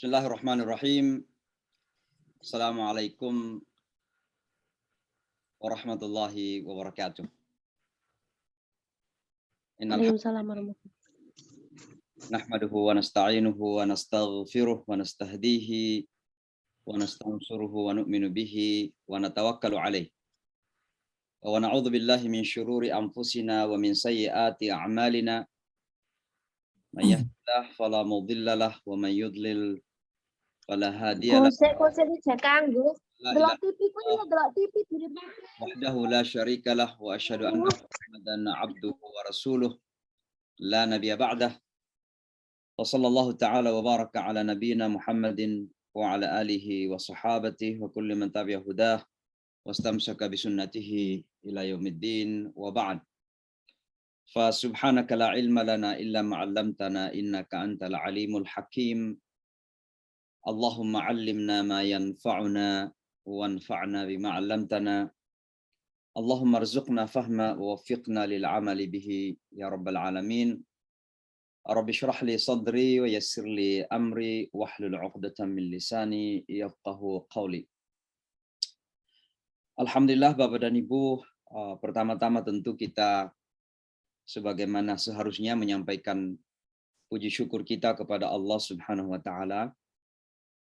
Bismillahirrahmanirrahim. Assalamualaikum warahmatullahi wabarakatuh. Innal Waalaikumsalam warahmatullahi nahmaduhu wa nasta'inuhu wa nastaghfiruh wa nastahdihi wa nastansuruhu wa nu'minu bihi wa natawakkalu alaih. Wa na'udzu billahi min syururi anfusina wa min sayyiati a'malina. May yahdihillahu fala mudilla lahu wa may yudlil fala hadiya lahu. Konsep di Jakarta, La delok ilaha TV ku ya delok TV di wahdahu la syarika lah wa asyhadu anna Muhammadan abduhu wa rasuluh la nabiyya ba'dah. Wa sallallahu ta'ala wa baraka ala nabiyyina Muhammadin wa ala alihi wa sahabatihi wa kulli man tabi'a hudah wa istamsaka bi sunnatihi ila yaumiddin wa ba'd. Fa subhanaka la ilma lana illa ma 'allamtana innaka antal alimul hakim. Allahumma 'allimna ma yanfa'una wanfa'na bima 'allamtana. Allahumma arzuqna fahma wa waffiqna lil 'amali bihi ya rabbal alamin. Rabbi shrah li sadri wa yassir li amri wahlul 'uqdatam min lisani yafqahu qawli. Alhamdulillah Bapak dan Ibu, pertama-tama tentu kita sebagaimana seharusnya menyampaikan puji syukur kita kepada Allah Subhanahu wa taala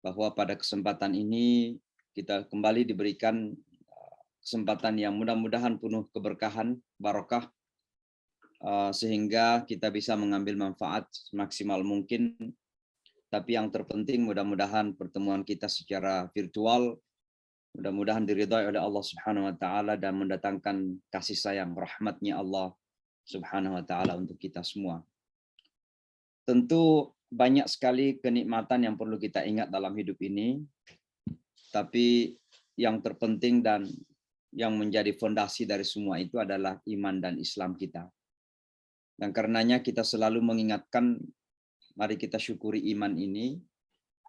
bahwa pada kesempatan ini kita kembali diberikan kesempatan yang mudah-mudahan penuh keberkahan, barakah, sehingga kita bisa mengambil manfaat maksimal mungkin. Tapi yang terpenting mudah-mudahan pertemuan kita secara virtual mudah-mudahan diridhai oleh Allah Subhanahu wa taala dan mendatangkan kasih sayang rahmatnya Allah Subhanahu wa taala untuk kita semua. Tentu banyak sekali kenikmatan yang perlu kita ingat dalam hidup ini, tapi yang terpenting dan yang menjadi fondasi dari semua itu adalah iman dan Islam kita. Dan karenanya kita selalu mengingatkan, mari kita syukuri iman ini,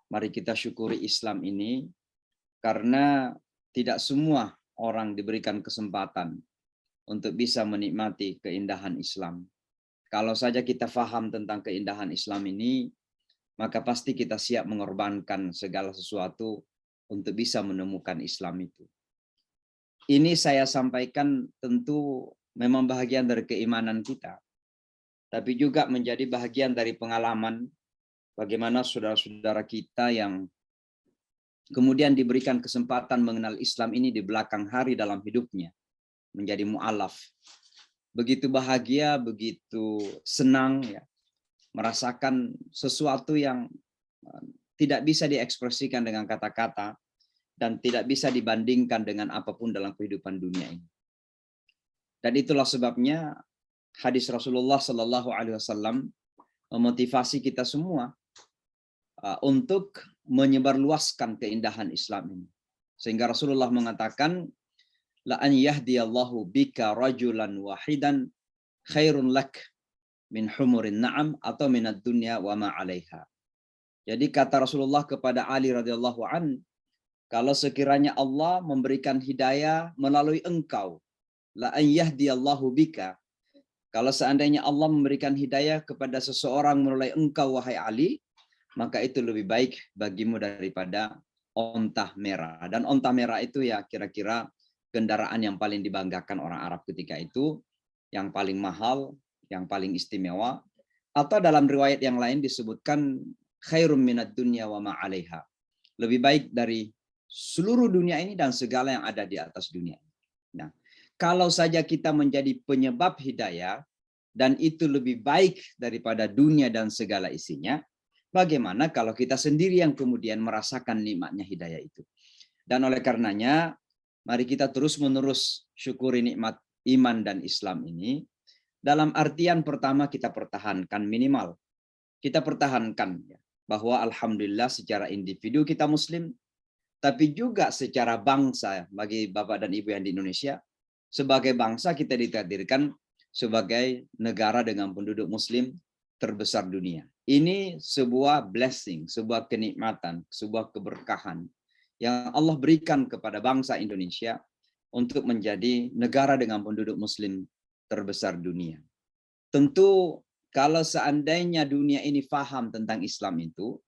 mari kita syukuri Islam ini, karena tidak semua orang diberikan kesempatan untuk bisa menikmati keindahan Islam. Kalau saja kita faham tentang keindahan Islam ini, maka pasti kita siap mengorbankan segala sesuatu untuk bisa menemukan Islam itu. Ini saya sampaikan tentu memang bahagian dari keimanan kita, tapi juga menjadi bahagian dari pengalaman bagaimana saudara-saudara kita yang kemudian diberikan kesempatan mengenal Islam ini di belakang hari dalam hidupnya, menjadi mu'alaf. Begitu bahagia, begitu senang, ya, merasakan sesuatu yang tidak bisa diekspresikan dengan kata-kata dan tidak bisa dibandingkan dengan apapun dalam kehidupan dunia ini. Dan itulah sebabnya hadis Rasulullah Sallallahu Alaihi Wasallam memotivasi kita semua untuk menyebarluaskan keindahan Islam ini. Sehingga Rasulullah mengatakan, la an yahdiyallahu bika rajulan wahidan khairun lak min humurin na'am atau minad dunya wa ma 'alaiha. Jadi kata Rasulullah kepada Ali radhiyallahu an, kalau sekiranya Allah memberikan hidayah melalui engkau, la an yahdiyallahu bika, kalau seandainya Allah memberikan hidayah kepada seseorang melalui engkau wahai Ali, maka itu lebih baik bagimu daripada onta merah. Dan onta merah itu ya kira-kira kendaraan yang paling dibanggakan orang Arab ketika itu, yang paling mahal, yang paling istimewa, atau dalam riwayat yang lain disebutkan khairum minad dunya wa ma 'alaiha. Lebih baik dari seluruh dunia ini dan segala yang ada di atas dunia. Nah, kalau saja kita menjadi penyebab hidayah dan itu lebih baik daripada dunia dan segala isinya, bagaimana kalau kita sendiri yang kemudian merasakan nikmatnya hidayah itu? Dan oleh karenanya, mari kita terus-menerus syukuri nikmat iman dan Islam ini. Dalam artian pertama kita pertahankan minimal. Kita pertahankan ya, bahwa alhamdulillah secara individu kita muslim, tapi juga secara bangsa bagi Bapak dan Ibu yang di Indonesia, sebagai bangsa kita ditakdirkan sebagai negara dengan penduduk muslim terbesar dunia. Ini sebuah blessing, sebuah kenikmatan, sebuah keberkahan yang Allah berikan kepada bangsa Indonesia untuk menjadi negara dengan penduduk muslim terbesar dunia. Tentu kalau seandainya dunia ini paham tentang Islam itu,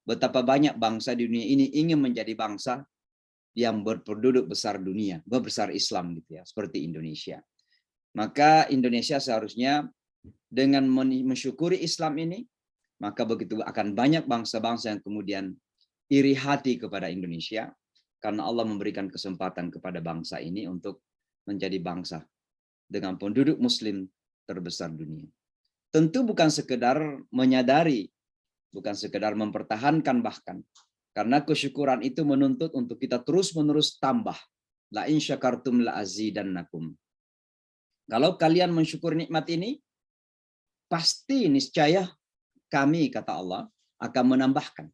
betapa banyak bangsa di dunia ini ingin menjadi bangsa yang berpenduduk besar dunia, berbesar Islam gitu ya, seperti Indonesia. Maka Indonesia seharusnya dengan mensyukuri Islam ini, maka begitu akan banyak bangsa-bangsa yang kemudian iri hati kepada Indonesia, karena Allah memberikan kesempatan kepada bangsa ini untuk menjadi bangsa dengan penduduk muslim terbesar dunia. Tentu bukan sekedar menyadari, bukan sekedar mempertahankan bahkan, karena kesyukuran itu menuntut untuk kita terus-menerus tambah. La in syakartum la azidannakum. Kalau kalian mensyukur nikmat ini, pasti niscaya kami, kata Allah, akan menambahkan.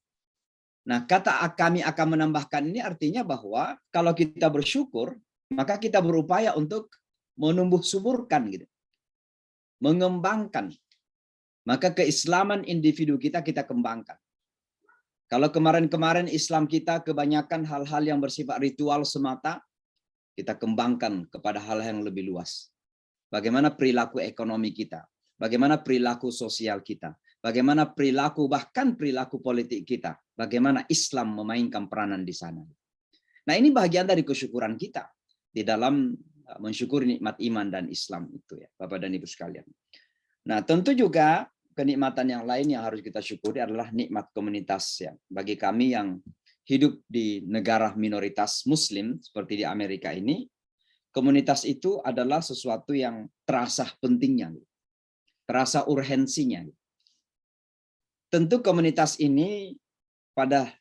Nah, kata kami akan menambahkan ini artinya bahwa kalau kita bersyukur, maka kita berupaya untuk menumbuh suburkan gitu. Mengembangkan. Maka keislaman individu kita kembangkan. Kalau kemarin-kemarin Islam kita kebanyakan hal-hal yang bersifat ritual semata, kita kembangkan kepada hal yang lebih luas. Bagaimana perilaku ekonomi kita, bagaimana perilaku sosial kita, bagaimana perilaku bahkan perilaku politik kita, bagaimana Islam memainkan peranan di sana. Nah, ini bagian dari kesyukuran kita di dalam mensyukuri nikmat iman dan Islam itu ya, Bapak dan Ibu sekalian. Nah, tentu juga kenikmatan yang lain yang harus kita syukuri adalah nikmat komunitas ya. Bagi kami yang hidup di negara minoritas Muslim seperti di Amerika ini, komunitas itu adalah sesuatu yang terasa pentingnya, terasa urgensinya. Tentu komunitas ini pada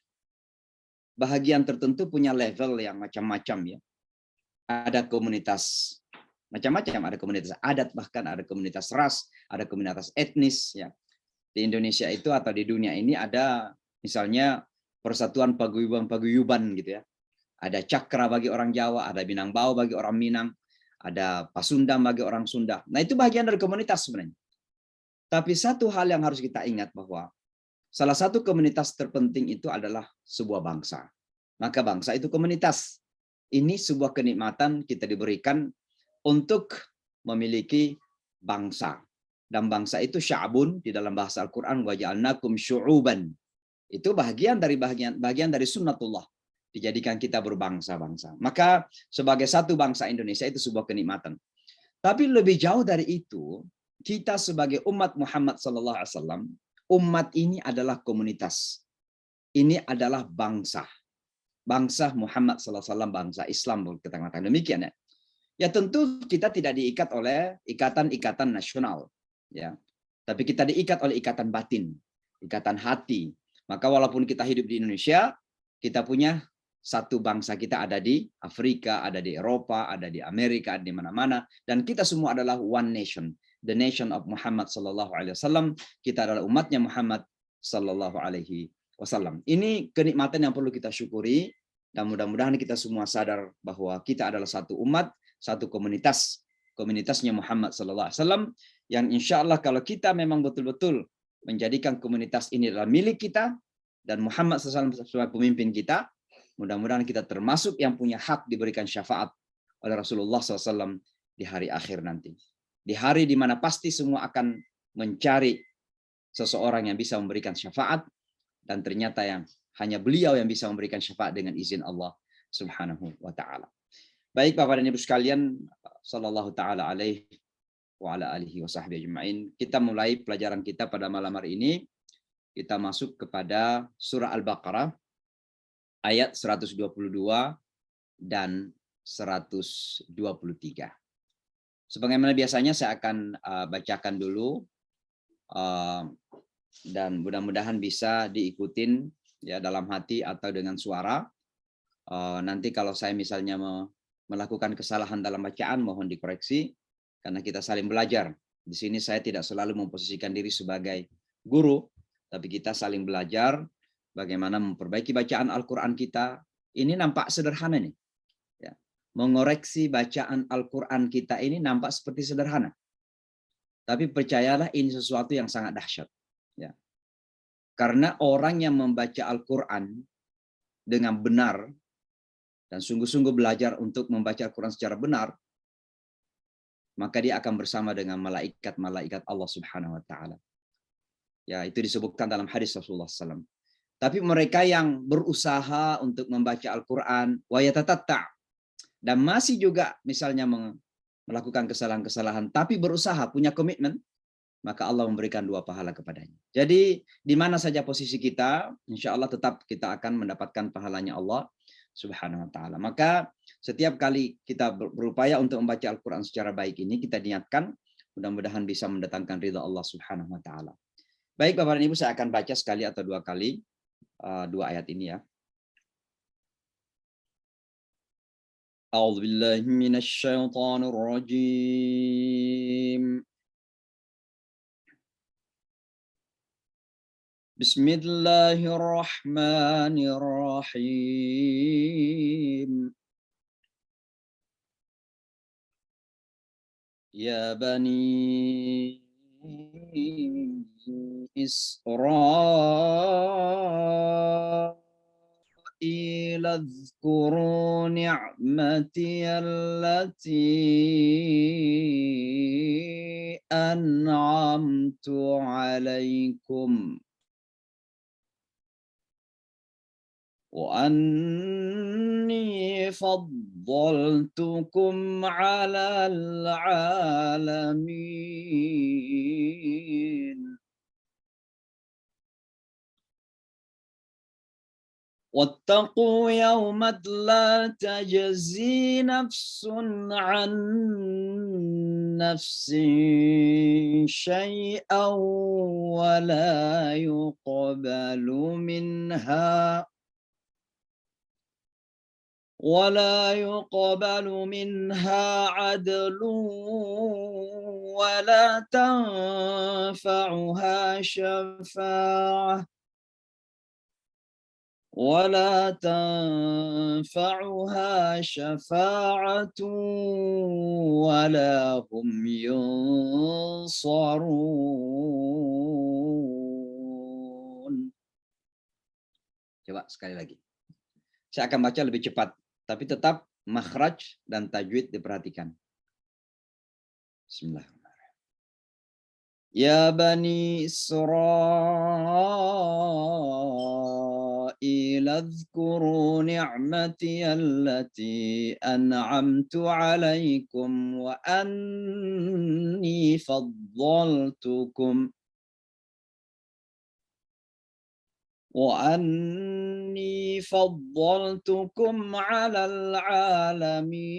bahagian tertentu punya level yang macam-macam ya. Ada komunitas macam-macam, ada komunitas adat, bahkan ada komunitas ras, ada komunitas etnis ya. Di Indonesia itu atau di dunia ini ada misalnya persatuan paguyuban gitu ya. Ada cakra bagi orang Jawa, ada Minangbao bagi orang Minang, ada Pasundam bagi orang Sunda. Nah, itu bagian dari komunitas sebenarnya. Tapi satu hal yang harus kita ingat bahwa salah satu komunitas terpenting itu adalah sebuah bangsa. Maka bangsa itu komunitas. Ini sebuah kenikmatan kita diberikan untuk memiliki bangsa. Dan bangsa itu sya'bun di dalam bahasa Al-Quran, wa ja'alnakum syu'uban. Itu bagian dari sunnatullah. Dijadikan kita berbangsa-bangsa. Maka sebagai satu bangsa Indonesia itu sebuah kenikmatan. Tapi lebih jauh dari itu, kita sebagai umat Muhammad SAW, umat ini adalah komunitas. Ini adalah bangsa. Bangsa Muhammad SAW, bangsa Islam. Kita katakan demikian ya. Ya tentu kita tidak diikat oleh ikatan-ikatan nasional, ya. Tapi kita diikat oleh ikatan batin, ikatan hati. Maka walaupun kita hidup di Indonesia, kita punya satu bangsa, kita ada di Afrika, ada di Eropa, ada di Amerika, ada di mana-mana, dan kita semua adalah one nation, the nation of Muhammad sallallahu alaihi wasallam. Kita adalah umatnya Muhammad sallallahu alaihi wasallam. Ini kenikmatan yang perlu kita syukuri, dan mudah-mudahan kita semua sadar bahwa kita adalah satu umat, satu komunitas, komunitasnya Muhammad sallallahu alaihi wasallam, yang insya Allah kalau kita memang betul-betul menjadikan komunitas ini adalah milik kita dan Muhammad SAW sebagai pemimpin kita, mudah-mudahan kita termasuk yang punya hak diberikan syafaat oleh Rasulullah SAW di hari akhir nanti. Di hari di mana pasti semua akan mencari seseorang yang bisa memberikan syafaat, dan ternyata yang hanya beliau yang bisa memberikan syafaat dengan izin Allah Subhanahu wa taala. Baik Bapak dan Ibu sekalian, sallallahu taala alaihi wa ala alihi wa sahbihi ajma'in. Kita mulai pelajaran kita pada malam hari ini. Kita masuk kepada surah Al-Baqarah ayat 122 dan 123. Sebagaimana biasanya saya akan bacakan dulu dan mudah-mudahan bisa diikutin ya dalam hati atau dengan suara. Nanti kalau saya misalnya melakukan kesalahan dalam bacaan, mohon dikoreksi karena kita saling belajar. Di sini saya tidak selalu memposisikan diri sebagai guru, tapi kita saling belajar bagaimana memperbaiki bacaan Al-Quran kita. Ini nampak sederhana nih. Ya. Mengoreksi bacaan Al-Quran kita ini nampak seperti sederhana. Tapi percayalah ini sesuatu yang sangat dahsyat. Ya. Karena orang yang membaca Al-Quran dengan benar dan sungguh-sungguh belajar untuk membaca Al-Quran secara benar, maka dia akan bersama dengan malaikat-malaikat Allah Subhanahu wa taala. Ya, itu disebutkan dalam hadis Rasulullah SAW. Tapi mereka yang berusaha untuk membaca Al-Quran, wa yatatatta', dan masih juga misalnya melakukan kesalahan-kesalahan, tapi berusaha, punya komitmen, maka Allah memberikan 2 pahala kepadanya. Jadi di mana saja posisi kita, insya Allah tetap kita akan mendapatkan pahalanya Allah Subhanahu wa taala. Maka setiap kali kita berupaya untuk membaca Al-Quran secara baik ini, kita niatkan mudah-mudahan bisa mendatangkan ridha Allah Subhanahu wa taala. Baik Bapak dan Ibu, saya akan baca sekali atau 2 kali 2 ayat ini ya. A'udzu billahi minasy syaithanir rajim. Bismillahirrahmanirrahim. Ya bani Israil اذكروا نعمتي التي أنعمت عليكم وأني فضلتكم على العالمين واتقوا يوما لا تجزي نفس عن نفس شيئا ولا يقبل منها عدل ولا تنفعها شفاعة ولا هم ينصرون. Coba sekali lagi. Saya akan baca lebih cepat, tapi tetap makhraj dan tajwid diperhatikan. Bismillahirrahmanirrahim. Ya bani Israil اذكروا نعمتي التي أنعمت عليكم وأني فضلتكم على العالمين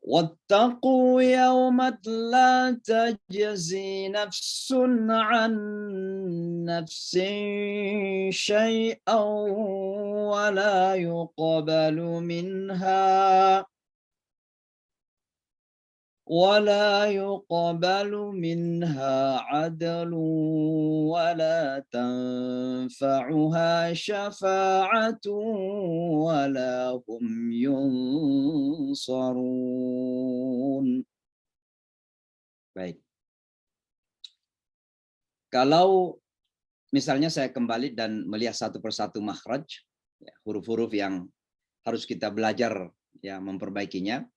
واتقوا يوما لا تجزي نفس عن نفس شيئا ولا يقبل منها عدل ولا تنفعها شفاعة ولا هم ينصرون. Baik. Kalau misalnya saya kembali dan melihat satu persatu makhraj, ya, huruf-huruf yang harus kita belajar ya memperbaikinya,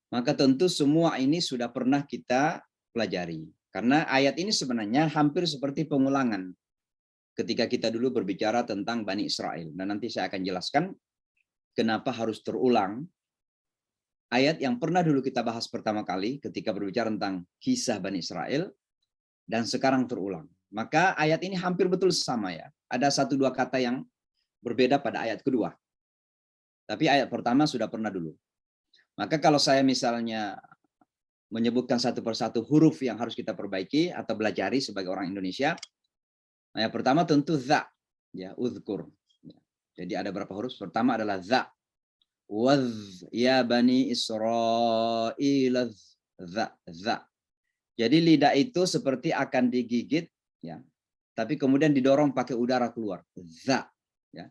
maka tentu semua ini sudah pernah kita pelajari. Karena ayat ini sebenarnya hampir seperti pengulangan ketika kita dulu berbicara tentang Bani Israel. Dan nanti saya akan jelaskan kenapa harus terulang ayat yang pernah dulu kita bahas pertama kali ketika berbicara tentang kisah Bani Israel dan sekarang terulang. Maka ayat ini hampir betul sama ya. Ada 1-2 kata yang berbeda pada ayat kedua. Tapi ayat pertama sudah pernah dulu. Maka kalau saya misalnya menyebutkan satu persatu huruf yang harus kita perbaiki atau belajari sebagai orang Indonesia, nah yang pertama tentu za, ya uzkur. Jadi ada berapa huruf? Pertama adalah za, waz, ya bani Israil, za. Jadi lidah itu seperti akan digigit, ya, tapi kemudian didorong pakai udara keluar, za, ya.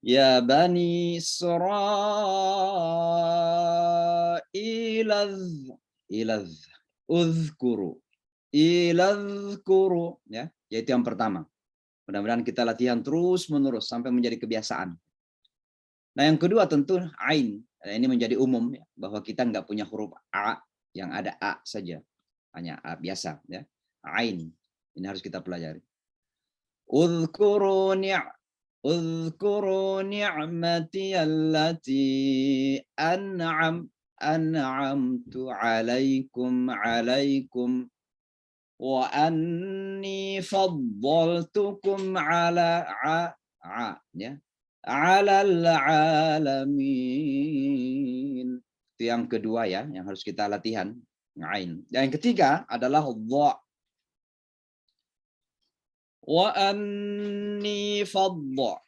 Ya bani Israil uzkuru ya, yaitu yang pertama. Mudah-mudahan kita latihan terus menerus sampai menjadi kebiasaan. Nah yang kedua tentu ain. Ini menjadi umum ya, bahwa kita nggak punya huruf a, yang ada a saja. hanya biasa ya. Ain. Ini harus kita pelajari. Udhkuru ni'mati allati an'amtu alaikum wa anni faddaltukum ala ya. 'Alal 'alamin. Itu yang kedua ya, yang harus kita latihan. Ain. Dan yang ketiga adalah dha. Wa anni fadda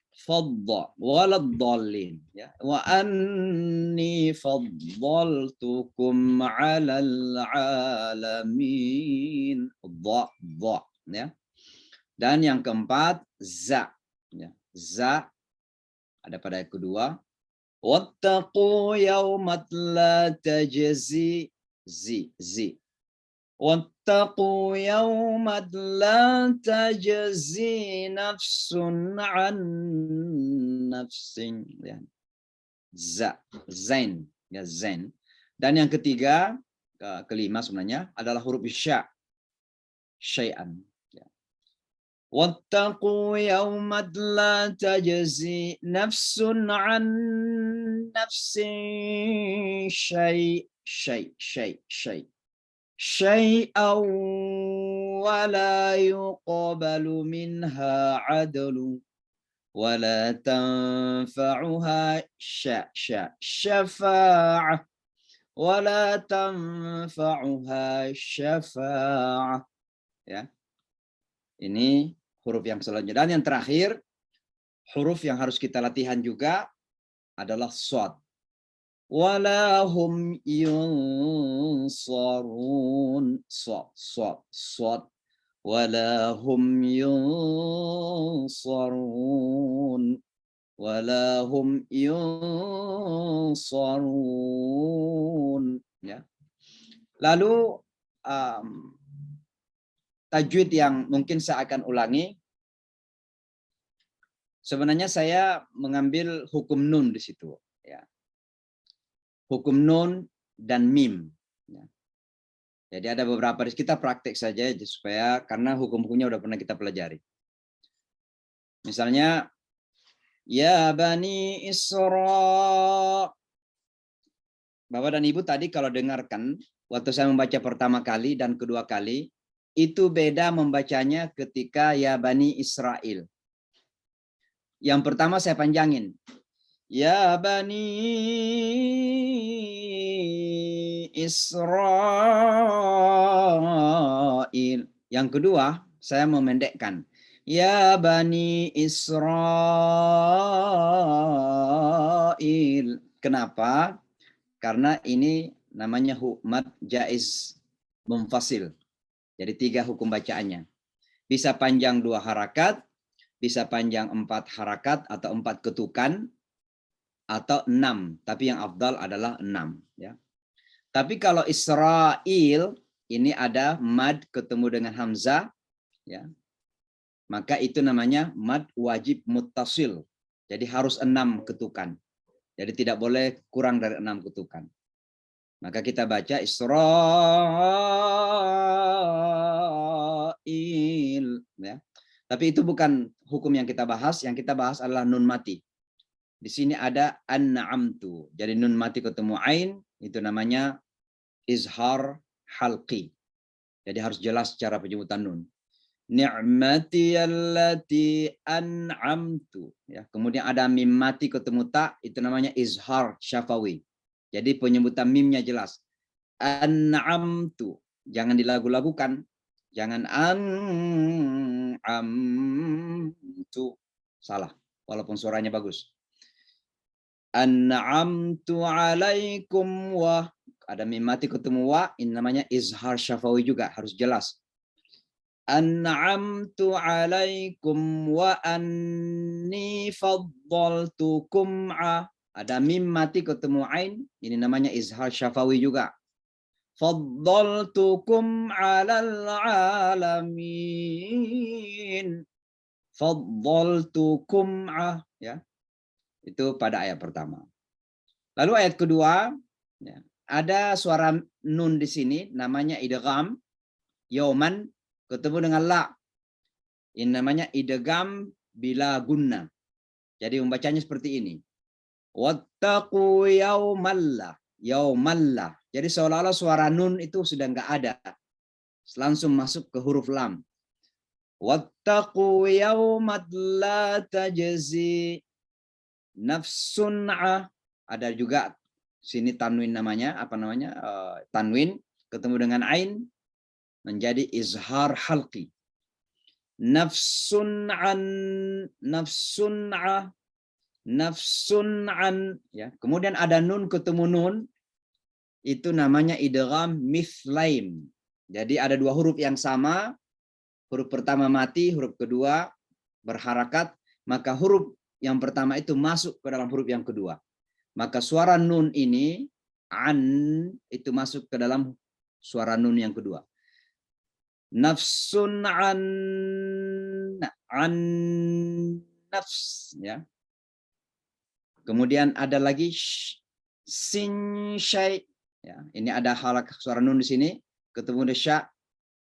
walad dallin ya. Wa anni faddaltukum 'alal 'alamin. Dha ya. Dan yang keempat za ya. Za ada pada ayat kedua. Wattaqu yawmat la tajzi Wattaqu yawmat la tajzi nafsun an nafsin ya. Zain ya, zain. Dan yang ketiga, kelima sebenarnya adalah huruf sya, syai'an. Wattaqu yawmat la tajzi nafsun an nafsin syai'an wa la yuqbalu minha 'adlu wa la tanfa'uha syafa'ah wa la tanfa'uha syafa'ah ya. Ini huruf yang selanjutnya. Dan yang terakhir, huruf yang harus kita latihan juga adalah shad. Wala hum yunsarun. Shad. Wala hum yunsarun. Wala hum yunsarun. Ya. Lalu tajwid yang mungkin saya akan ulangi. Sebenarnya saya mengambil hukum nun di situ. Ya. Hukum nun dan mim. Ya. Jadi ada beberapa, kita praktek saja supaya karena hukum-hukumnya udah pernah kita pelajari. Misalnya, ya Bani Isra. Bapak dan Ibu tadi kalau dengarkan, waktu saya membaca pertama kali dan kedua kali, itu beda membacanya ketika ya Bani Israel. Yang pertama saya panjangin. Ya Bani Israel. Yang kedua saya memendekkan. Ya Bani Israel. Kenapa? Karena ini namanya mad jaiz munfasil. Jadi 3 hukum bacaannya. Bisa panjang 2 harakat, bisa panjang 4 harakat atau 4 ketukan, atau 6. Tapi yang afdal adalah 6. Ya. Tapi kalau Israel, ini ada mad ketemu dengan hamzah, ya, maka itu namanya mad wajib muttasil. Jadi harus 6 ketukan. Jadi tidak boleh kurang dari 6 ketukan. Maka kita baca Israel. Ya. Tapi itu bukan hukum yang kita bahas. Yang kita bahas adalah nun mati. Di sini ada an'amtu. Jadi nun mati ketemu ain. Itu namanya izhar halqi. Jadi harus jelas cara penyebutan nun. Ni'mati allati an'amtu. Ya. Kemudian ada mim mati ketemu ta. Itu namanya izhar syafawi. Jadi penyebutan mimnya jelas. An'amtu. Jangan dilagu-lagukan. Jangan an'amtu. Salah. Walaupun suaranya bagus. An'amtu alaikum wa. Ada mim mati ketemu wa. Ini namanya izhar syafawi juga. Harus jelas. An'amtu alaikum wa anni faddaltukum ada mim mati ketemu ain, ini namanya izhar syafawi juga. Faddaltukum 'alal 'alamin. Faddaltukum ya. Itu pada ayat pertama. Lalu ayat kedua, ya, ada suara nun di sini namanya idgham. Yauman ketemu dengan la. Ini namanya idgham bila gunna. Jadi membacanya seperti ini. Wattaqu yaumalla. Yaumalla. Jadi seolah-olah suara nun itu sudah enggak ada. Langsung masuk ke huruf lam. Wattaqu yaumat la tajzi nafsun ada juga sini tanwin namanya tanwin ketemu dengan ain menjadi izhar halqi. Nafsun an ya. Kemudian ada nun ketemu nun itu namanya idgham mithlaim. Jadi ada dua huruf yang sama, huruf pertama mati, huruf kedua berharakat, maka huruf yang pertama itu masuk ke dalam huruf yang kedua. Maka suara nun ini an itu masuk ke dalam suara nun yang kedua. Nafsun an nafs ya. Kemudian ada lagi sin syai ya. Ini ada halakat suara nun di sini ketemu dengan sya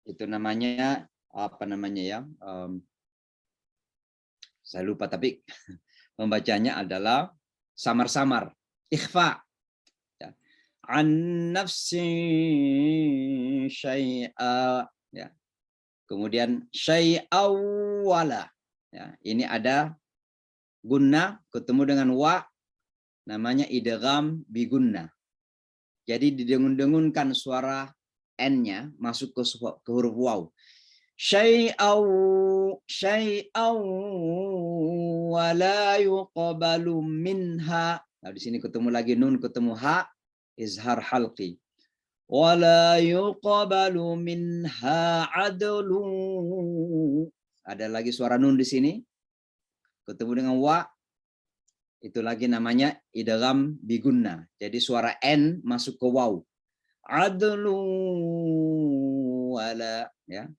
itu namanya ya? Saya lupa tapi membacanya adalah samar-samar, ikhfa. Ya. An nafsi syai'a ya. Kemudian syai'a wala. Ya, ini ada gunna ketemu dengan wa namanya idgham bi gunna. Jadi didengun-dengunkan suara n-nya masuk ke huruf waw. Syai'aw wa la yuqbalu minha. Nah, di sini ketemu lagi nun ketemu ha izhar halqi. Wa la yuqbalu minha adlu. Ada lagi suara nun di sini ketemu dengan wa itu lagi namanya idgham bi gunna. Jadi suara n masuk ke waw. Adlu wala ya.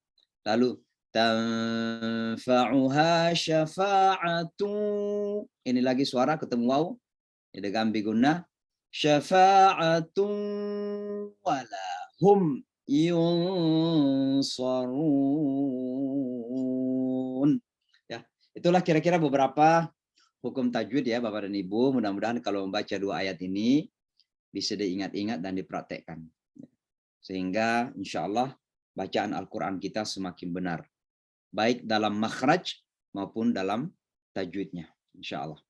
Lalu tanfa'uha syafa'atu. Ini lagi suara ketemu waw. Idgham bi gunnah. Syafa'atu wala hum yunsarun. Ya, itulah kira-kira beberapa hukum tajwid ya Bapak dan Ibu. Mudah-mudahan kalau membaca dua ayat ini bisa diingat-ingat dan dipraktekkan. Sehingga insya Allah bacaan Al-Quran kita semakin benar. Baik dalam makhraj maupun dalam tajwidnya. Insya Allah.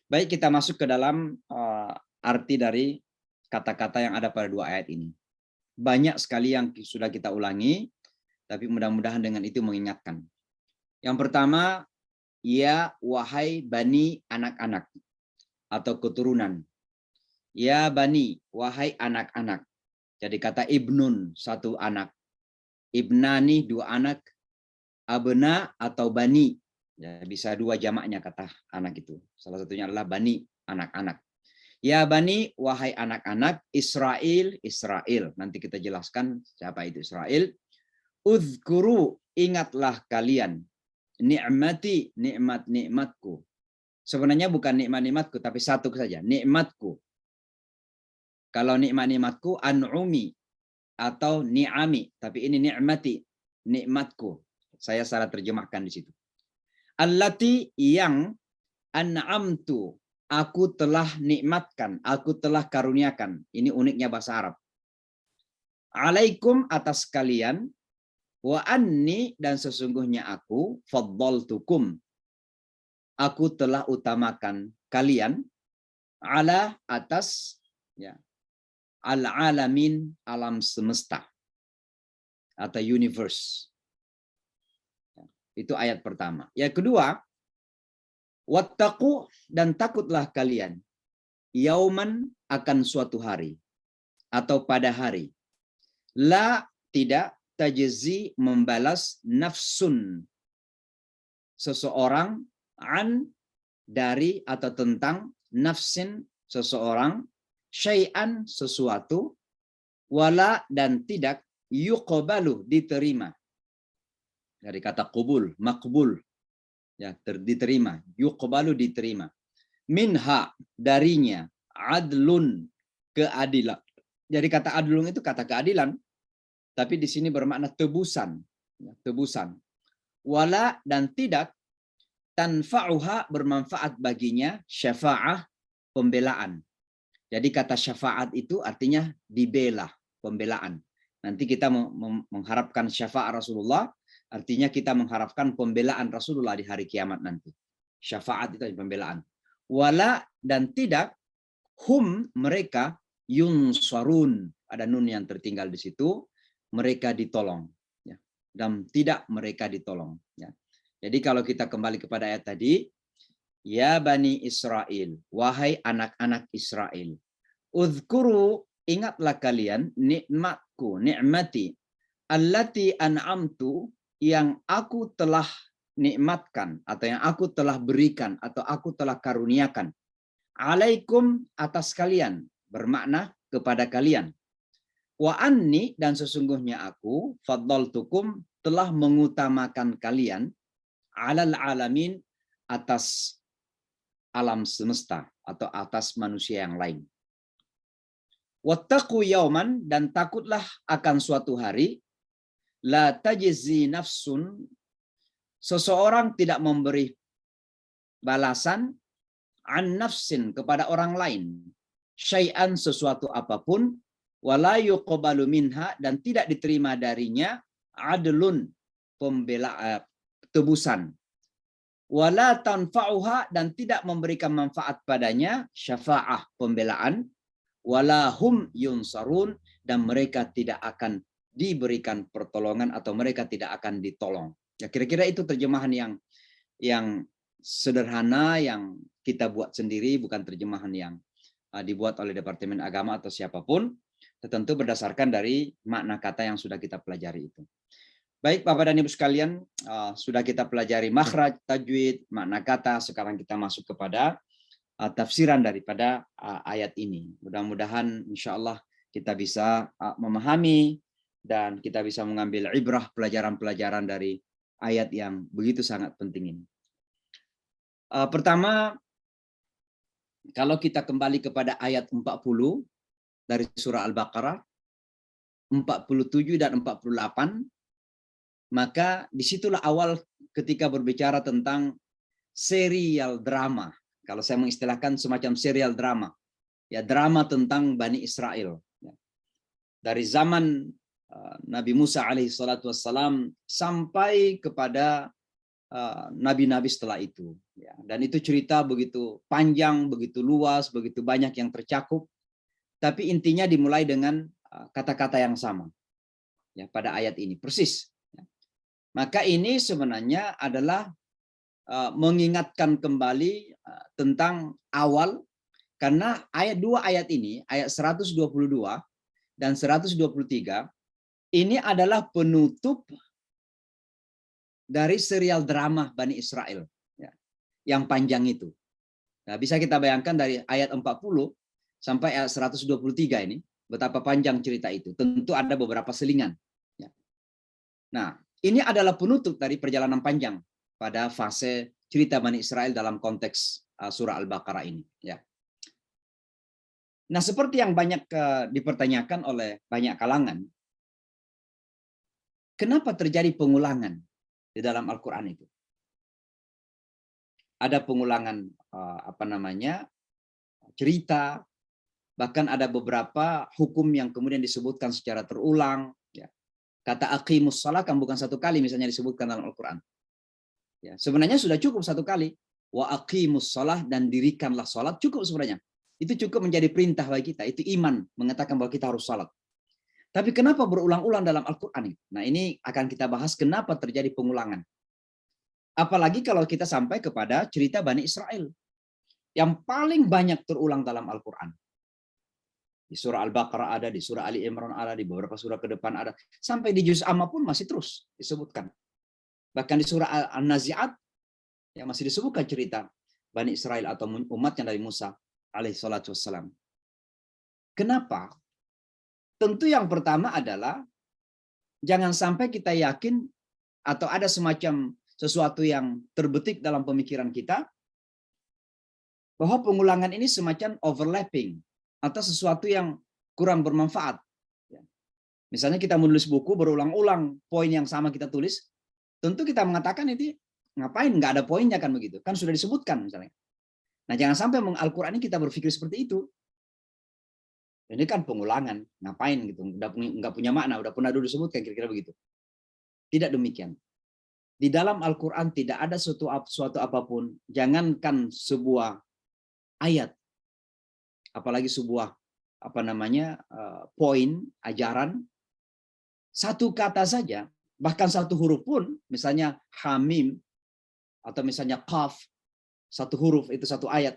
Baik, kita masuk ke dalam arti dari kata-kata yang ada pada dua ayat ini. Banyak sekali yang sudah kita ulangi, tapi mudah-mudahan dengan itu mengingatkan. Yang pertama, ya wahai bani anak-anak atau keturunan. Ya bani, wahai anak-anak. Jadi kata ibnun, satu anak. Ibnani, dua anak. Abna atau bani. Ya, bisa dua jamaknya kata anak itu. Salah satunya adalah bani, anak-anak. Ya bani, wahai anak-anak. Israel, Israel. Nanti kita jelaskan siapa itu Israel. Uzkuru, ingatlah kalian. Ni'mati, nikmat-nikmatku. Sebenarnya bukan nikmat-nikmatku, tapi satu saja. Nikmatku. Kalau nikmat-nikmatku an'umi atau ni'ami, tapi ini ni'mati, nikmatku. Saya salah terjemahkan di situ. Allati yang an'amtu, aku telah nikmatkan, aku telah karuniakan. Ini uniknya bahasa Arab. Alaikum atas kalian, wa anni dan sesungguhnya aku faddaltukum. Aku telah utamakan kalian ala atas ya al-alamin, alam semesta atau universe. Itu ayat pertama. Yang kedua, wattaqu dan takutlah kalian yauman akan suatu hari atau pada hari. La tidak tajzi membalas nafsun seseorang an dari atau tentang nafsin seseorang syai'an sesuatu wala dan tidak yuqbalu diterima dari kata qubul maqbul ya diterima yuqbalu diterima minha darinya adlun keadilan. Jadi kata adlun itu kata keadilan tapi di sini bermakna tebusan. Ya, tebusan. Wala dan tidak tanfa'uha bermanfaat baginya syafa'ah pembelaan. Jadi kata syafaat itu artinya dibela, pembelaan. Nanti kita mengharapkan syafaat Rasulullah, artinya kita mengharapkan pembelaan Rasulullah di hari kiamat nanti. Syafaat itu pembelaan. Wala dan tidak hum mereka yunsarun, ada nun yang tertinggal di situ, mereka ditolong. Ya. Dan tidak mereka ditolong. Ya. Jadi kalau kita kembali kepada ayat tadi, ya Bani Israel, wahai anak-anak Israel, uzkuru, ingatlah kalian nikmatku, nikmati, allati an'amtu, yang aku telah nikmatkan, atau yang aku telah berikan, atau aku telah karuniakan, alaikum, atas kalian, bermakna kepada kalian. Wa anni, dan sesungguhnya aku, faddaltukum, telah mengutamakan kalian, alal alamin, atas alam semesta atau atas manusia yang lain. Wattaqu yauman, dan takutlah akan suatu hari, la tajzi nafsun, seseorang tidak memberi balasan, an nafsin, kepada orang lain, syai'an, sesuatu apapun, wala yuqbalu minha, dan tidak diterima darinya, adlun, tebusan, wala tanfa'uha, dan tidak memberikan manfaat padanya, syafa'ah, pembelaan, wala hum yunsarun, dan mereka tidak akan diberikan pertolongan atau mereka tidak akan ditolong. Ya, kira-kira itu terjemahan yang sederhana yang kita buat sendiri, bukan terjemahan yang dibuat oleh Departemen Agama atau siapapun, tentu berdasarkan dari makna kata yang sudah kita pelajari itu. Baik Bapak dan Ibu sekalian, sudah kita pelajari makhraj, tajwid, makna kata, sekarang kita masuk kepada tafsiran daripada ayat ini. Mudah-mudahan insya Allah kita bisa memahami dan kita bisa mengambil ibrah, pelajaran-pelajaran dari ayat yang begitu sangat penting ini. Pertama, kalau kita kembali kepada ayat 40 dari surah Al-Baqarah, 47 dan 48, maka disitulah awal ketika berbicara tentang serial drama. Kalau saya mengistilahkan semacam serial drama, ya, drama tentang Bani Israel. Dari zaman Nabi Musa alaihissalam sampai kepada nabi-nabi setelah itu. Ya, dan itu cerita begitu panjang, begitu luas, begitu banyak yang tercakup. Tapi intinya dimulai dengan kata-kata yang sama. Ya, pada ayat ini persis. Maka ini sebenarnya adalah mengingatkan kembali tentang awal, karena dua ayat ini, ayat 122 dan 123, ini adalah penutup dari serial drama Bani Israel, ya, yang panjang itu. Nah, bisa kita bayangkan dari ayat 40 sampai ayat 123 ini, betapa panjang cerita itu. Tentu ada beberapa selingan. Ya. Nah, ini adalah penutup dari perjalanan panjang pada fase cerita Bani Israel dalam konteks surah Al-Baqarah ini. Ya. Nah, seperti yang banyak dipertanyakan oleh banyak kalangan, kenapa terjadi pengulangan di dalam Al-Quran itu? Ada pengulangan cerita, bahkan ada beberapa hukum yang kemudian disebutkan secara terulang. Ya. Kata aqimus shalah kan bukan satu kali misalnya disebutkan dalam Al-Quran. Ya, sebenarnya sudah cukup satu kali. Wa aqimus shalah, dan dirikanlah salat, cukup sebenarnya. Itu cukup menjadi perintah bagi kita. Itu iman, mengatakan bahwa kita harus salat. Tapi kenapa berulang-ulang dalam Al-Quran? Nah, ini akan kita bahas kenapa terjadi pengulangan. Apalagi kalau kita sampai kepada cerita Bani Israel yang paling banyak terulang dalam Al-Quran. Di surah Al-Baqarah ada, di surah Ali Imran ada, di beberapa surah ke depan ada. Sampai di juz amma pun masih terus disebutkan. Bahkan di surah An-Nazi'at yang masih disebutkan cerita Bani Israel atau umatnya dari Musa alaihissalatu wassalam. Kenapa? Tentu yang pertama adalah jangan sampai kita yakin atau ada semacam sesuatu yang terbetik dalam pemikiran kita bahwa pengulangan ini semacam overlapping atau sesuatu yang kurang bermanfaat. Misalnya kita menulis buku berulang-ulang, poin yang sama kita tulis, tentu kita mengatakan itu ngapain, nggak ada poinnya kan begitu. Kan sudah disebutkan misalnya. Nah jangan sampai Al-Quran ini kita berpikir seperti itu. Ini kan pengulangan, ngapain gitu, udah nggak punya makna, udah pernah dulu disebutkan kira-kira begitu. Tidak demikian. Di dalam Al-Quran tidak ada suatu apapun, jangankan sebuah ayat, apalagi sebuah poin ajaran, satu kata saja, bahkan satu huruf pun, misalnya hamim atau misalnya qaf, satu huruf itu satu ayat,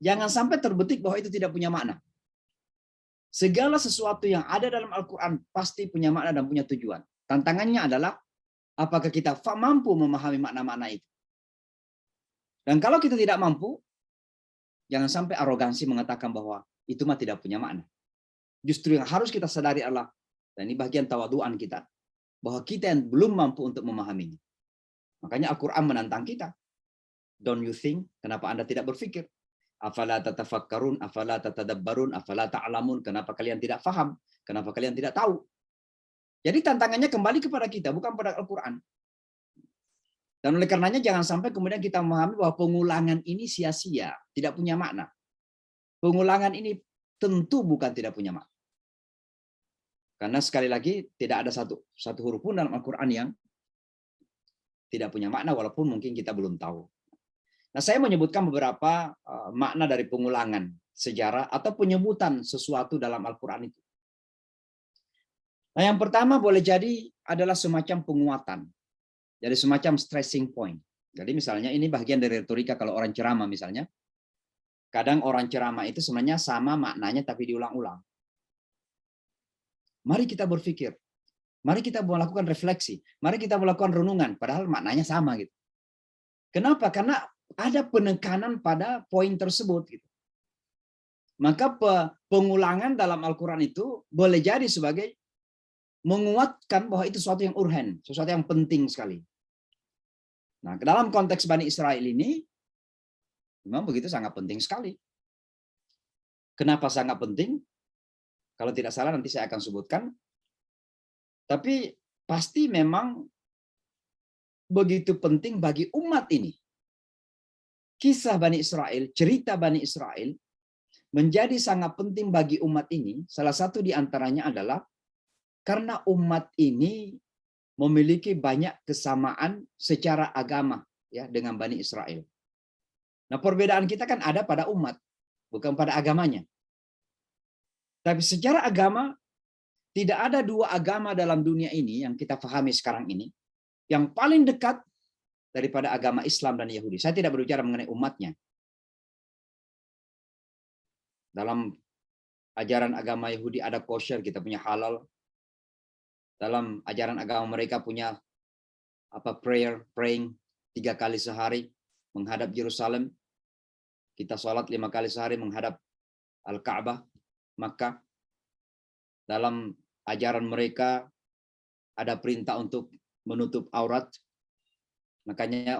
jangan sampai terbetik bahwa itu tidak punya makna. Segala sesuatu yang ada dalam Al-Quran pasti punya makna dan punya tujuan. Tantangannya adalah apakah kita mampu memahami makna-makna itu. Dan kalau kita tidak mampu, jangan sampai arogansi mengatakan bahwa itu mah tidak punya makna. Justru yang harus kita sadari adalah, dan ini bagian tawaduan kita, bahwa kita yang belum mampu untuk memahaminya. Makanya Al-Quran menantang kita. Don't you think? Kenapa Anda tidak berpikir? Afala tatafakkarun, afala tatadabbarun, afala ta'lamun. Kenapa kalian tidak faham? Kenapa kalian tidak tahu? Jadi tantangannya kembali kepada kita, bukan pada Al-Quran. Dan oleh karenanya jangan sampai kemudian kita memahami bahwa pengulangan ini sia-sia, tidak punya makna. Pengulangan ini tentu bukan tidak punya makna. Karena sekali lagi tidak ada satu huruf pun dalam Al-Quran yang tidak punya makna, walaupun mungkin kita belum tahu. Nah, saya menyebutkan beberapa makna dari pengulangan sejarah atau penyebutan sesuatu dalam Al-Quran itu. Nah, yang pertama boleh jadi adalah semacam penguatan. Jadi semacam stressing point. Jadi misalnya ini bagian dari retorika kalau orang ceramah misalnya. Kadang orang ceramah itu sebenarnya sama maknanya tapi diulang-ulang. Mari kita berpikir. Mari kita melakukan refleksi. Mari kita melakukan renungan. Padahal maknanya sama gitu. Kenapa? Karena ada penekanan pada poin tersebut. Gitu. Maka pengulangan dalam Al-Quran itu boleh jadi sebagai menguatkan bahwa itu sesuatu yang urgen, sesuatu yang penting sekali. Nah, dalam konteks Bani Israel ini, memang begitu sangat penting sekali. Kenapa sangat penting? Kalau tidak salah nanti saya akan sebutkan. Tapi pasti memang begitu penting bagi umat ini. Kisah Bani Israel, cerita Bani Israel, menjadi sangat penting bagi umat ini. Salah satu di antaranya adalah karena umat ini memiliki banyak kesamaan secara agama ya dengan Bani Israel. Nah, perbedaan kita kan ada pada umat, bukan pada agamanya. Tapi secara agama tidak ada dua agama dalam dunia ini yang kita pahami sekarang ini yang paling dekat daripada agama Islam dan Yahudi. Saya tidak berbicara mengenai umatnya. Dalam ajaran agama Yahudi ada kosher, kita punya halal. Dalam ajaran agama mereka punya praying 3 kali sehari menghadap Yerusalem. Kita sholat 5 kali sehari menghadap Al-Ka'bah, Makkah. Dalam ajaran mereka ada perintah untuk menutup aurat. Makanya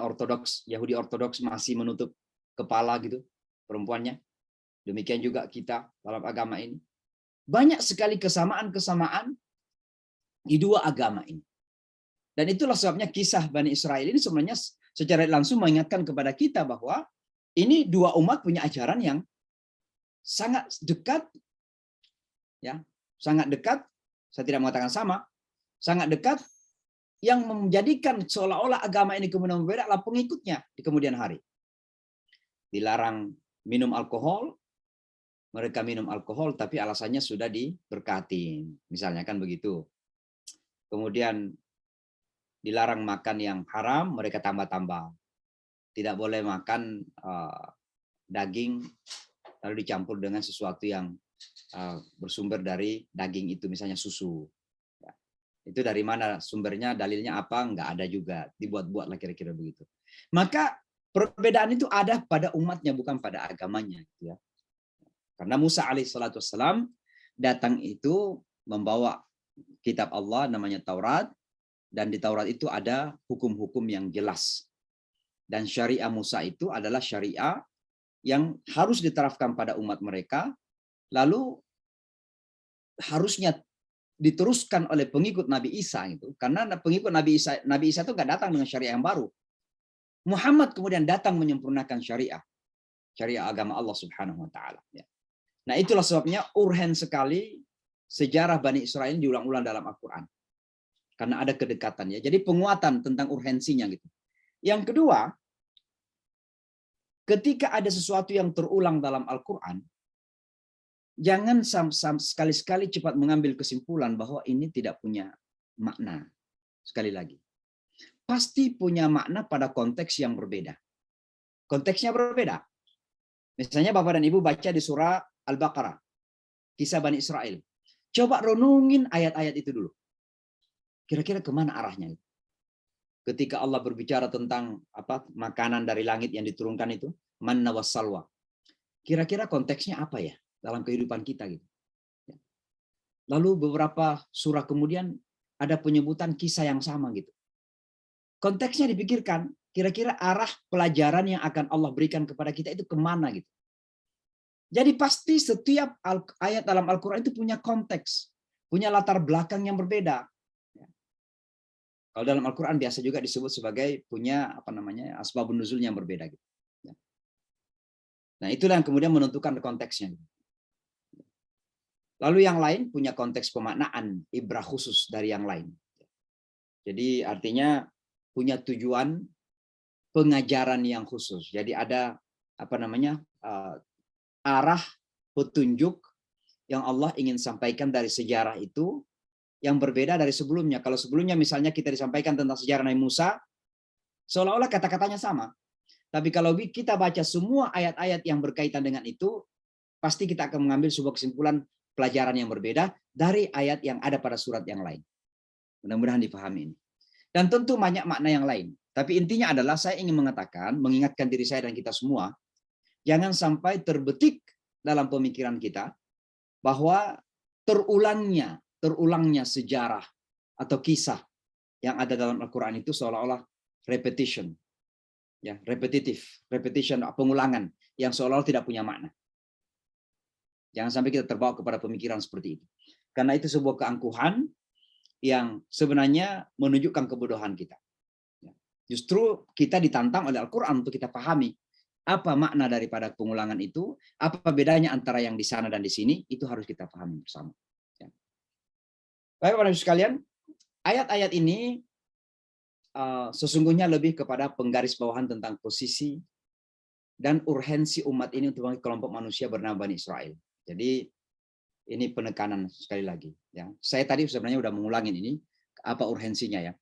Yahudi Ortodoks masih menutup kepala gitu perempuannya. Demikian juga kita dalam agama ini. Banyak sekali kesamaan-kesamaan di dua agama ini. Dan itulah sebabnya kisah Bani Israel ini sebenarnya secara langsung mengingatkan kepada kita bahwa ini dua umat punya ajaran yang sangat dekat, ya, sangat dekat. Saya tidak mengatakan sama, sangat dekat, yang menjadikan seolah-olah agama ini kemudian berbeda adalah pengikutnya di kemudian hari. Dilarang minum alkohol, mereka minum alkohol tapi alasannya sudah diberkati, misalnya kan begitu. Kemudian dilarang makan yang haram, mereka tambah-tambah. Tidak boleh makan daging lalu dicampur dengan sesuatu yang bersumber dari daging itu, misalnya susu. Ya. Itu dari mana sumbernya, dalilnya apa? Nggak ada juga, dibuat-buat lah kira-kira begitu. Maka perbedaan itu ada pada umatnya, bukan pada agamanya. Ya. Karena Musa alaihissalam datang itu membawa kitab Allah namanya Taurat, dan di Taurat itu ada hukum-hukum yang jelas. Dan syariah Musa itu adalah syariah yang harus diterapkan pada umat mereka, lalu harusnya diteruskan oleh pengikut Nabi Isa itu, karena pengikut Nabi Isa itu nggak datang dengan syariah yang baru. Muhammad kemudian datang menyempurnakan syariah agama Allah Subhanahu wa taala. Ya. Nah, itulah sebabnya urgen sekali sejarah Bani Israel diulang-ulang dalam Al-Qur'an. Karena ada kedekatan ya. Jadi penguatan tentang urgensinya gitu. Yang kedua, ketika ada sesuatu yang terulang dalam Al-Qur'an, jangan sekali-sekali cepat mengambil kesimpulan bahwa ini tidak punya makna. Sekali lagi. Pasti punya makna pada konteks yang berbeda. Konteksnya berbeda. Misalnya Bapak dan Ibu baca di surah Al-Baqarah. Kisah Bani Israel. Coba renungin ayat-ayat itu dulu. Kira-kira kemana arahnya? Ketika Allah berbicara tentang makanan dari langit yang diturunkan itu. Manna wassalwa. Kira-kira konteksnya apa ya? Dalam kehidupan kita gitu. Lalu beberapa surah kemudian ada penyebutan kisah yang sama gitu. Konteksnya dipikirkan, kira-kira arah pelajaran yang akan Allah berikan kepada kita itu kemana gitu. Jadi pasti setiap ayat dalam Al-Quran itu punya konteks, punya latar belakang yang berbeda. Kalau dalam Al-Quran biasa juga disebut sebagai punya asbabun nuzul yang berbeda gitu. Nah, itulah yang kemudian menentukan konteksnya. Lalu yang lain punya konteks pemaknaan, ibrah khusus dari yang lain. Jadi artinya punya tujuan pengajaran yang khusus. Jadi ada arah petunjuk yang Allah ingin sampaikan dari sejarah itu yang berbeda dari sebelumnya. Kalau sebelumnya misalnya kita disampaikan tentang sejarah Nabi Musa, seolah-olah kata-katanya sama. Tapi kalau kita baca semua ayat-ayat yang berkaitan dengan itu, pasti kita akan mengambil sebuah kesimpulan pelajaran yang berbeda dari ayat yang ada pada surat yang lain. Mudah-mudahan dipahami ini. Dan tentu banyak makna yang lain. Tapi intinya adalah saya ingin mengatakan, mengingatkan diri saya dan kita semua, jangan sampai terbetik dalam pemikiran kita bahwa terulangnya sejarah atau kisah yang ada dalam Al-Quran itu seolah-olah repetition. Ya, repetition, pengulangan yang seolah-olah tidak punya makna. Jangan sampai kita terbawa kepada pemikiran seperti itu. Karena itu sebuah keangkuhan yang sebenarnya menunjukkan kebodohan kita. Justru kita ditantang oleh Al-Quran untuk kita pahami apa makna daripada pengulangan itu, apa bedanya antara yang di sana dan di sini, itu harus kita pahami bersama. Baik, Bapak-Ibu sekalian, ayat-ayat ini sesungguhnya lebih kepada penggarisbawahan tentang posisi dan urgensi umat ini untuk kelompok manusia bernama Bani Israel. Jadi ini penekanan sekali lagi. Ya, saya tadi sebenarnya sudah mengulangin ini apa urgensinya ya.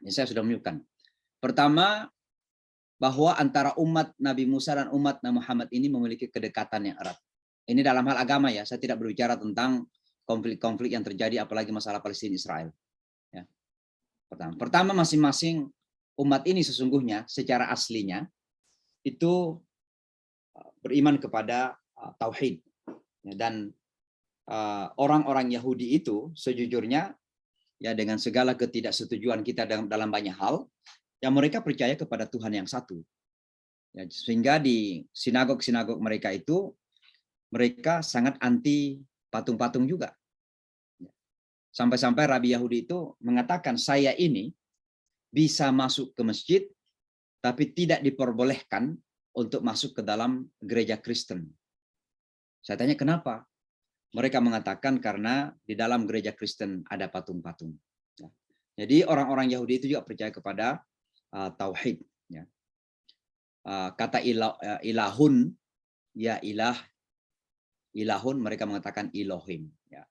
Ini saya sudah menunjukkan. Pertama, bahwa antara umat Nabi Musa dan umat Nabi Muhammad ini memiliki kedekatan yang erat. Ini dalam hal agama ya. Saya tidak berbicara tentang konflik-konflik yang terjadi, apalagi masalah Palestina Israel. Ya. Pertama, masing-masing umat ini sesungguhnya secara aslinya itu beriman kepada tauhid. Dan orang-orang Yahudi itu sejujurnya ya dengan segala ketidaksetujuan kita dalam banyak hal, yang mereka percaya kepada Tuhan yang satu. Ya, sehingga di sinagog-sinagog mereka itu mereka sangat anti patung-patung juga. Sampai-sampai Rabi Yahudi itu mengatakan, saya ini bisa masuk ke masjid tapi tidak diperbolehkan untuk masuk ke dalam gereja Kristen. Saya tanya kenapa? Mereka mengatakan karena di dalam gereja Kristen ada patung-patung. Ya. Jadi orang-orang Yahudi itu juga percaya kepada tauhid. Ya. Kata ilahun, ya ilahun, mereka mengatakan Elohim. Ya.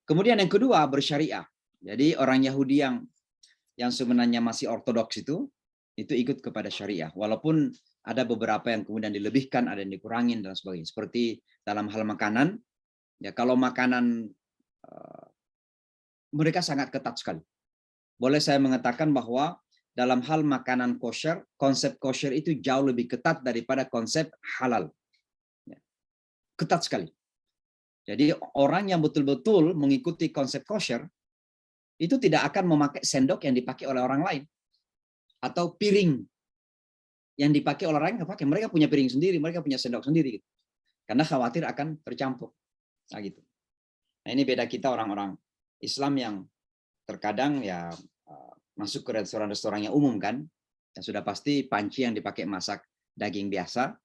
Kemudian yang kedua bersyariah. Jadi orang Yahudi yang sebenarnya masih ortodoks itu ikut kepada syariah. Walaupun ada beberapa yang kemudian dilebihkan, ada yang dikurangin dan sebagainya. Seperti dalam hal makanan, ya kalau makanan mereka sangat ketat sekali. Boleh saya mengatakan bahwa dalam hal makanan kosher, konsep kosher itu jauh lebih ketat daripada konsep halal. Ya. Ketat sekali. Jadi orang yang betul-betul mengikuti konsep kosher itu tidak akan memakai sendok yang dipakai oleh orang lain. Atau piring yang dipakai oleh orang lain nggak pakai. Mereka punya piring sendiri, mereka punya sendok sendiri. Karena khawatir akan tercampur. Nah, gitu. Nah, ini beda kita orang-orang Islam yang terkadang ya masuk ke restoran-restoran yang umum kan, yang sudah pasti panci yang dipakai masak daging biasa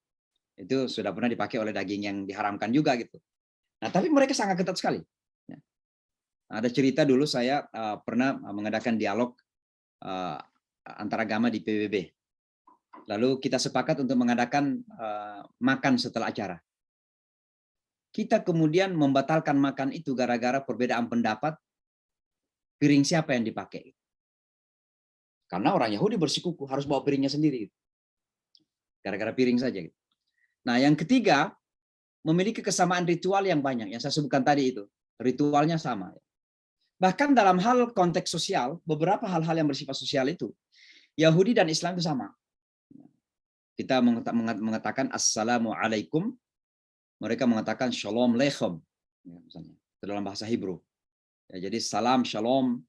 itu sudah pernah dipakai oleh daging yang diharamkan juga gitu. Nah, tapi mereka sangat ketat sekali. Ya. Ada cerita dulu saya pernah mengadakan dialog antar agama di PBB. Lalu kita sepakat untuk mengadakan makan setelah acara. Kita kemudian membatalkan makan itu gara-gara perbedaan pendapat piring siapa yang dipakai. Karena orang Yahudi bersikuku harus bawa piringnya sendiri. Gara-gara piring saja. Nah, yang ketiga, memiliki kesamaan ritual yang banyak. Yang saya sebutkan tadi itu. Ritualnya sama. Bahkan dalam hal konteks sosial, beberapa hal-hal yang bersifat sosial itu, Yahudi dan Islam itu sama. Kita mengatakan Assalamualaikum, mereka mengatakan Shalom Lechem, ya, misalnya, itu dalam bahasa Hebrew. Ya, jadi salam, shalom,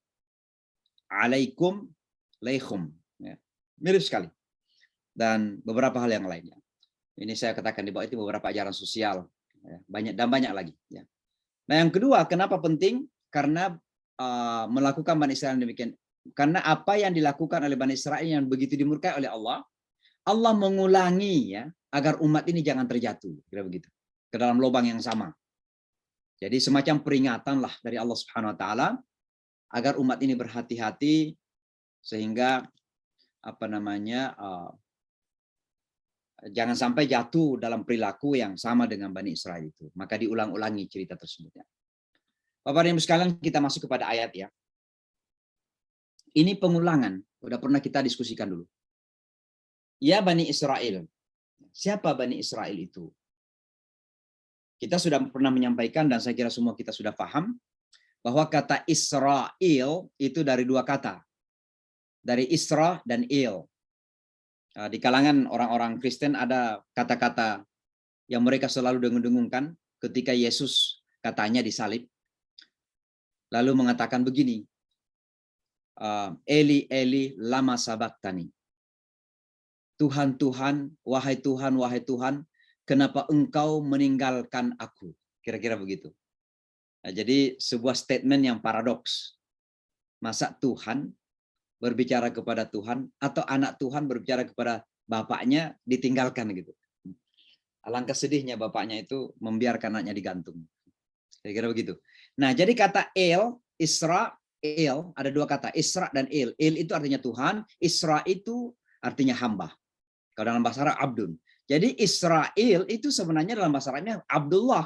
alaikum, lechem. Ya, mirip sekali. Dan beberapa hal yang lainnya. Ini saya katakan di bawah itu beberapa ajaran sosial. Ya, banyak lagi. Ya. Nah, yang kedua, kenapa penting? Karena melakukan Bani Israel demikian. Karena apa yang dilakukan oleh Bani Israel yang begitu dimurkai oleh Allah, Allah mengulangi ya agar umat ini jangan terjatuh, kira begitu, ke dalam lubang yang sama. Jadi semacam peringatan lah dari Allah Subhanahu wa taala agar umat ini berhati-hati sehingga jangan sampai jatuh dalam perilaku yang sama dengan Bani Israel itu. Maka diulang-ulangi cerita tersebut ya. Bapak dan Ibu sekalian, kita masuk kepada ayat ya. Ini pengulangan, udah pernah kita diskusikan dulu. Ya Bani Israel. Siapa Bani Israel itu? Kita sudah pernah menyampaikan dan saya kira semua kita sudah paham bahwa kata Israel itu dari dua kata. Dari Isra dan Il. Di kalangan orang-orang Kristen ada kata-kata yang mereka selalu dengung-dengungkan ketika Yesus katanya disalib. Lalu mengatakan begini, Eli, Eli, lama sabaktani. Tuhan, Tuhan, wahai Tuhan, wahai Tuhan, kenapa engkau meninggalkan aku? Kira-kira begitu. Nah, jadi sebuah statement yang paradoks. Masa Tuhan berbicara kepada Tuhan atau anak Tuhan berbicara kepada bapaknya ditinggalkan gitu. Alangkah sedihnya bapaknya itu membiarkan anaknya digantung. Kira-kira begitu. Nah, jadi kata El, Isra, El, ada dua kata, Isra dan El. El itu artinya Tuhan, Isra itu artinya hamba. Kalau dalam bahasa Arab, Abdun. Jadi Israel itu sebenarnya dalam bahasa Arabnya Abdullah,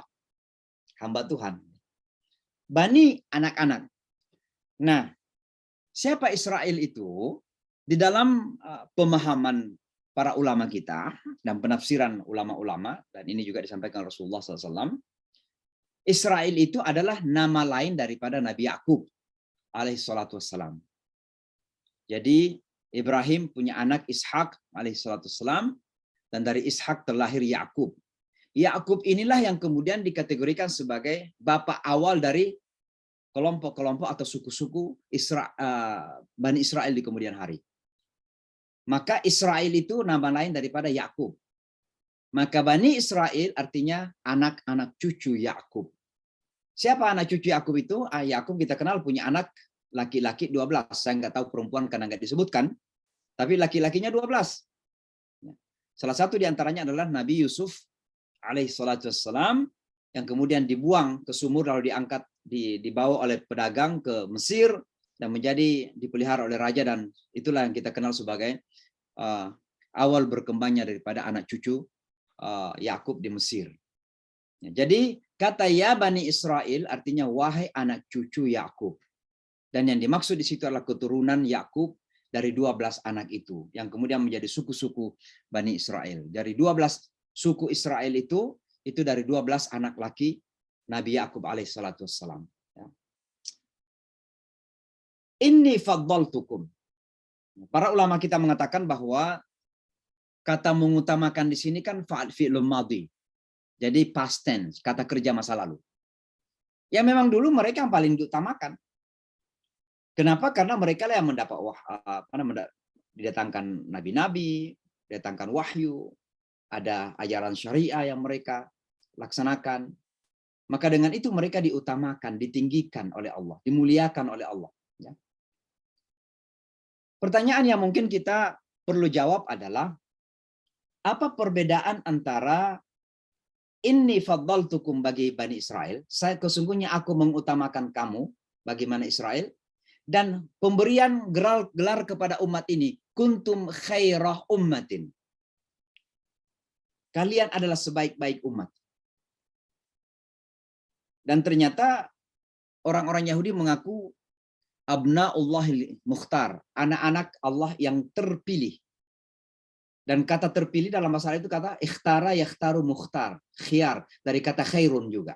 hamba Tuhan. Bani, anak-anak. Nah, siapa Israel itu? Di dalam pemahaman para ulama kita dan penafsiran ulama-ulama, dan ini juga disampaikan Rasulullah SAW, Israel itu adalah nama lain daripada Nabi Yakub alaihissalatu wassalam. Jadi Ibrahim punya anak Ishak alaihissalatu wassalam, dan dari Ishak terlahir Yakub. Yakub inilah yang kemudian dikategorikan sebagai bapak awal dari kelompok-kelompok atau suku-suku Bani Israel di kemudian hari. Maka Israel itu nama lain daripada Yakub. Maka Bani Israel artinya anak-anak cucu Yakub. Siapa anak cucu Yakub itu? Yakub kita kenal punya anak laki-laki 12. Saya nggak tahu perempuan karena nggak disebutkan. Tapi laki-lakinya 12. Salah satu diantaranya adalah Nabi Yusuf alaihissalatu wassalam yang kemudian dibuang ke sumur lalu diangkat dibawa oleh pedagang ke Mesir dan menjadi dipelihara oleh raja, dan itulah yang kita kenal sebagai awal berkembangnya daripada anak cucu Yakub di Mesir. Jadi kata ya Bani Israel artinya wahai anak cucu Yakub. Dan yang dimaksud di situ adalah keturunan Yakub dari 12 anak itu yang kemudian menjadi suku-suku Bani Israel. Dari 12 suku Israel itu dari 12 anak laki Nabi Yakub alaihissalatu wassalam. Inni faddaltukum. Para ulama kita mengatakan bahwa kata mengutamakan di sini kan fa'al fi'lun madhi. Jadi past tense, kata kerja masa lalu. Ya memang dulu mereka yang paling diutamakan. Kenapa? Karena mereka lah yang mendapat didatangkan nabi-nabi, didatangkan wahyu, ada ajaran syariah yang mereka laksanakan. Maka dengan itu mereka diutamakan, ditinggikan oleh Allah, dimuliakan oleh Allah. Ya. Pertanyaan yang mungkin kita perlu jawab adalah, apa perbedaan antara inni faddaltukum bagi Bani Israel, saya kesungguhnya aku mengutamakan kamu bagi Bani Israel, dan pemberian gelar kepada umat ini, kuntum khairah ummatin. Kalian adalah sebaik-baik umat. Dan ternyata orang-orang Yahudi mengaku abnaullahil mukhtar, anak-anak Allah yang terpilih. Dan kata terpilih dalam masalah itu kata ikhtara yakhtaru mukhtar, khiyar, dari kata khairun juga.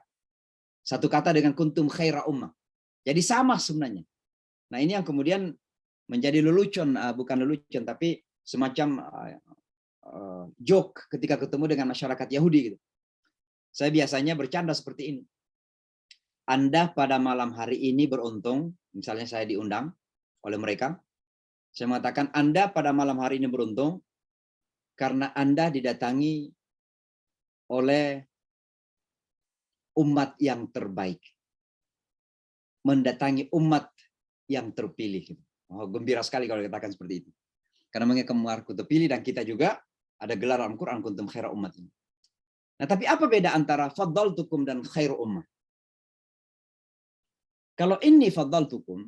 Satu kata dengan kuntum khaira ummah. Jadi sama sebenarnya. Nah, ini yang kemudian menjadi lelucon, bukan lelucon tapi semacam joke ketika ketemu dengan masyarakat Yahudi gitu. Saya biasanya bercanda seperti ini. Anda pada malam hari ini beruntung, misalnya saya diundang oleh mereka, saya mengatakan Anda pada malam hari ini beruntung karena Anda didatangi oleh umat yang terbaik. Mendatangi umat yang terpilih. Oh, gembira sekali kalau dikatakan seperti itu. Karena mereka mengaku terpilih dan kita juga ada gelar dalam Quran kuntum khaira ummat ini. Nah, tapi apa beda antara faddaltukum dan khairu ummah? Kalau inni faddaltukum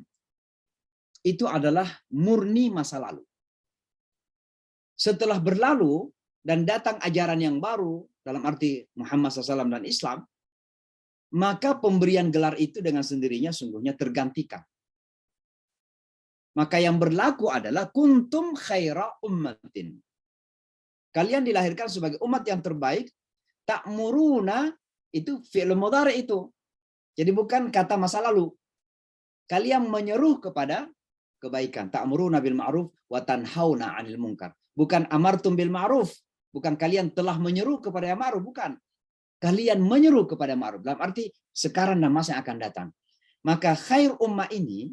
itu adalah murni masa lalu. Setelah berlalu dan datang ajaran yang baru dalam arti Muhammad SAW dan Islam, maka pemberian gelar itu dengan sendirinya sungguhnya tergantikan. Maka yang berlaku adalah kuntum khaira ummatin. Kalian dilahirkan sebagai umat yang terbaik, ta'muruna itu fi'il mudhari itu. Jadi bukan kata masa lalu. Kalian menyeru kepada kebaikan. Ta'muruna bil ma'ruf wa tanhauna 'anil munkar. Bukan amartum bil ma'ruf, bukan kalian telah menyeru kepada yang ma'ruf, bukan. Kalian menyeru kepada ma'ruf. Dalam arti sekarang dan masa yang akan datang. Maka khair ummah ini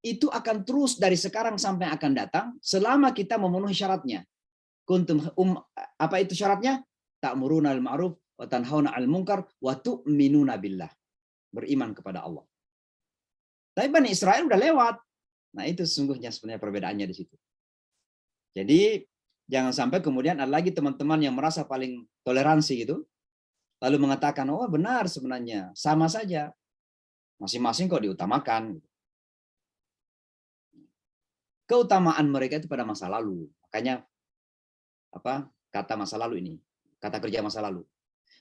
itu akan terus dari sekarang sampai akan datang selama kita memenuhi syaratnya. Kuntum apa itu syaratnya? Ta'muruna bil ma'ruf wa tanhauna 'anil munkar wa tu'minuna billah. Beriman kepada Allah. Tapi Bani Israel udah lewat. Nah, itu sesungguhnya sebenarnya perbedaannya di situ. Jadi jangan sampai kemudian ada lagi teman-teman yang merasa paling toleransi gitu, lalu mengatakan, oh benar sebenarnya, sama saja. Masing-masing kok diutamakan. Keutamaan mereka itu pada masa lalu. Makanya apa kata masa lalu ini, kata kerja masa lalu.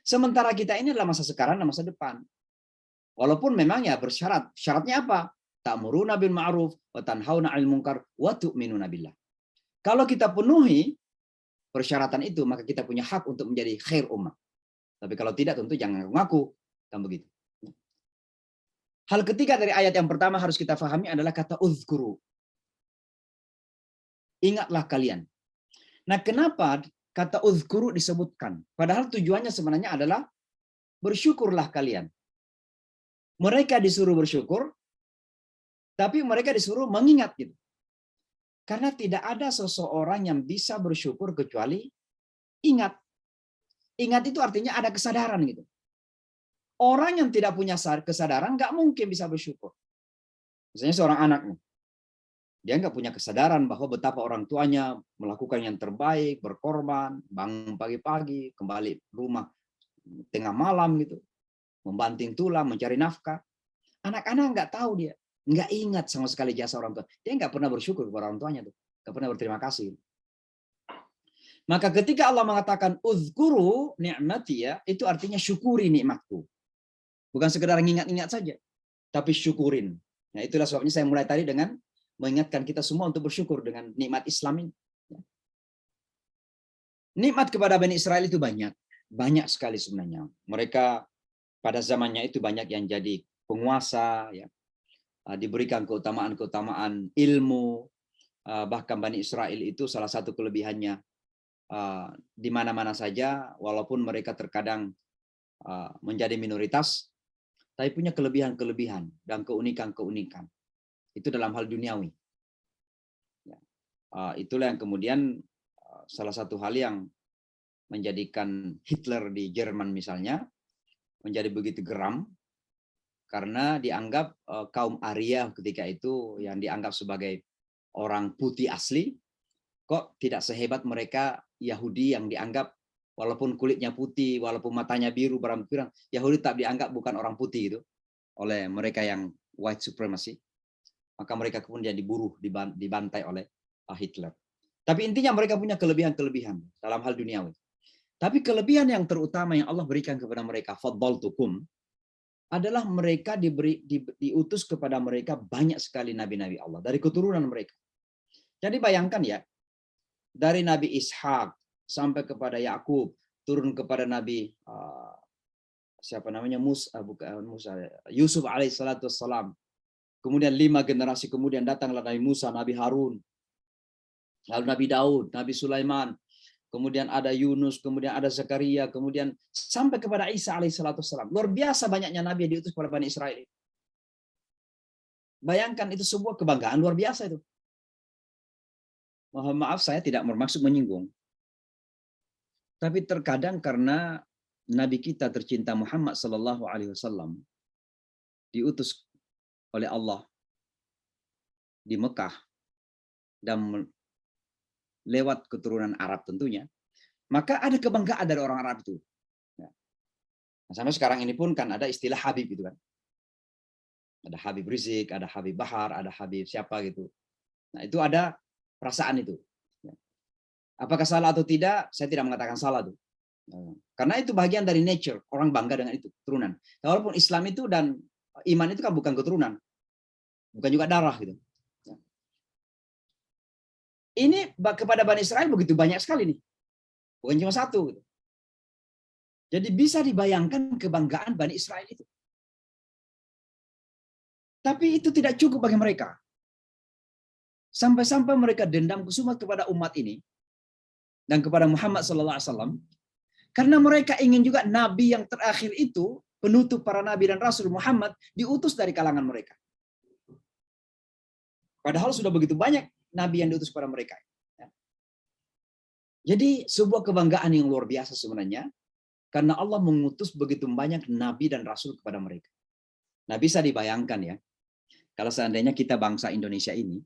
Sementara kita ini adalah masa sekarang dan masa depan. Walaupun memang ya bersyarat. Syaratnya apa? Ta'muruna bil ma'ruf wa tanhauna 'anil munkar wa tu'minuna billah. Kalau kita penuhi persyaratan itu, maka kita punya hak untuk menjadi khair ummah. Tapi kalau tidak, tentu jangan ngaku. Kan begitu. Hal ketiga dari ayat yang pertama harus kita fahami adalah kata uzkuru. Ingatlah kalian. Nah, kenapa kata uzkuru disebutkan? Padahal tujuannya sebenarnya adalah bersyukurlah kalian. Mereka disuruh bersyukur, tapi mereka disuruh mengingat gitu. Karena tidak ada seseorang yang bisa bersyukur kecuali ingat. Ingat itu artinya ada kesadaran gitu. Orang yang tidak punya kesadaran nggak mungkin bisa bersyukur. Misalnya seorang anak nih, dia nggak punya kesadaran bahwa betapa orang tuanya melakukan yang terbaik, berkorban, bangun pagi-pagi, kembali rumah tengah malam gitu, membanting tulang, mencari nafkah. Anak-anak nggak tahu dia, nggak ingat sama sekali jasa orang tua. Dia nggak pernah bersyukur kepada orang tuanya tuh, nggak pernah berterima kasih. Maka ketika Allah mengatakan uzkuru ni'mati ya, itu artinya syukuri nikmatku. Bukan sekedar ingat-ingat saja, tapi syukurin. Nah, itulah sebabnya saya mulai tadi dengan mengingatkan kita semua untuk bersyukur dengan nikmat Islam ini. Nikmat kepada Bani Israel itu banyak. Banyak sekali sebenarnya. Mereka pada zamannya itu banyak yang jadi penguasa, ya, diberikan keutamaan-keutamaan ilmu. Bahkan Bani Israel itu salah satu kelebihannya, di mana-mana saja, walaupun mereka terkadang menjadi minoritas, tapi punya kelebihan-kelebihan dan keunikan-keunikan. Itu dalam hal duniawi. Itulah yang kemudian salah satu hal yang menjadikan Hitler di Jerman misalnya menjadi begitu geram karena dianggap kaum Arya ketika itu yang dianggap sebagai orang putih asli kok tidak sehebat mereka Yahudi yang dianggap walaupun kulitnya putih, walaupun matanya biru, berambut pirang, Yahudi tak dianggap bukan orang putih itu oleh mereka yang white supremacy. Maka mereka kemudian diburu, dibantai oleh Hitler. Tapi intinya mereka punya kelebihan-kelebihan dalam hal duniawi. Tapi kelebihan yang terutama yang Allah berikan kepada mereka, faddaltukum, adalah mereka diutus kepada mereka banyak sekali nabi-nabi Allah dari keturunan mereka. Jadi bayangkan ya, dari Nabi Ishak sampai kepada Yakub, turun kepada Nabi siapa namanya Yusuf alaihissalatu wassalam. Kemudian 5 generasi kemudian datanglah Nabi Musa, Nabi Harun, lalu Nabi Daud, Nabi Sulaiman, kemudian ada Yunus, kemudian ada Zakaria, kemudian sampai kepada Isa alaihissalatu wassalam. Luar biasa banyaknya nabi yang diutus kepada Bani Israel. Bayangkan itu sebuah kebanggaan luar biasa itu. Mohon maaf saya tidak bermaksud menyinggung. Tapi terkadang karena Nabi kita tercinta Muhammad sallallahu alaihi wasallam diutus oleh Allah di Mekah dan lewat keturunan Arab tentunya, maka ada kebanggaan dari orang Arab itu. Ya. Nah, sampai sekarang ini pun kan ada istilah Habib itu kan. Ada Habib Rizik, ada Habib Bahar, ada Habib siapa gitu. Nah itu ada perasaan itu. Ya. Apakah salah atau tidak? Saya tidak mengatakan salah tuh. Karena itu bagian dari nature, orang bangga dengan itu, keturunan. Walaupun Islam itu dan iman itu kan bukan keturunan, bukan juga darah gitu. Ini kepada Bani Israel begitu banyak sekali nih. Bukan cuma satu. Gitu. Jadi bisa dibayangkan kebanggaan Bani Israel itu. Tapi itu tidak cukup bagi mereka. Sampai-sampai mereka dendam kesumat kepada umat ini dan kepada Muhammad SAW. Karena mereka ingin juga Nabi yang terakhir itu, penutup para Nabi dan Rasul Muhammad, diutus dari kalangan mereka. Padahal sudah begitu banyak Nabi yang diutus kepada mereka. Jadi sebuah kebanggaan yang luar biasa sebenarnya, karena Allah mengutus begitu banyak Nabi dan Rasul kepada mereka. Nah bisa dibayangkan ya, kalau seandainya kita bangsa Indonesia ini,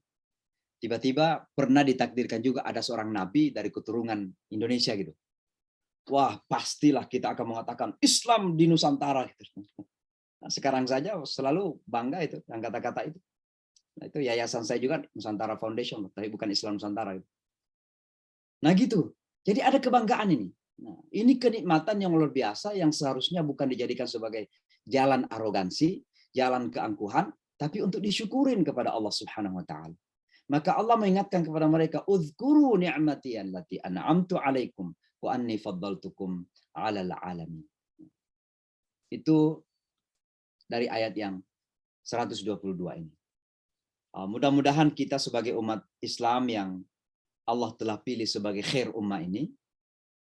tiba-tiba pernah ditakdirkan juga ada seorang Nabi dari keturunan Indonesia gitu. Wah pastilah kita akan mengatakan Islam di Nusantara. Nah, sekarang saja selalu bangga itu, yang kata-kata itu. Nah, itu yayasan saya juga Nusantara Foundation, tapi bukan Islam Nusantara. Nah gitu. Jadi ada kebanggaan ini. Nah, ini kenikmatan yang luar biasa yang seharusnya bukan dijadikan sebagai jalan arogansi, jalan keangkuhan, tapi untuk disyukurin kepada Allah Subhanahu wa taala. Maka Allah mengingatkan kepada mereka, "Udzkuru ni'mati allati an'amtu 'alaikum wa anni faddaltukum 'alal 'alamin." Itu dari ayat yang 122 ini. Mudah-mudahan kita sebagai umat Islam yang Allah telah pilih sebagai khair ummah ini,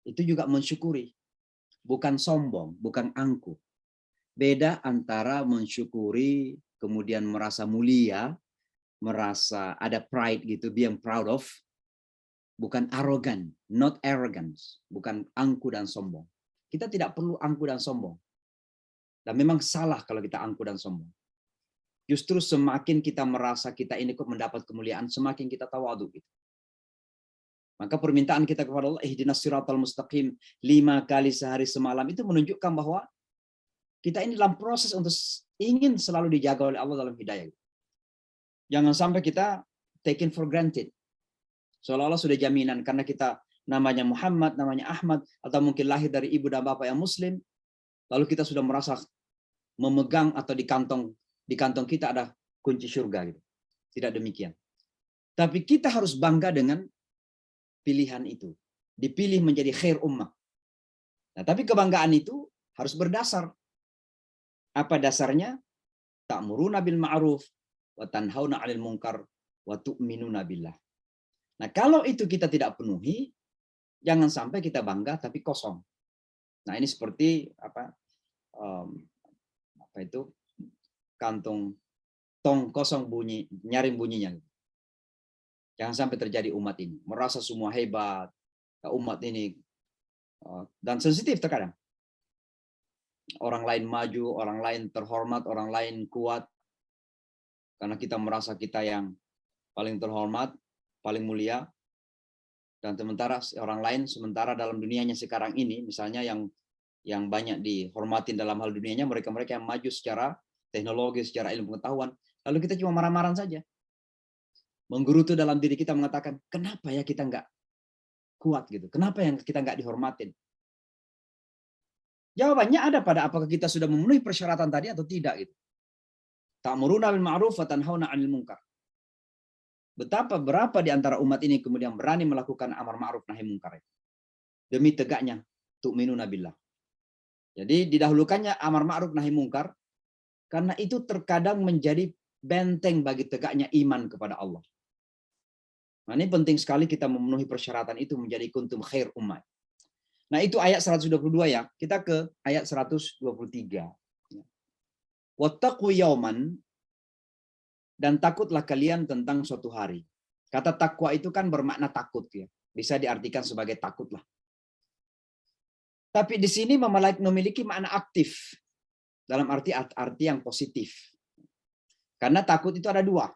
itu juga mensyukuri. Bukan sombong, bukan angkuh. Beda antara mensyukuri, kemudian merasa mulia, merasa ada pride gitu, being proud of, bukan arogan, not arrogance, bukan angkuh dan sombong. Kita tidak perlu angkuh dan sombong. Dan memang salah kalau kita angkuh dan sombong. Justru semakin kita merasa kita ini kok mendapat kemuliaan, semakin kita tawadhu gitu. Maka permintaan kita kepada Allah, ihdinas siratal mustaqim 5 kali sehari semalam itu menunjukkan bahwa kita ini dalam proses untuk ingin selalu dijaga oleh Allah dalam hidayah. Jangan sampai kita taken for granted. Seolah-olah sudah jaminan karena kita namanya Muhammad, namanya Ahmad, atau mungkin lahir dari ibu dan bapak yang muslim, lalu kita sudah merasa memegang atau di kantong kita ada kunci surga gitu. Tidak demikian. Tapi kita harus bangga dengan pilihan itu. Dipilih menjadi khair ummah. Nah, tapi kebanggaan itu harus berdasar. Apa dasarnya? Ta'muruna bil ma'ruf wa tanhauna 'anil munkar wa tu'minuna billah. Nah, kalau itu kita tidak penuhi, jangan sampai kita bangga tapi kosong. Nah, ini seperti apa itu? Kantung tong kosong bunyi, nyaring bunyinya. Jangan sampai terjadi umat ini merasa semua hebat, umat ini dan sensitif terkadang. orang lain maju, orang lain terhormat, orang lain kuat. Karena kita merasa kita yang paling terhormat, paling mulia. Dan sementara dalam dunianya sekarang ini, misalnya yang banyak dihormatin dalam hal dunianya, mereka-mereka yang maju secara teknologi, secara ilmu pengetahuan. Lalu kita cuma marah-marah saja. Menggerutu dalam diri kita mengatakan, kenapa ya kita nggak kuat gitu? Kenapa yang kita nggak dihormatin? Jawabannya ada pada apakah kita sudah memenuhi persyaratan tadi atau tidak gitu. Ta'muruna bil ma'ruf wa tanhauna 'anil munkar. Berapa di antara umat ini kemudian berani melakukan amar ma'ruf nahi munkar demi tegaknya tu'minuna billah. Jadi didahulukannya amar ma'ruf nahi munkar karena itu terkadang menjadi benteng bagi tegaknya iman kepada Allah. Nah, ini penting sekali kita memenuhi persyaratan itu menjadi kuntum khair ummah. Nah, itu ayat 122 ya. Kita ke ayat 123. Wattaqu yauman, dan takutlah kalian tentang suatu hari. Kata takwa itu kan bermakna takut ya. Bisa diartikan sebagai takutlah. Tapi di sini memiliki makna aktif. Dalam arti yang positif. Karena takut itu ada dua.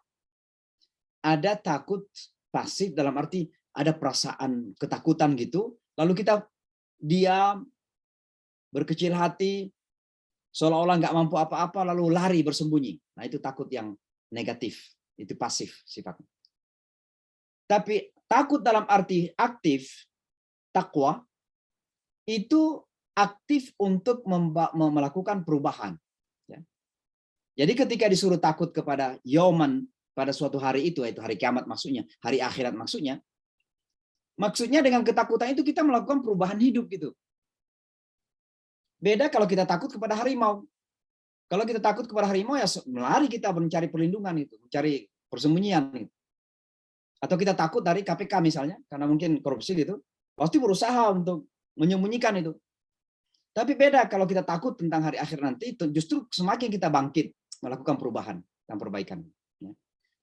Ada takut pasif dalam arti ada perasaan ketakutan gitu. Lalu kita diam, berkecil hati, seolah-olah nggak mampu apa-apa, lalu lari bersembunyi. Nah, itu takut yang negatif, itu pasif sifatnya. Tapi takut dalam arti aktif, takwa, itu aktif untuk melakukan perubahan. Ya. Jadi ketika disuruh takut kepada yauman, pada suatu hari itu, yaitu hari kiamat maksudnya, hari akhirat maksudnya dengan ketakutan itu kita melakukan perubahan hidup gitu. Beda kalau kita takut kepada harimau. Kalau kita takut kepada harimau ya lari kita mencari perlindungan itu, mencari persembunyian gitu. Atau kita takut dari KPK misalnya karena mungkin korupsi gitu, pasti berusaha untuk menyembunyikan itu. Tapi beda kalau kita takut tentang hari akhir nanti, justru semakin kita bangkit melakukan perubahan dan perbaikan.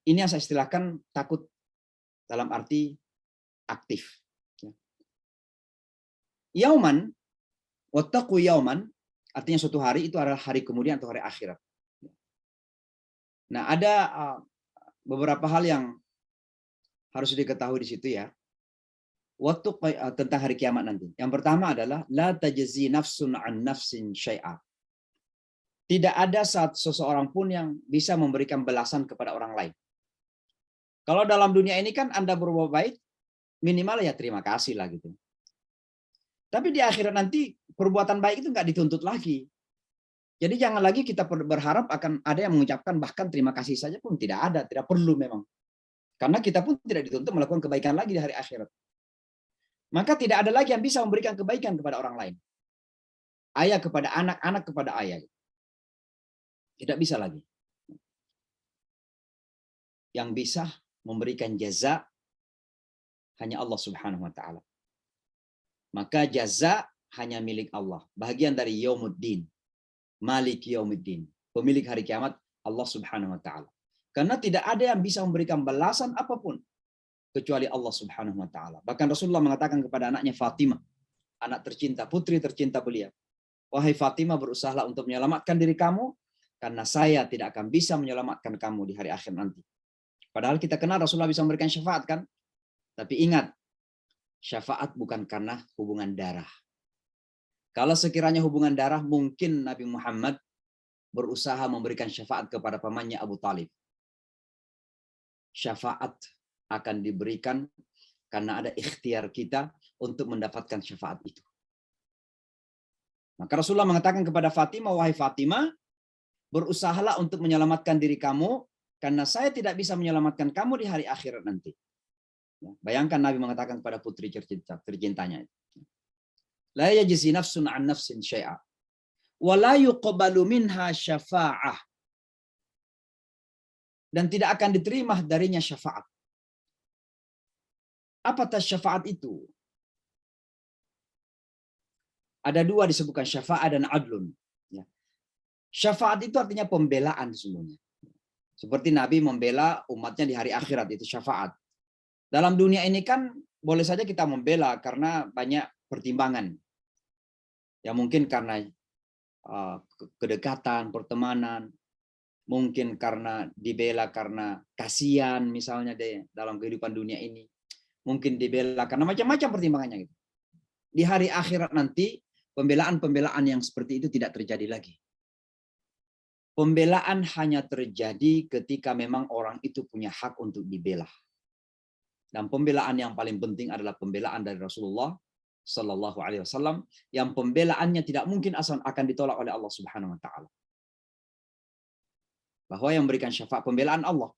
Ini yang saya istilahkan takut dalam arti aktif. Yauman, wattaqu yauman, artinya suatu hari itu adalah hari kemudian atau hari akhirat. Nah, ada beberapa hal yang harus diketahui di situ ya. Waktu tentang hari kiamat nanti. Yang pertama adalah la tajzi nafsun an nafsin syai'a. Tidak ada seseorang pun yang bisa memberikan balasan kepada orang lain. Kalau dalam dunia ini kan Anda berbuat baik, minimal ya terima kasih lah gitu. Tapi di akhirat nanti perbuatan baik itu nggak dituntut lagi. Jadi jangan lagi kita berharap akan ada yang mengucapkan bahkan terima kasih saja pun tidak ada, tidak perlu memang. Karena kita pun tidak dituntut melakukan kebaikan lagi di hari akhirat. Maka tidak ada lagi yang bisa memberikan kebaikan kepada orang lain. Ayah kepada anak, anak kepada ayah. Tidak bisa lagi. Yang bisa memberikan jaza hanya Allah Subhanahu wa taala. Maka jaza hanya milik Allah. Bagian dari Yaumuddin. Malik Yaumuddin. Pemilik hari kiamat Allah Subhanahu wa taala. Karena tidak ada yang bisa memberikan balasan apapun kecuali Allah Subhanahu wa taala. Bahkan Rasulullah mengatakan kepada anaknya Fatimah, anak tercinta, putri tercinta beliau, "Wahai Fatimah, berusahalah untuk menyelamatkan diri kamu karena saya tidak akan bisa menyelamatkan kamu di hari akhir nanti." Padahal kita kenal Rasulullah bisa memberikan syafaat kan? Tapi ingat, syafaat bukan karena hubungan darah. Kalau sekiranya hubungan darah, mungkin Nabi Muhammad berusaha memberikan syafaat kepada pamannya Abu Talib. Syafaat akan diberikan karena ada ikhtiar kita untuk mendapatkan syafaat itu. Maka Rasulullah mengatakan kepada Fatimah, "Wahai Fatimah, berusahalah untuk menyelamatkan diri kamu karena saya tidak bisa menyelamatkan kamu di hari akhirat nanti." Bayangkan Nabi mengatakan kepada putri tercintanya. La yajzi nafsun an nafsin syai'a wa la yuqbalu minha syafa'ah. Dan tidak akan diterima darinya syafaat. Apa syafaat itu? Ada dua disebutkan, syafaat dan adlun. Syafaat itu artinya pembelaan semuanya. Seperti Nabi membela umatnya di hari akhirat, itu syafaat. Dalam dunia ini kan boleh saja kita membela karena banyak pertimbangan. Ya mungkin karena kedekatan, pertemanan, mungkin karena dibela karena kasihan misalnya deh dalam kehidupan dunia ini, mungkin dibela karena macam-macam pertimbangannya gitu. Di hari akhirat nanti pembelaan-pembelaan yang seperti itu tidak terjadi lagi. Pembelaan hanya terjadi ketika memang orang itu punya hak untuk dibela. Dan pembelaan yang paling penting adalah pembelaan dari Rasulullah Sallallahu Alaihi Wasallam, yang pembelaannya tidak mungkin akan ditolak oleh Allah Subhanahu Wa Taala. Bahwa yang memberikan syafaat pembelaan Allah.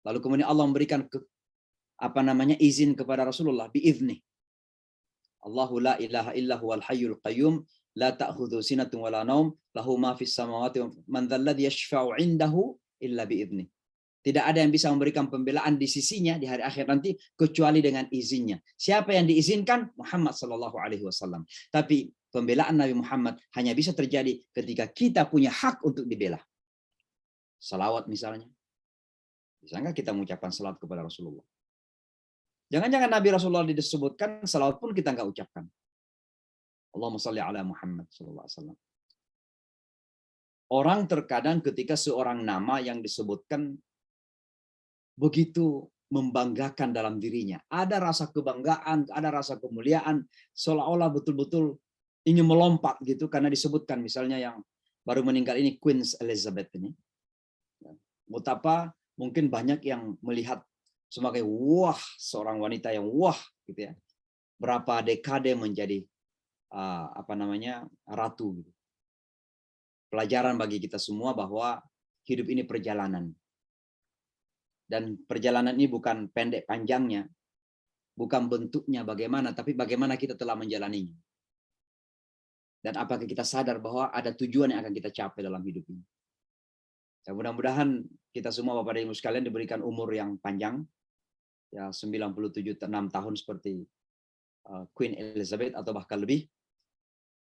Lalu kemudian Allah memberikan izin kepada Rasulullah biizni. Allahu la ilaha illa huwal hayyul qayyum la ta'khudhu sinatun wala naum lahu ma fis samawati man dzalladzi yashfa'u 'indahu illa biizni. Tidak ada yang bisa memberikan pembelaan di sisinya di hari akhir nanti kecuali dengan izinnya. Siapa yang diizinkan? Muhammad sallallahu alaihi wasallam. Tapi pembelaan Nabi Muhammad hanya bisa terjadi ketika kita punya hak untuk dibela. Salawat misalnya. Bisa nggak kita mengucapkan salawat kepada Rasulullah? Jangan-jangan Nabi Rasulullah disebutkan, salawat pun kita nggak ucapkan. Allahumma shalli ala Muhammad sallallahu alaihi wasallam. Orang terkadang ketika seorang nama yang disebutkan begitu membanggakan dalam dirinya. Ada rasa kebanggaan, ada rasa kemuliaan, seolah-olah betul-betul ingin melompat gitu karena disebutkan misalnya yang baru meninggal ini Queen Elizabeth ini. Betapa mungkin banyak yang melihat sebagai wah, seorang wanita yang wah gitu ya. Berapa dekade menjadi ratu gitu. Pelajaran bagi kita semua bahwa hidup ini perjalanan. Dan perjalanan ini bukan pendek panjangnya, bukan bentuknya bagaimana, tapi bagaimana kita telah menjalaninya. Dan apakah kita sadar bahwa ada tujuan yang akan kita capai dalam hidup ini. Dan mudah-mudahan kita semua Bapak dan Ibu sekalian diberikan umur yang panjang, ya 97 tahun seperti Queen Elizabeth atau bahkan lebih.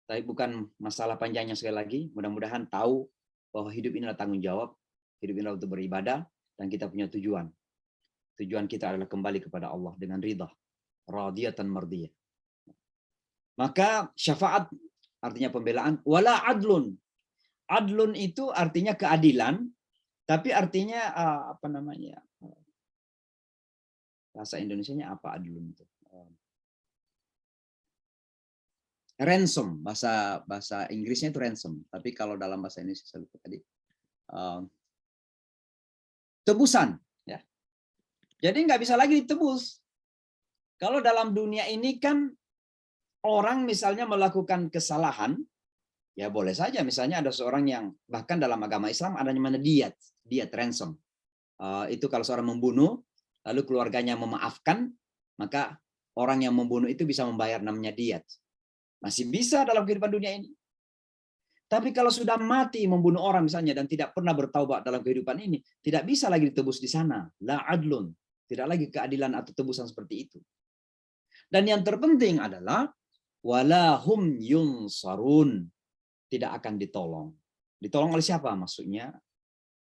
Tapi bukan masalah panjangnya sekali lagi, mudah-mudahan tahu bahwa hidup ini adalah tanggung jawab, hidup ini adalah untuk beribadah, dan kita punya tujuan. Tujuan kita adalah kembali kepada Allah dengan ridha, radiyatan mardiyah. Maka syafaat artinya pembelaan, wala adlun. Adlun itu artinya keadilan, tapi artinya bahasa Indonesianya apa adlun itu? Ransom, bahasa Inggrisnya itu ransom, tapi kalau dalam bahasa Indonesia saya lupa tadi. Tebusan, ya. Jadi nggak bisa lagi ditebus. Kalau dalam dunia ini kan orang misalnya melakukan kesalahan, ya boleh saja. Misalnya ada seorang yang bahkan dalam agama Islam ada namanya diat ransom. Itu kalau seorang membunuh, lalu keluarganya memaafkan, maka orang yang membunuh itu bisa membayar namanya diat. Masih bisa dalam kehidupan dunia ini. Tapi kalau sudah mati membunuh orang misalnya dan tidak pernah bertaubat dalam kehidupan ini, tidak bisa lagi ditebus di sana. La adlun. Tidak lagi keadilan atau tebusan seperti itu. Dan yang terpenting adalah walahum yunsarun. Tidak akan ditolong. Ditolong oleh siapa maksudnya?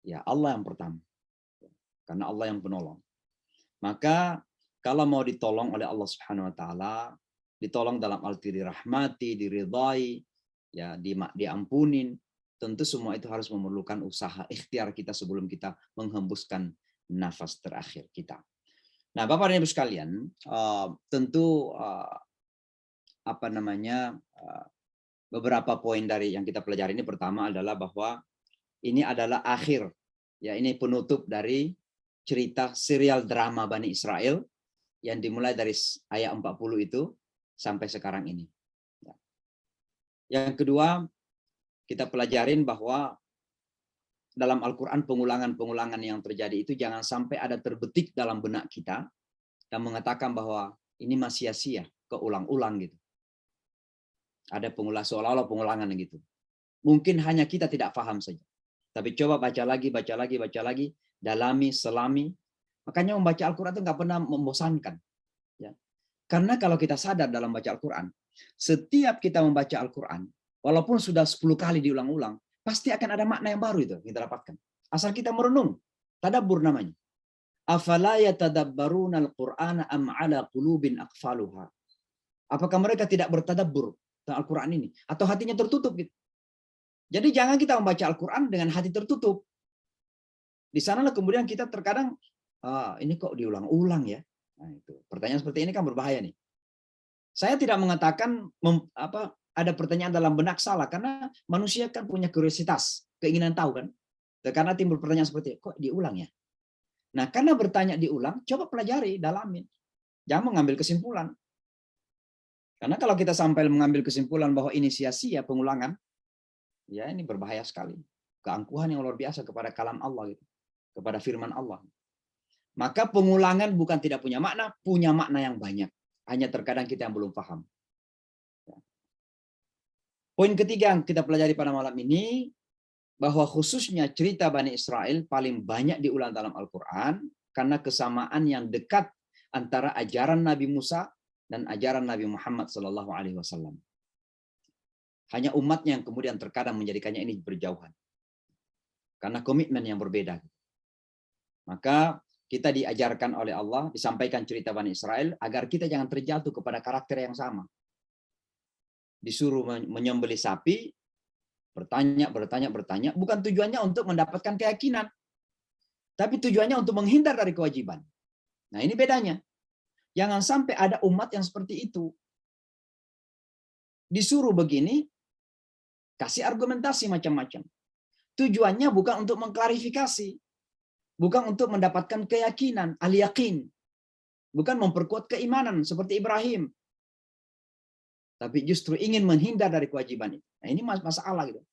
Ya Allah yang pertama. Karena Allah yang penolong. Maka kalau mau ditolong oleh Allah Subhanahu wa taala, ditolong dalam arti dirahmati, diridai, ya diampunin, tentu semua itu harus memerlukan usaha ikhtiar kita sebelum kita menghembuskan nafas terakhir kita. Nah, Bapak dan Ibu sekalian, tentu beberapa poin dari yang kita pelajari ini, pertama adalah bahwa ini adalah akhir, ya ini penutup dari cerita serial drama Bani Israel yang dimulai dari ayat 40 itu sampai sekarang ini. Yang kedua, kita pelajarin bahwa dalam Al-Quran pengulangan-pengulangan yang terjadi itu jangan sampai ada terbetik dalam benak kita dan mengatakan bahwa ini masih sia-sia, keulang-ulang gitu. Ada seolah-olah pengulangan gitu. Mungkin hanya kita tidak paham saja. Tapi coba baca lagi, dalami, selami. Makanya membaca Al-Quran itu nggak pernah membosankan. Ya. Karena kalau kita sadar dalam baca Al-Quran, setiap kita membaca Al-Quran, walaupun sudah 10 kali diulang-ulang, pasti akan ada makna yang baru itu kita dapatkan. Asal kita merenung, tadabbur namanya. Afala yatadabbaruna al-Qur'ana am ala qulubin aqfaluha. Apakah mereka tidak bertadabbur tentang Al-Quran ini? Atau hatinya tertutup gitu? Jadi jangan kita membaca Al-Quran dengan hati tertutup. Di sanalah kemudian kita terkadang, ini kok diulang-ulang ya. Nah, itu. Pertanyaan seperti ini kan berbahaya nih. Saya tidak mengatakan ada pertanyaan dalam benak salah, karena manusia kan punya kuriositas, keinginan tahu kan. Karena timbul pertanyaan seperti, kok diulang ya? Nah, karena bertanya diulang, coba pelajari, dalamin. Jangan mengambil kesimpulan. Karena kalau kita sampai mengambil kesimpulan bahwa ini sia-sia pengulangan, ya ini berbahaya sekali. Keangkuhan yang luar biasa kepada kalam Allah, gitu, kepada firman Allah. Maka pengulangan bukan tidak punya makna yang banyak. Hanya terkadang kita yang belum paham. Poin ketiga yang kita pelajari pada malam ini, bahwa khususnya cerita Bani Israel paling banyak diulang dalam Al-Quran karena kesamaan yang dekat antara ajaran Nabi Musa dan ajaran Nabi Muhammad SAW. Hanya umatnya yang kemudian terkadang menjadikannya ini berjauhan. Karena komitmen yang berbeda. Maka kita diajarkan oleh Allah, disampaikan cerita Bani Israel, agar kita jangan terjatuh kepada karakter yang sama. Disuruh menyembelih sapi, bertanya, bukan tujuannya untuk mendapatkan keyakinan, tapi tujuannya untuk menghindar dari kewajiban. Nah, ini bedanya. Jangan sampai ada umat yang seperti itu. Disuruh begini, kasih argumentasi macam-macam. Tujuannya bukan untuk mengklarifikasi, bukan untuk mendapatkan keyakinan, al-yakin, bukan memperkuat keimanan seperti Ibrahim, tapi justru ingin menghindar dari kewajiban itu. Nah, ini masalah gitu.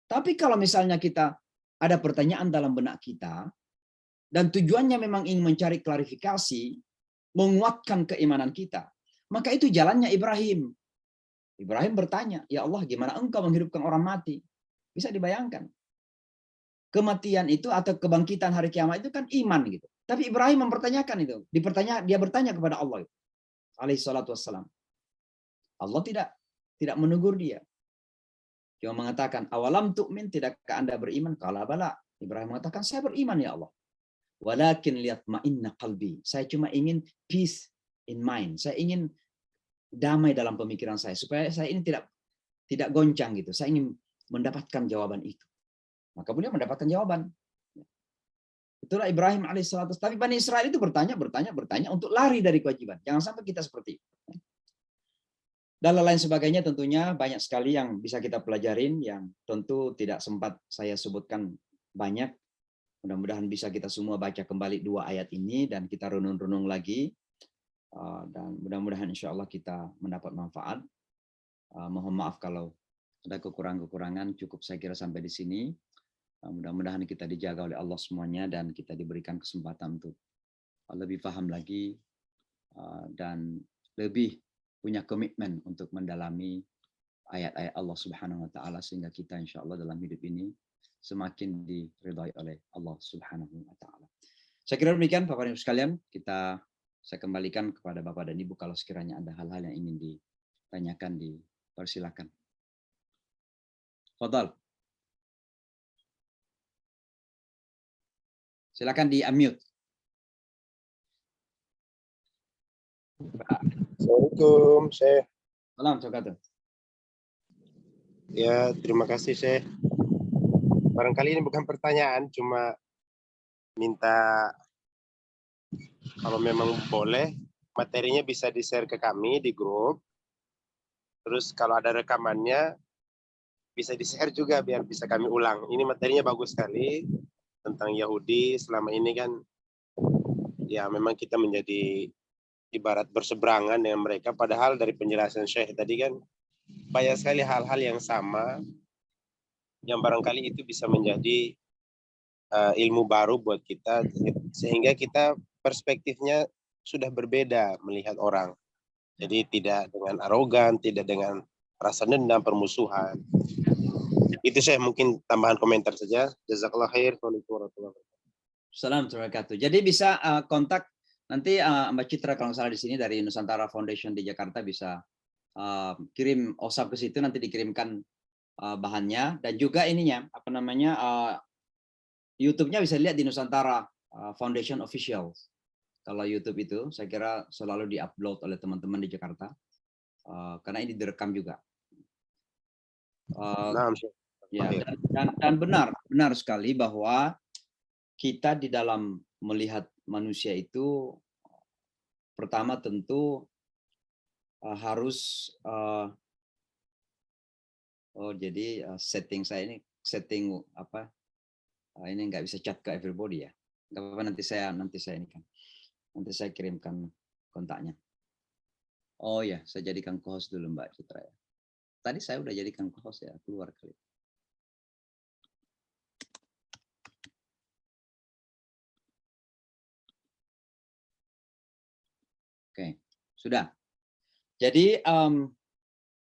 Tapi kalau misalnya kita ada pertanyaan dalam benak kita, dan tujuannya memang ingin mencari klarifikasi, menguatkan keimanan kita, maka itu jalannya Ibrahim. Ibrahim bertanya, ya Allah, gimana engkau menghidupkan orang mati? Bisa dibayangkan. Kematian itu atau kebangkitan hari kiamat itu kan iman gitu. Tapi Ibrahim mempertanyakan itu. Dia bertanya kepada Allah. Alaihi salatu wassalam. Allah tidak menegur dia. Cuma mengatakan, awalam tu'min, tidakkah Anda beriman? Qala bala. Ibrahim mengatakan, saya beriman ya Allah. Walakin liyatma'inna qalbi. Saya cuma ingin peace in mind. Saya ingin damai dalam pemikiran saya, supaya saya ini tidak goncang gitu. Saya ingin mendapatkan jawaban itu. Maka kemudian mendapatkan jawaban. Itulah Ibrahim alaihissalam. Tapi Bani Israel itu bertanya untuk lari dari kewajiban. Jangan sampai kita seperti itu. Dan lain sebagainya tentunya banyak sekali yang bisa kita pelajarin, yang tentu tidak sempat saya sebutkan banyak. Mudah-mudahan bisa kita semua baca kembali 2 ayat ini dan kita renung-renung lagi. Dan mudah-mudahan insya Allah kita mendapat manfaat. Mohon maaf kalau ada kekurangan-kekurangan. Cukup saya kira sampai di sini. Mudah-mudahan kita dijaga oleh Allah semuanya dan kita diberikan kesempatan untuk lebih paham lagi dan lebih punya komitmen untuk mendalami ayat-ayat Allah Subhanahu wa taala, sehingga kita insya Allah dalam hidup ini semakin diridhai oleh Allah Subhanahu wa taala. Saya kira demikian Bapak Ibu sekalian, saya kembalikan kepada Bapak dan Ibu kalau sekiranya ada hal-hal yang ingin ditanyakan, dipersilakan. Fadhal. Silakan di-unmute. Assalamualaikum, Syekh. Assalamualaikum. Ya, terima kasih, Syekh. Barangkali ini bukan pertanyaan, cuma minta kalau memang boleh, materinya bisa di-share ke kami di grup. Terus kalau ada rekamannya, bisa di-share juga biar bisa kami ulang. Ini materinya bagus sekali tentang Yahudi. Selama ini kan, ya memang kita menjadi ibarat berseberangan dengan mereka. Padahal dari penjelasan Syekh tadi kan, banyak sekali hal-hal yang sama, yang barangkali itu bisa menjadi ilmu baru buat kita, sehingga kita perspektifnya sudah berbeda melihat orang. Jadi tidak dengan arogan, tidak dengan rasa dendam, permusuhan. Itu saya mungkin tambahan komentar saja. Jazakallah khair. Assalamualaikum warahmatullahi wabarakatuh. Assalamualaikum warahmatullahi wabarakatuh. Jadi bisa kontak nanti Mbak Citra kalau nggak salah di sini dari Nusantara Foundation di Jakarta, bisa kirim WhatsApp ke situ, nanti dikirimkan bahannya, dan juga ininya apa namanya YouTube-nya bisa lihat di Nusantara Foundation Official. Kalau YouTube itu saya kira selalu diupload oleh teman-teman di Jakarta karena ini direkam juga. Nah, Ya, Oke. dan benar sekali bahwa kita di dalam melihat manusia itu pertama tentu harus setting saya ini apa ini nggak bisa chat ke everybody ya. Nggak apa-apa, nanti saya kirimkan kontaknya. Oh ya, saya jadikan co-host dulu Mbak Citra ya. Tadi saya udah jadikan co-host ya, keluar kali. Oke, sudah. Jadi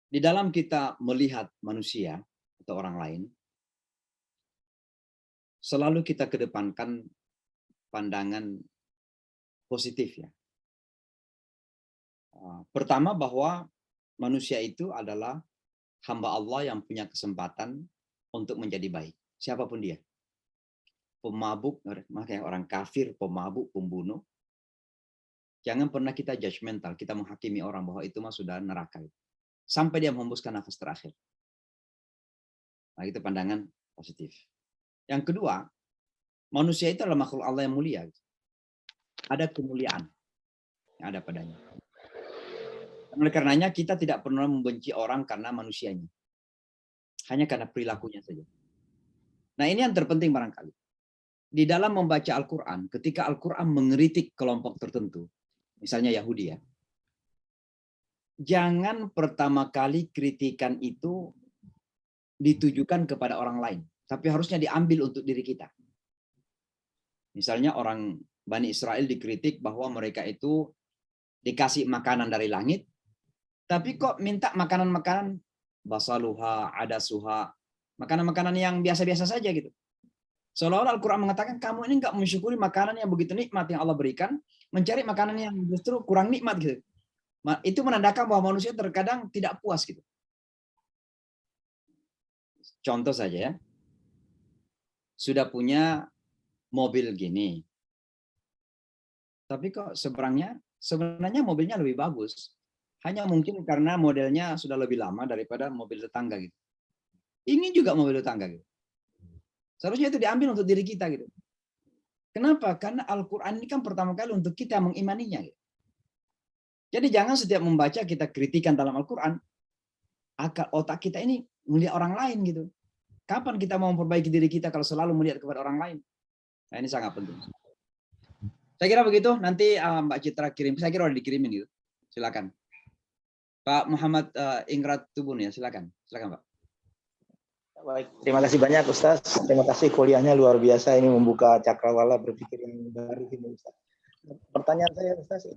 di dalam kita melihat manusia atau orang lain, selalu kita kedepankan pandangan positif ya. Pertama bahwa manusia itu adalah hamba Allah yang punya kesempatan untuk menjadi baik. Siapapun dia. Pemabuk, makanya orang kafir, pemabuk, pembunuh. Jangan pernah kita judgmental, kita menghakimi orang bahwa itu mah sudah neraka. Sampai dia menghembuskan nafas terakhir. Nah, itu pandangan positif. Yang kedua, manusia itu adalah makhluk Allah yang mulia. Ada kemuliaan yang ada padanya. Oleh karenanya kita tidak pernah membenci orang karena manusianya. Hanya karena perilakunya saja. Nah, ini yang terpenting barangkali. Di dalam membaca Al-Quran, ketika Al-Quran mengeritik kelompok tertentu, misalnya Yahudi ya, jangan pertama kali kritikan itu ditujukan kepada orang lain, tapi harusnya diambil untuk diri kita. Misalnya orang Bani Israel dikritik bahwa mereka itu dikasih makanan dari langit, tapi kok minta makanan-makanan basaluha, adasuha, makanan-makanan yang biasa-biasa saja gitu. Seolah-olah Al-Quran mengatakan kamu ini nggak mensyukuri makanan yang begitu nikmat yang Allah berikan, mencari makanan yang justru kurang nikmat gitu. Itu menandakan bahwa manusia terkadang tidak puas gitu. Contoh saja ya, sudah punya mobil gini, tapi kok sebenarnya mobilnya lebih bagus. Hanya mungkin karena modelnya sudah lebih lama daripada mobil tetangga gitu. Ingin juga mobil tetangga gitu. Seharusnya itu diambil untuk diri kita gitu. Kenapa? Karena Al-Quran ini kan pertama kali untuk kita mengimaninya. Gitu. Jadi jangan setiap membaca kita kritikan dalam Al-Quran, otak kita ini melihat orang lain gitu. Kapan kita mau memperbaiki diri kita kalau selalu melihat kepada orang lain? Nah, ini sangat penting. Saya kira begitu. Nanti Mbak Citra kirim. Saya kira udah dikirimin gitu. Silakan. Pak Muhammad Ingrat Tubun ya, silakan. Silakan Pak. Baik, terima kasih banyak Ustaz. Terima kasih kuliahnya luar biasa, ini membuka cakrawala berpikir yang baru ini Ustaz. Pertanyaan saya Ustaz,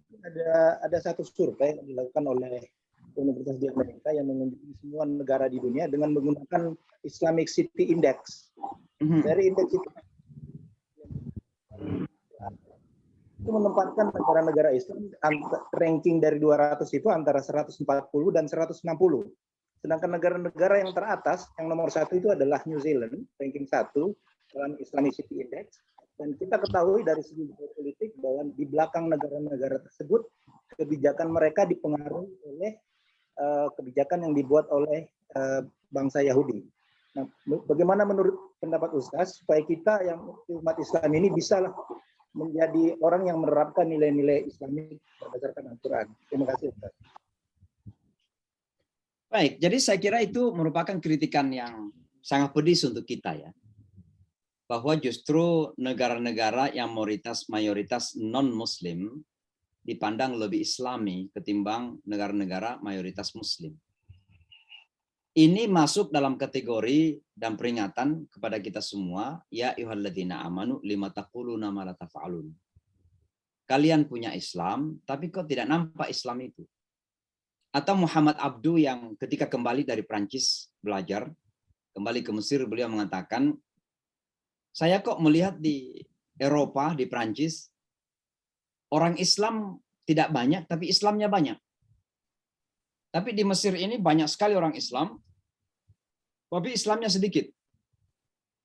ada satu survei yang dilakukan oleh Universitas di Amerika yang mengunjungi semua negara di dunia dengan menggunakan Islamic City Index. Dari indeks itu menempatkan negara-negara Islam ranking dari 200 itu antara 140 dan 160. Sedangkan negara-negara yang teratas, yang nomor 1 itu adalah New Zealand, ranking 1 dalam Islamic City Index. Dan kita ketahui dari segi politik bahwa di belakang negara-negara tersebut, kebijakan mereka dipengaruhi oleh kebijakan yang dibuat oleh bangsa Yahudi. Nah, bagaimana menurut pendapat Ustaz, supaya kita yang umat Islam ini bisa menjadi orang yang menerapkan nilai-nilai Islamik berdasarkan Al-Quran. Terima kasih Ustaz. Baik, jadi saya kira itu merupakan kritikan yang sangat pedis untuk kita ya. Bahwa justru negara-negara yang mayoritas non-Muslim dipandang lebih Islami ketimbang negara-negara mayoritas Muslim. Ini masuk dalam kategori dan peringatan kepada kita semua, ya ayyuhalladzina amanu lima taquluna ma la taf'alun. Kalian punya Islam, tapi kok tidak nampak Islam itu? Atau Muhammad Abdu yang ketika kembali dari Prancis belajar, kembali ke Mesir, beliau mengatakan, saya kok melihat di Eropa, di Prancis, orang Islam tidak banyak, tapi Islamnya banyak. Tapi di Mesir ini banyak sekali orang Islam, tapi Islamnya sedikit.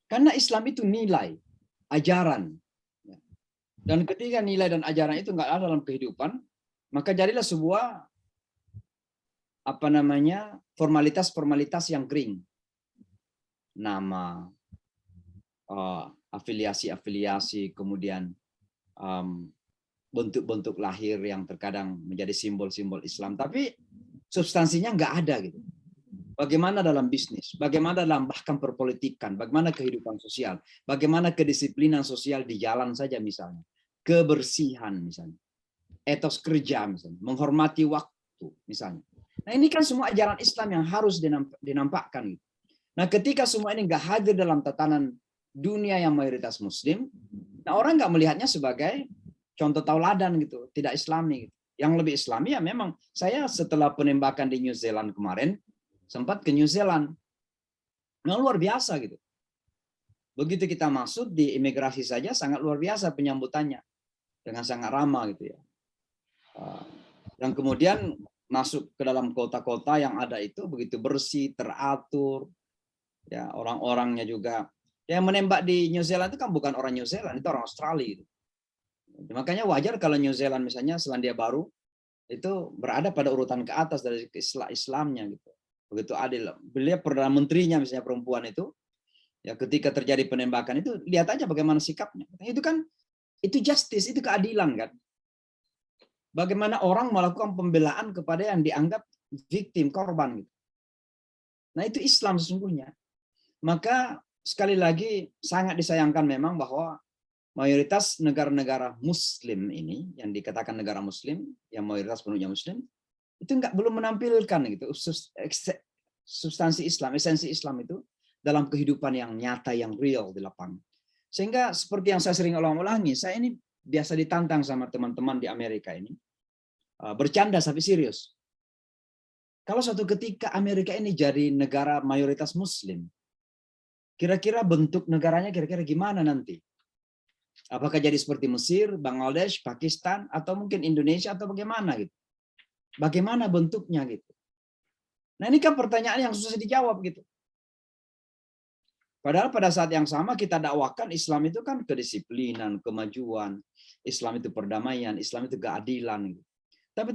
Karena Islam itu nilai, ajaran. Dan ketika nilai dan ajaran itu nggak ada dalam kehidupan, maka jadilah sebuah formalitas-formalitas yang kering. nama, afiliasi-afiliasi, kemudian bentuk-bentuk lahir yang terkadang menjadi simbol-simbol Islam, tapi substansinya nggak ada gitu. Bagaimana dalam bisnis, bagaimana dalam bahkan perpolitikan, bagaimana kehidupan sosial, bagaimana kedisiplinan sosial di jalan saja misalnya, kebersihan misalnya, etos kerja misalnya, menghormati waktu misalnya. Nah ini kan semua ajaran Islam yang harus dinampakkan. Gitu. Nah ketika semua ini nggak hadir dalam tatanan dunia yang mayoritas Muslim, nah orang nggak melihatnya sebagai contoh tauladan gitu, tidak Islami. Gitu. Yang lebih Islami ya memang saya setelah penembakan di New Zealand kemarin sempat ke New Zealand, nah, luar biasa gitu. Begitu kita masuk di imigrasi saja sangat luar biasa penyambutannya dengan sangat ramah gitu ya. Dan kemudian masuk ke dalam kota-kota yang ada itu begitu bersih, teratur, ya orang-orangnya juga. Yang menembak di New Zealand itu kan bukan orang New Zealand, itu orang Australia. Gitu. Makanya wajar kalau New Zealand misalnya Selandia Baru itu berada pada urutan ke atas dari Islamnya gitu. Begitu adil. Beliau perdana menterinya misalnya perempuan itu, ya ketika terjadi penembakan itu lihat aja bagaimana sikapnya. Itu kan itu justice, itu keadilan kan. Bagaimana orang melakukan pembelaan kepada yang dianggap victim, korban gitu. Nah itu Islam sesungguhnya. Maka sekali lagi sangat disayangkan memang bahwa mayoritas negara-negara Muslim ini yang dikatakan negara Muslim, yang mayoritas penuhnya Muslim, itu belum menampilkan gitu substansi Islam, esensi Islam itu dalam kehidupan yang nyata, yang real di lapangan. Sehingga seperti yang saya sering ulang-ulangi, saya ini biasa ditantang sama teman-teman di Amerika ini, bercanda tapi serius. Kalau suatu ketika Amerika ini jadi negara mayoritas Muslim, kira-kira bentuk negaranya kira-kira gimana nanti? Apakah jadi seperti Mesir, Bangladesh, Pakistan, atau mungkin Indonesia, atau bagaimana gitu? Bagaimana bentuknya gitu? Nah ini kan pertanyaan yang susah dijawab gitu. Padahal pada saat yang sama kita dakwakan Islam itu kan kedisiplinan, kemajuan, Islam itu perdamaian, Islam itu keadilan. Gitu. Tapi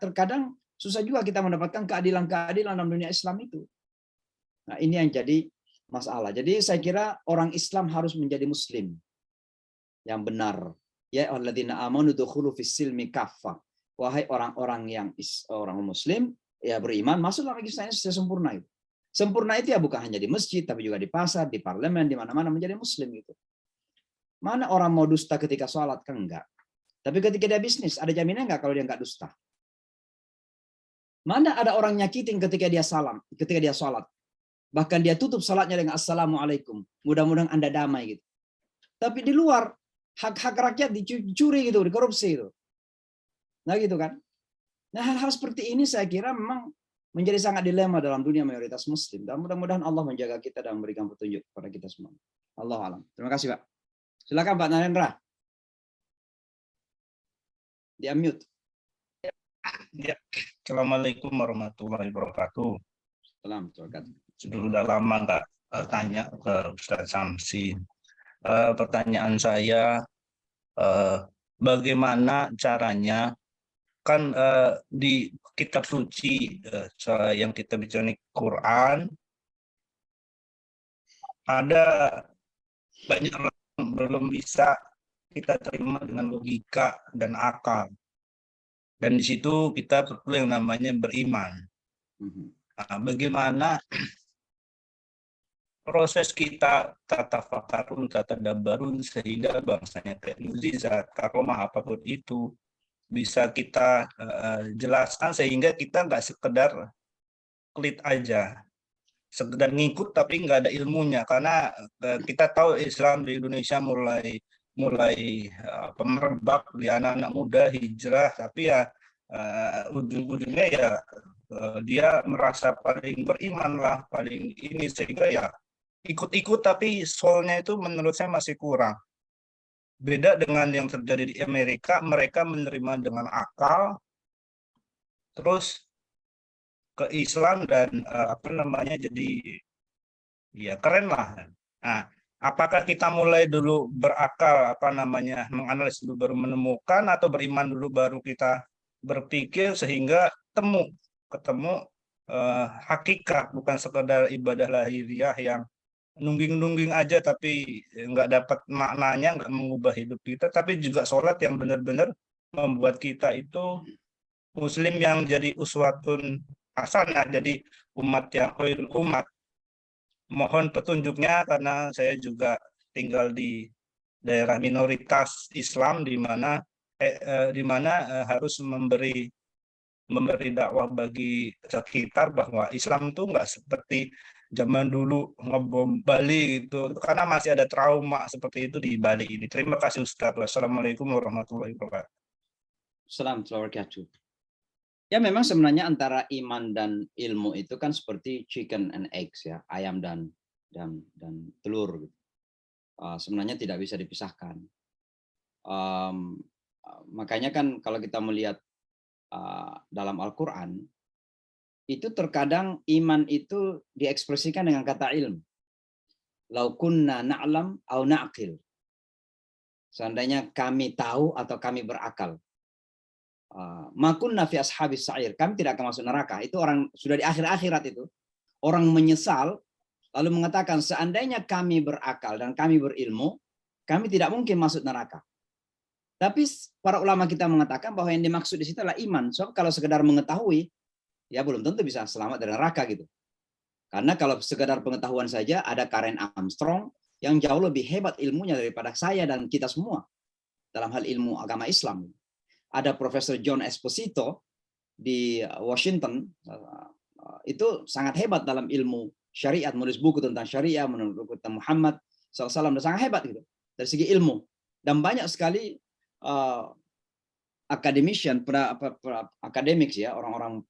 terkadang susah juga kita mendapatkan keadilan-keadilan dalam dunia Islam itu. Nah ini yang jadi masalah. Jadi saya kira orang Islam harus menjadi Muslim yang benar. Ya alladzina amanu dukhulu fis silmi kaffah. Wahai orang-orang yang orang Muslim, ya beriman, masuklah ke Islam secara sempurna itu. Sempurna itu ya bukan hanya di masjid, tapi juga di pasar, di parlemen, di mana-mana menjadi Muslim gitu. Mana orang mau dusta ketika sholat kan enggak. Tapi ketika dia bisnis, ada jaminan enggak kalau dia enggak dusta? Mana ada orang nyakitin ketika dia sholat. Bahkan dia tutup sholatnya dengan assalamualaikum. Mudah-mudahan Anda damai gitu. Tapi di luar hak-hak rakyat dicuri gitu, dikorupsi itu. Nah gitu kan. Nah hal-hal seperti ini saya kira memang menjadi sangat dilema dalam dunia mayoritas Muslim. Dan mudah-mudahan Allah menjaga kita dan memberikan petunjuk kepada kita semua. Allah alam. Terima kasih Pak. Silakan Pak Narendra. Di-unmute. Ya. Assalamualaikum warahmatullahi wabarakatuh. Assalamualaikum. Sudah lama nggak tanya ke Ustaz Samsi. Pertanyaan saya, bagaimana caranya kan di kitab suci yang kita bicara Quran ada banyak yang belum bisa kita terima dengan logika dan akal, dan di situ kita perlu yang namanya beriman. Nah, bagaimana proses kita tatafakarun, tatadabarun sehingga bangsanya kayak mukjizat, karomah apapun itu bisa kita jelaskan sehingga kita nggak sekedar klit aja, sekedar ngikut tapi nggak ada ilmunya, karena kita tahu Islam di Indonesia mulai merebak di anak-anak muda hijrah, tapi ya ujung-ujungnya ya dia merasa paling beriman lah, paling ini, sehingga ya ikut-ikut tapi soulnya itu menurut saya masih kurang. Beda dengan yang terjadi di Amerika, mereka menerima dengan akal, terus ke Islam dan jadi ya keren lah. Nah, apakah kita mulai dulu berakal, menganalisis dulu baru menemukan, atau beriman dulu baru kita berpikir sehingga ketemu hakikat, bukan sekedar ibadah lahiriah yang nungging-nungging aja tapi nggak dapat maknanya, nggak mengubah hidup kita, tapi juga sholat yang benar-benar membuat kita itu muslim yang jadi uswatun hasanah, jadi umat yang khairul umat. Mohon petunjuknya karena saya juga tinggal di daerah minoritas Islam di mana harus memberi dakwah bagi sekitar bahwa Islam itu nggak seperti zaman dulu ngebom Bali gitu, karena masih ada trauma seperti itu di Bali ini. Terima kasih Ustaz. Wassalamualaikum warahmatullahi wabarakatuh. Assalamualaikum warahmatullahi wabarakatuh. Ya memang sebenarnya antara iman dan ilmu itu kan seperti chicken and eggs ya, ayam dan telur. Gitu. Sebenarnya tidak bisa dipisahkan. Makanya kan kalau kita melihat dalam Al-Quran, itu terkadang iman itu diekspresikan dengan kata ilmu. Lau kunna na'lam au na'qil. Seandainya kami tahu atau kami berakal. Ma kunna fi ashabis sa'ir. Kami tidak akan masuk neraka. Itu orang sudah di akhir akhirat itu. Orang menyesal lalu mengatakan seandainya kami berakal dan kami berilmu, kami tidak mungkin masuk neraka. Tapi para ulama kita mengatakan bahwa yang dimaksud di situ adalah iman. So kalau sekedar mengetahui, ya belum tentu bisa selamat dari neraka gitu. Karena kalau sekedar pengetahuan saja, ada Karen Armstrong yang jauh lebih hebat ilmunya daripada saya dan kita semua dalam hal ilmu agama Islam. Ada Profesor John Esposito di Washington, itu sangat hebat dalam ilmu syariat, menulis buku tentang syariah, menulis buku tentang Muhammad SAW, dan sangat hebat gitu dari segi ilmu. Dan banyak sekali akademik ya, orang-orang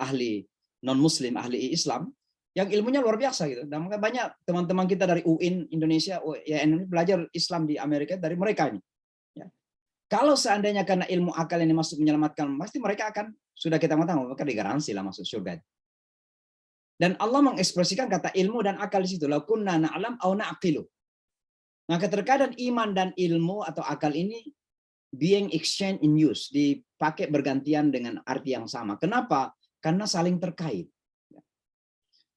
ahli non-muslim, ahli Islam, yang ilmunya luar biasa gitu. Dan banyak teman-teman kita dari UIN Indonesia, UIN belajar Islam di Amerika dari mereka ini. Ya. Kalau seandainya karena ilmu akal ini masuk menyelamatkan, pasti mereka akan, sudah kita mengatakan, mereka digaransi lah masuk surga. Dan Allah mengekspresikan kata ilmu dan akal di situ. La kunna na'lam au na'qilu. Maka terkadang iman dan ilmu atau akal ini being exchange in use, dipakai bergantian dengan arti yang sama. Kenapa? Karena saling terkait.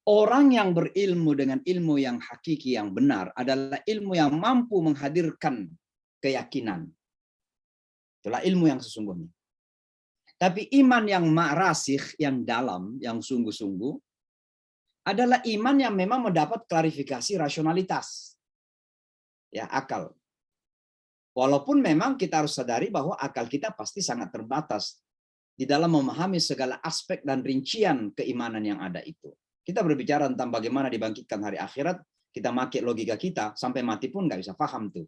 Orang yang berilmu dengan ilmu yang hakiki, yang benar, adalah ilmu yang mampu menghadirkan keyakinan. Itulah ilmu yang sesungguhnya. Tapi iman yang ma'rasikh, yang dalam, yang sungguh-sungguh, adalah iman yang memang mendapat klarifikasi rasionalitas. Ya, akal. Walaupun memang kita harus sadari bahwa akal kita pasti sangat terbatas di dalam memahami segala aspek dan rincian keimanan yang ada itu. Kita berbicara tentang bagaimana dibangkitkan hari akhirat, kita pakai logika kita, sampai mati pun nggak bisa paham tuh.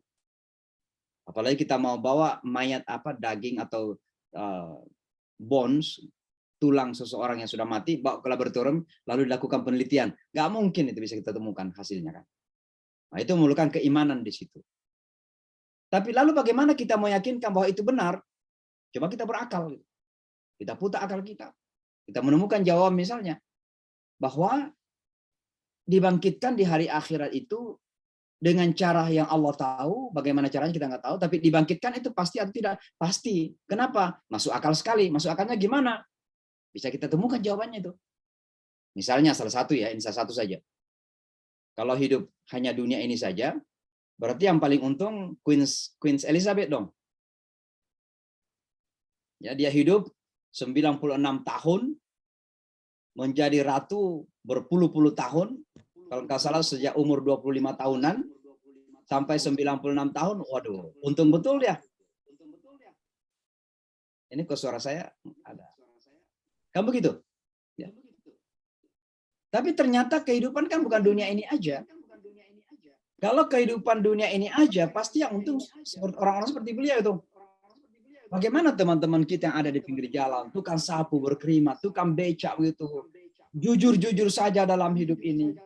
Apalagi kita mau bawa mayat daging atau bones, tulang seseorang yang sudah mati, bawa ke laboratorium, lalu dilakukan penelitian. Nggak mungkin itu bisa kita temukan hasilnya kan. Nah, itu memerlukan keimanan di situ. Tapi lalu bagaimana kita meyakinkan bahwa itu benar? Coba kita berakal. Kita putar akal kita. Kita menemukan jawaban misalnya. Bahwa dibangkitkan di hari akhirat itu dengan cara yang Allah tahu, bagaimana caranya kita nggak tahu, tapi dibangkitkan itu pasti atau tidak? Pasti. Kenapa? Masuk akal sekali. Masuk akalnya gimana? Bisa kita temukan jawabannya itu. Misalnya salah satu ya, ini salah satu saja. Kalau hidup hanya dunia ini saja, berarti yang paling untung Queen Elizabeth dong. Ya, dia hidup 96 tahun, menjadi ratu berpuluh-puluh tahun. Kalau nggak salah sejak umur 25 tahunan sampai 96 tahun. Waduh, untung betul ya. Ini kok suara saya ada. Kan begitu? Ya. Tapi ternyata kehidupan kan bukan dunia ini aja. Kalau kehidupan dunia ini aja, pasti yang untung orang-orang seperti beliau itu. Bagaimana teman-teman kita yang ada di pinggir jalan, tukang sapu berkerimat, tukang becak gitu, jujur-jujur saja dalam hidup ini.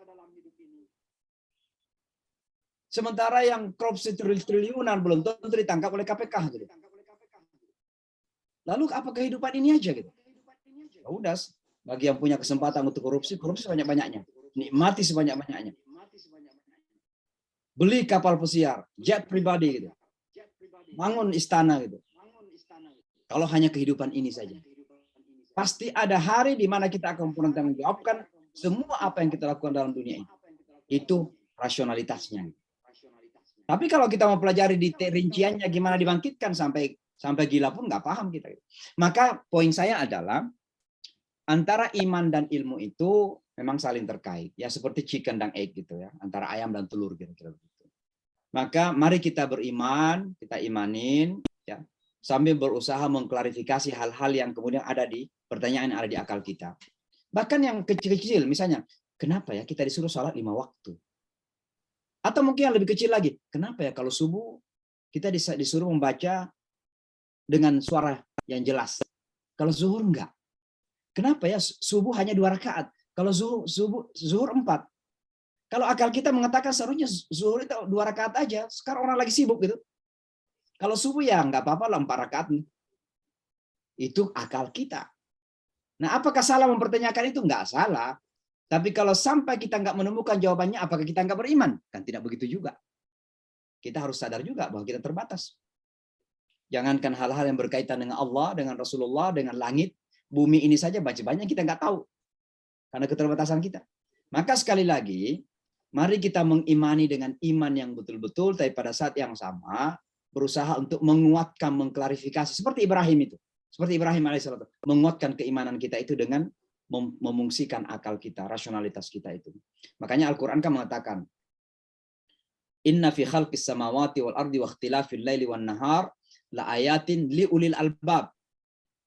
Sementara yang korupsi triliunan belum tentu ditangkap oleh KPK gitu. Lalu apa kehidupan ini aja gitu? Ya udah, bagi yang punya kesempatan untuk korupsi sebanyak-banyaknya. Nikmati sebanyak-banyaknya. Beli kapal pesiar, jet pribadi gitu. Bangun istana gitu. Kalau hanya kehidupan ini saja. Pasti ada hari di mana kita akan mempertanggungjawabkan semua apa yang kita lakukan dalam dunia ini. Itu rasionalitasnya. Tapi kalau kita mau pelajari di rinciannya gimana dibangkitkan sampai gila pun nggak paham kita. Maka poin saya adalah antara iman dan ilmu itu memang saling terkait. Ya seperti chicken dan egg gitu ya, antara ayam dan telur kira-kira begitu. Maka mari kita beriman, kita imanin ya, sambil berusaha mengklarifikasi hal-hal yang kemudian ada di pertanyaan yang ada di akal kita. Bahkan yang kecil-kecil misalnya, kenapa ya kita disuruh sholat 5 waktu? Atau mungkin yang lebih kecil lagi, kenapa ya kalau subuh kita disuruh membaca dengan suara yang jelas? Kalau zuhur enggak? Kenapa ya subuh hanya 2 rakaat? Kalau zuhur 4. Kalau akal kita mengatakan seharusnya zuhur itu 2 rakaat aja. Sekarang orang lagi sibuk gitu. Kalau subuh ya enggak apa-apa lah 4 rakaat. Itu akal kita. Nah, apakah salah mempertanyakan itu? Enggak salah. Tapi kalau sampai kita nggak menemukan jawabannya, apakah kita nggak beriman? Kan tidak begitu juga. Kita harus sadar juga bahwa kita terbatas. Jangankan hal-hal yang berkaitan dengan Allah, dengan Rasulullah, dengan langit, bumi ini saja banyak kita nggak tahu. Karena keterbatasan kita. Maka sekali lagi, mari kita mengimani dengan iman yang betul-betul, tapi pada saat yang sama, berusaha untuk menguatkan, mengklarifikasi. Seperti Ibrahim itu. Seperti Ibrahim alaihissalam. Menguatkan keimanan kita itu dengan memungsikan akal kita, rasionalitas kita itu. Makanya Al-Quran kan mengatakan, Inna fi khalqis samawati wal ardi wa ikhtilafil laili wan nahar la ayatin li ulil albab.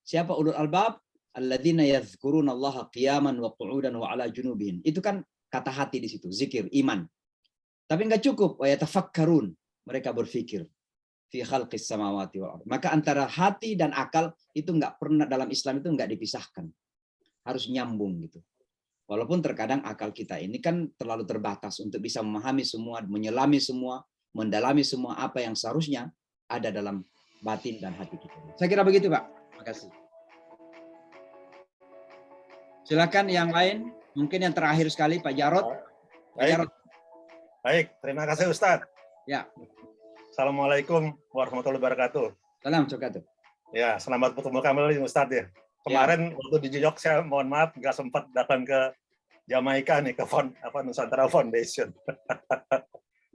Siapa ulul albab? Alladzina yadhkuruna Allaha qiyaman wa qu'udan wa ala junubihim. Itu kan kata hati di situ, zikir, iman. Tapi enggak cukup, wa yatafakkarun. Mereka berpikir fi khalqis samawati wal ardi. Maka antara hati dan akal itu enggak pernah dalam Islam itu enggak dipisahkan. Harus nyambung gitu. Walaupun terkadang akal kita ini kan terlalu terbatas untuk bisa memahami semua, menyelami semua, mendalami semua apa yang seharusnya ada dalam batin dan hati kita. Saya kira begitu, Pak. Terima kasih. Silakan yang lain, mungkin yang terakhir sekali Pak Jarod. Pak Jarod. Baik, terima kasih Ustadz. Ya. Assalamualaikum warahmatullahi wabarakatuh. Salam wabarakatuh. Ya, selamat bertemu kembali Ustadz ya. Kemarin waktu di New York saya mohon maaf nggak sempat datang ke Jamaika nih ke Nusantara Foundation.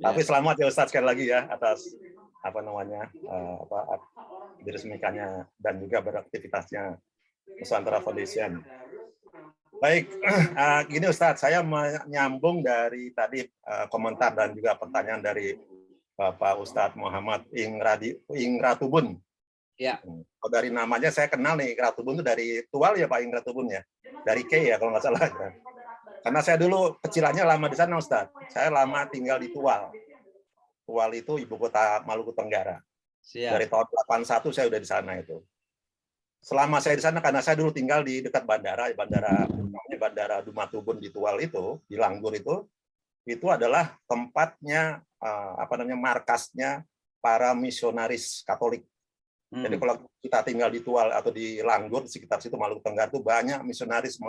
Tapi selamat ya Ustadz sekali lagi ya atas diresmikannya dan juga beraktivitasnya Nusantara Foundation. Baik, gini Ustadz, saya menyambung dari tadi komentar dan juga pertanyaan dari Bapak Ustadz Muhammad Ingratubun. Ya. Oh, dari namanya saya kenal nih, Ingratubun itu dari Tual ya Pak Ingratubun ya, dari K ya kalau nggak salah. Karena saya dulu kecilannya lama di sana Ustadz. Saya lama tinggal di Tual. Tual itu ibu kota Maluku Tenggara. Siap. Dari tahun 81 saya udah di sana itu. Selama saya di sana karena saya dulu tinggal di dekat bandara Dumatubun di Tual itu, di Langgur itu adalah tempatnya markasnya para misionaris Katolik. Jadi kalau kita tinggal di Tual atau di Langgur di sekitar situ Maluku Tenggara itu banyak misionaris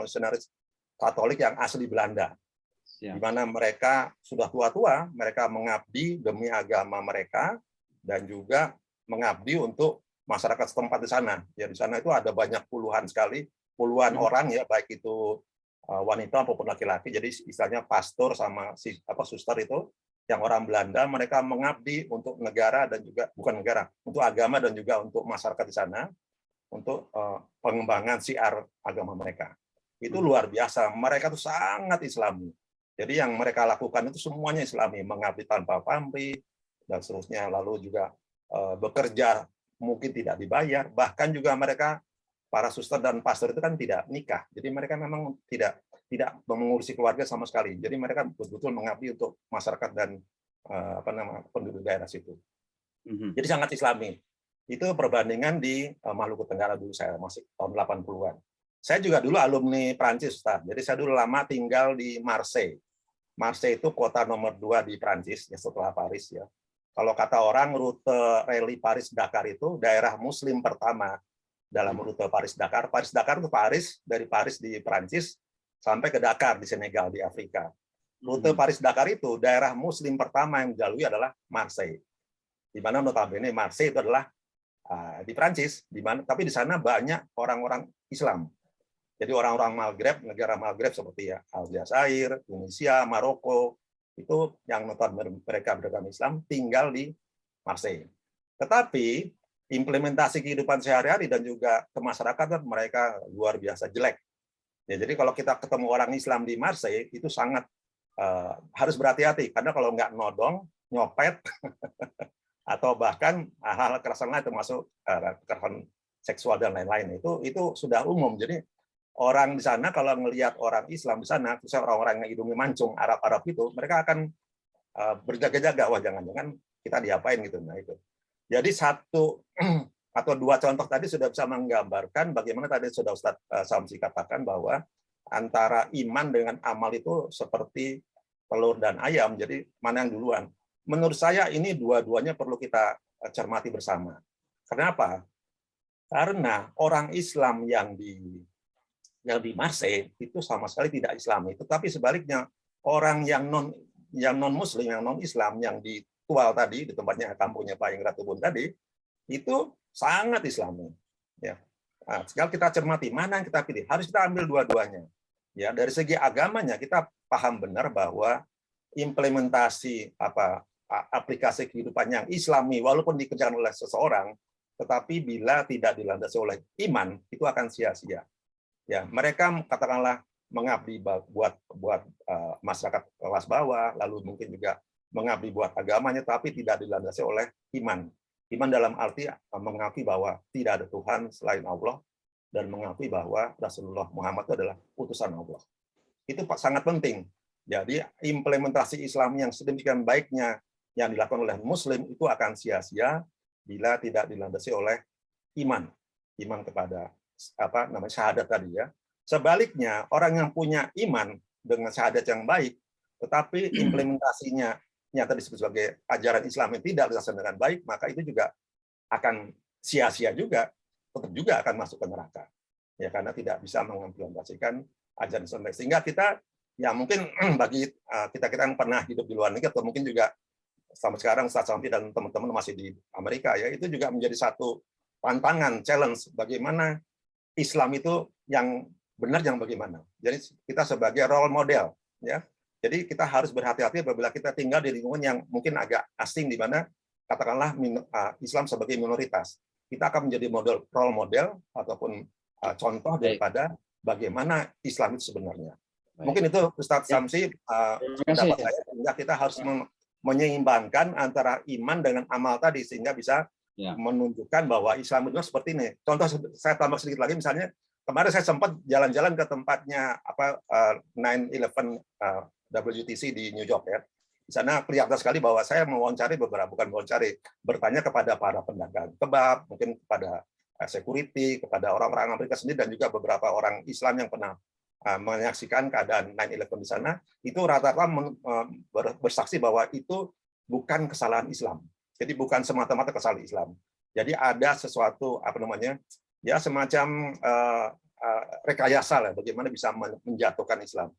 Katolik yang asli Belanda. Di mana mereka sudah tua-tua, mereka mengabdi demi agama mereka dan juga mengabdi untuk masyarakat setempat di sana. Ya di sana itu ada banyak puluhan orang ya, baik itu wanita maupun laki-laki. Jadi istilahnya pastor sama suster itu yang orang Belanda, mereka mengabdi untuk negara dan juga untuk agama dan juga untuk masyarakat di sana untuk pengembangan syiar agama mereka. Itu luar biasa. Mereka itu sangat Islami. Jadi yang mereka lakukan itu semuanya Islami, mengabdi tanpa pamrih dan seterusnya. Lalu juga bekerja mungkin tidak dibayar, bahkan juga mereka para suster dan pastor itu kan tidak nikah. Jadi mereka memang tidak mengurusi keluarga sama sekali. Jadi mereka betul-betul mengabdi untuk masyarakat dan penduduk daerah situ. Jadi sangat Islami. Itu perbandingan di Maluku Tenggara dulu saya masih tahun 80-an. Saya juga dulu alumni Prancis, Ustaz. Jadi saya dulu lama tinggal di Marseille. Marseille itu kota nomor 2 di Prancis ya setelah Paris ya. Kalau kata orang rute rally Paris-Dakar itu daerah Muslim pertama dalam rute Paris-Dakar. Paris-Dakar itu dari Paris di Prancis sampai ke Dakar di Senegal di Afrika. Rute Paris-Dakar itu daerah Muslim pertama yang dilalui adalah Marseille. Di mana notabene Marseille itu adalah di Prancis, tapi di sana banyak orang-orang Islam. Jadi orang-orang Maghreb, negara Maghreb seperti ya Aljazair, Tunisia, Maroko, itu yang mereka beragama Islam tinggal di Marseille. Tetapi implementasi kehidupan sehari-hari dan juga kemasyarakatan mereka luar biasa jelek. Ya, jadi kalau kita ketemu orang Islam di Marseille itu sangat harus berhati-hati, karena kalau nggak nodong, nyopet, atau bahkan hal-hal kekerasan lain termasuk kekerasan seksual dan lain-lain itu sudah umum. Jadi orang di sana kalau ngelihat orang Islam di sana, khususnya orang-orang yang hidungnya mancung Arab-Arab itu, mereka akan berjaga-jaga, wah jangan-jangan kita diapain gitu. Nah itu. Jadi satu atau dua contoh tadi sudah bisa menggambarkan bagaimana tadi sudah Ustadz Samsi katakan bahwa antara iman dengan amal itu seperti telur dan ayam. Jadi mana yang duluan? Menurut saya ini dua-duanya perlu kita cermati bersama. Kenapa? Karena orang Islam yang di Marseille itu sama sekali tidak Islami. Tetapi sebaliknya orang yang non Muslim, yang non Islam, yang di Tual tadi di tempatnya kampungnya Pak Ingrat Tubun tadi itu sangat Islami. Ya. Nah, sekarang kita cermati mana yang kita pilih. Harus kita ambil dua-duanya. Ya, dari segi agamanya kita paham benar bahwa implementasi aplikasi kehidupan yang Islami walaupun dikerjakan oleh seseorang, tetapi bila tidak dilandasi oleh iman itu akan sia-sia. Ya, mereka katakanlah mengabdi buat masyarakat kelas bawah, lalu mungkin juga mengabdi buat agamanya, tapi tidak dilandasi oleh iman. Iman dalam arti mengakui bahwa tidak ada Tuhan selain Allah dan mengakui bahwa Rasulullah Muhammad itu adalah utusan Allah. Itu sangat penting. Jadi implementasi Islam yang sedemikian baiknya yang dilakukan oleh Muslim itu akan sia-sia bila tidak dilandasi oleh iman kepada syahadat tadi ya. Sebaliknya orang yang punya iman dengan syahadat yang baik, tetapi implementasinya nyata disebut sebagai ajaran Islam yang tidak dilaksanakan dengan baik, maka itu juga akan sia-sia juga, tetap juga akan masuk ke neraka. Ya, karena tidak bisa mengimplementasikan ajaran Islam. Sehingga kita, ya mungkin bagi kita yang pernah hidup di luar negeri, atau mungkin juga sampai sekarang Ustaz Sampi dan teman-teman masih di Amerika, ya itu juga menjadi satu tantangan, challenge, bagaimana Islam itu yang benar, yang bagaimana. Jadi kita sebagai role model, ya. Jadi kita harus berhati-hati apabila kita tinggal di lingkungan yang mungkin agak asing, di mana katakanlah Islam sebagai minoritas. Kita akan menjadi role model ataupun contoh daripada bagaimana Islam itu sebenarnya. Baik. Mungkin itu Ustadz Samsi pendapat saya, sehingga kita harus menyeimbangkan antara iman dengan amal tadi, sehingga bisa menunjukkan bahwa Islam itu seperti ini. Contoh saya tambah sedikit lagi, misalnya kemarin saya sempat jalan-jalan ke tempatnya 9/11 WTC di New York ya. Di sana kelihatan sekali bahwa saya bertanya kepada para pedagang kebab, mungkin kepada security, kepada orang-orang Amerika sendiri, dan juga beberapa orang Islam yang pernah menyaksikan keadaan 9/11 di sana, itu rata-rata bersaksi bahwa itu bukan kesalahan Islam. Jadi bukan semata-mata kesalahan Islam. Jadi ada sesuatu ya semacam rekayasa lah bagaimana bisa menjatuhkan Islam.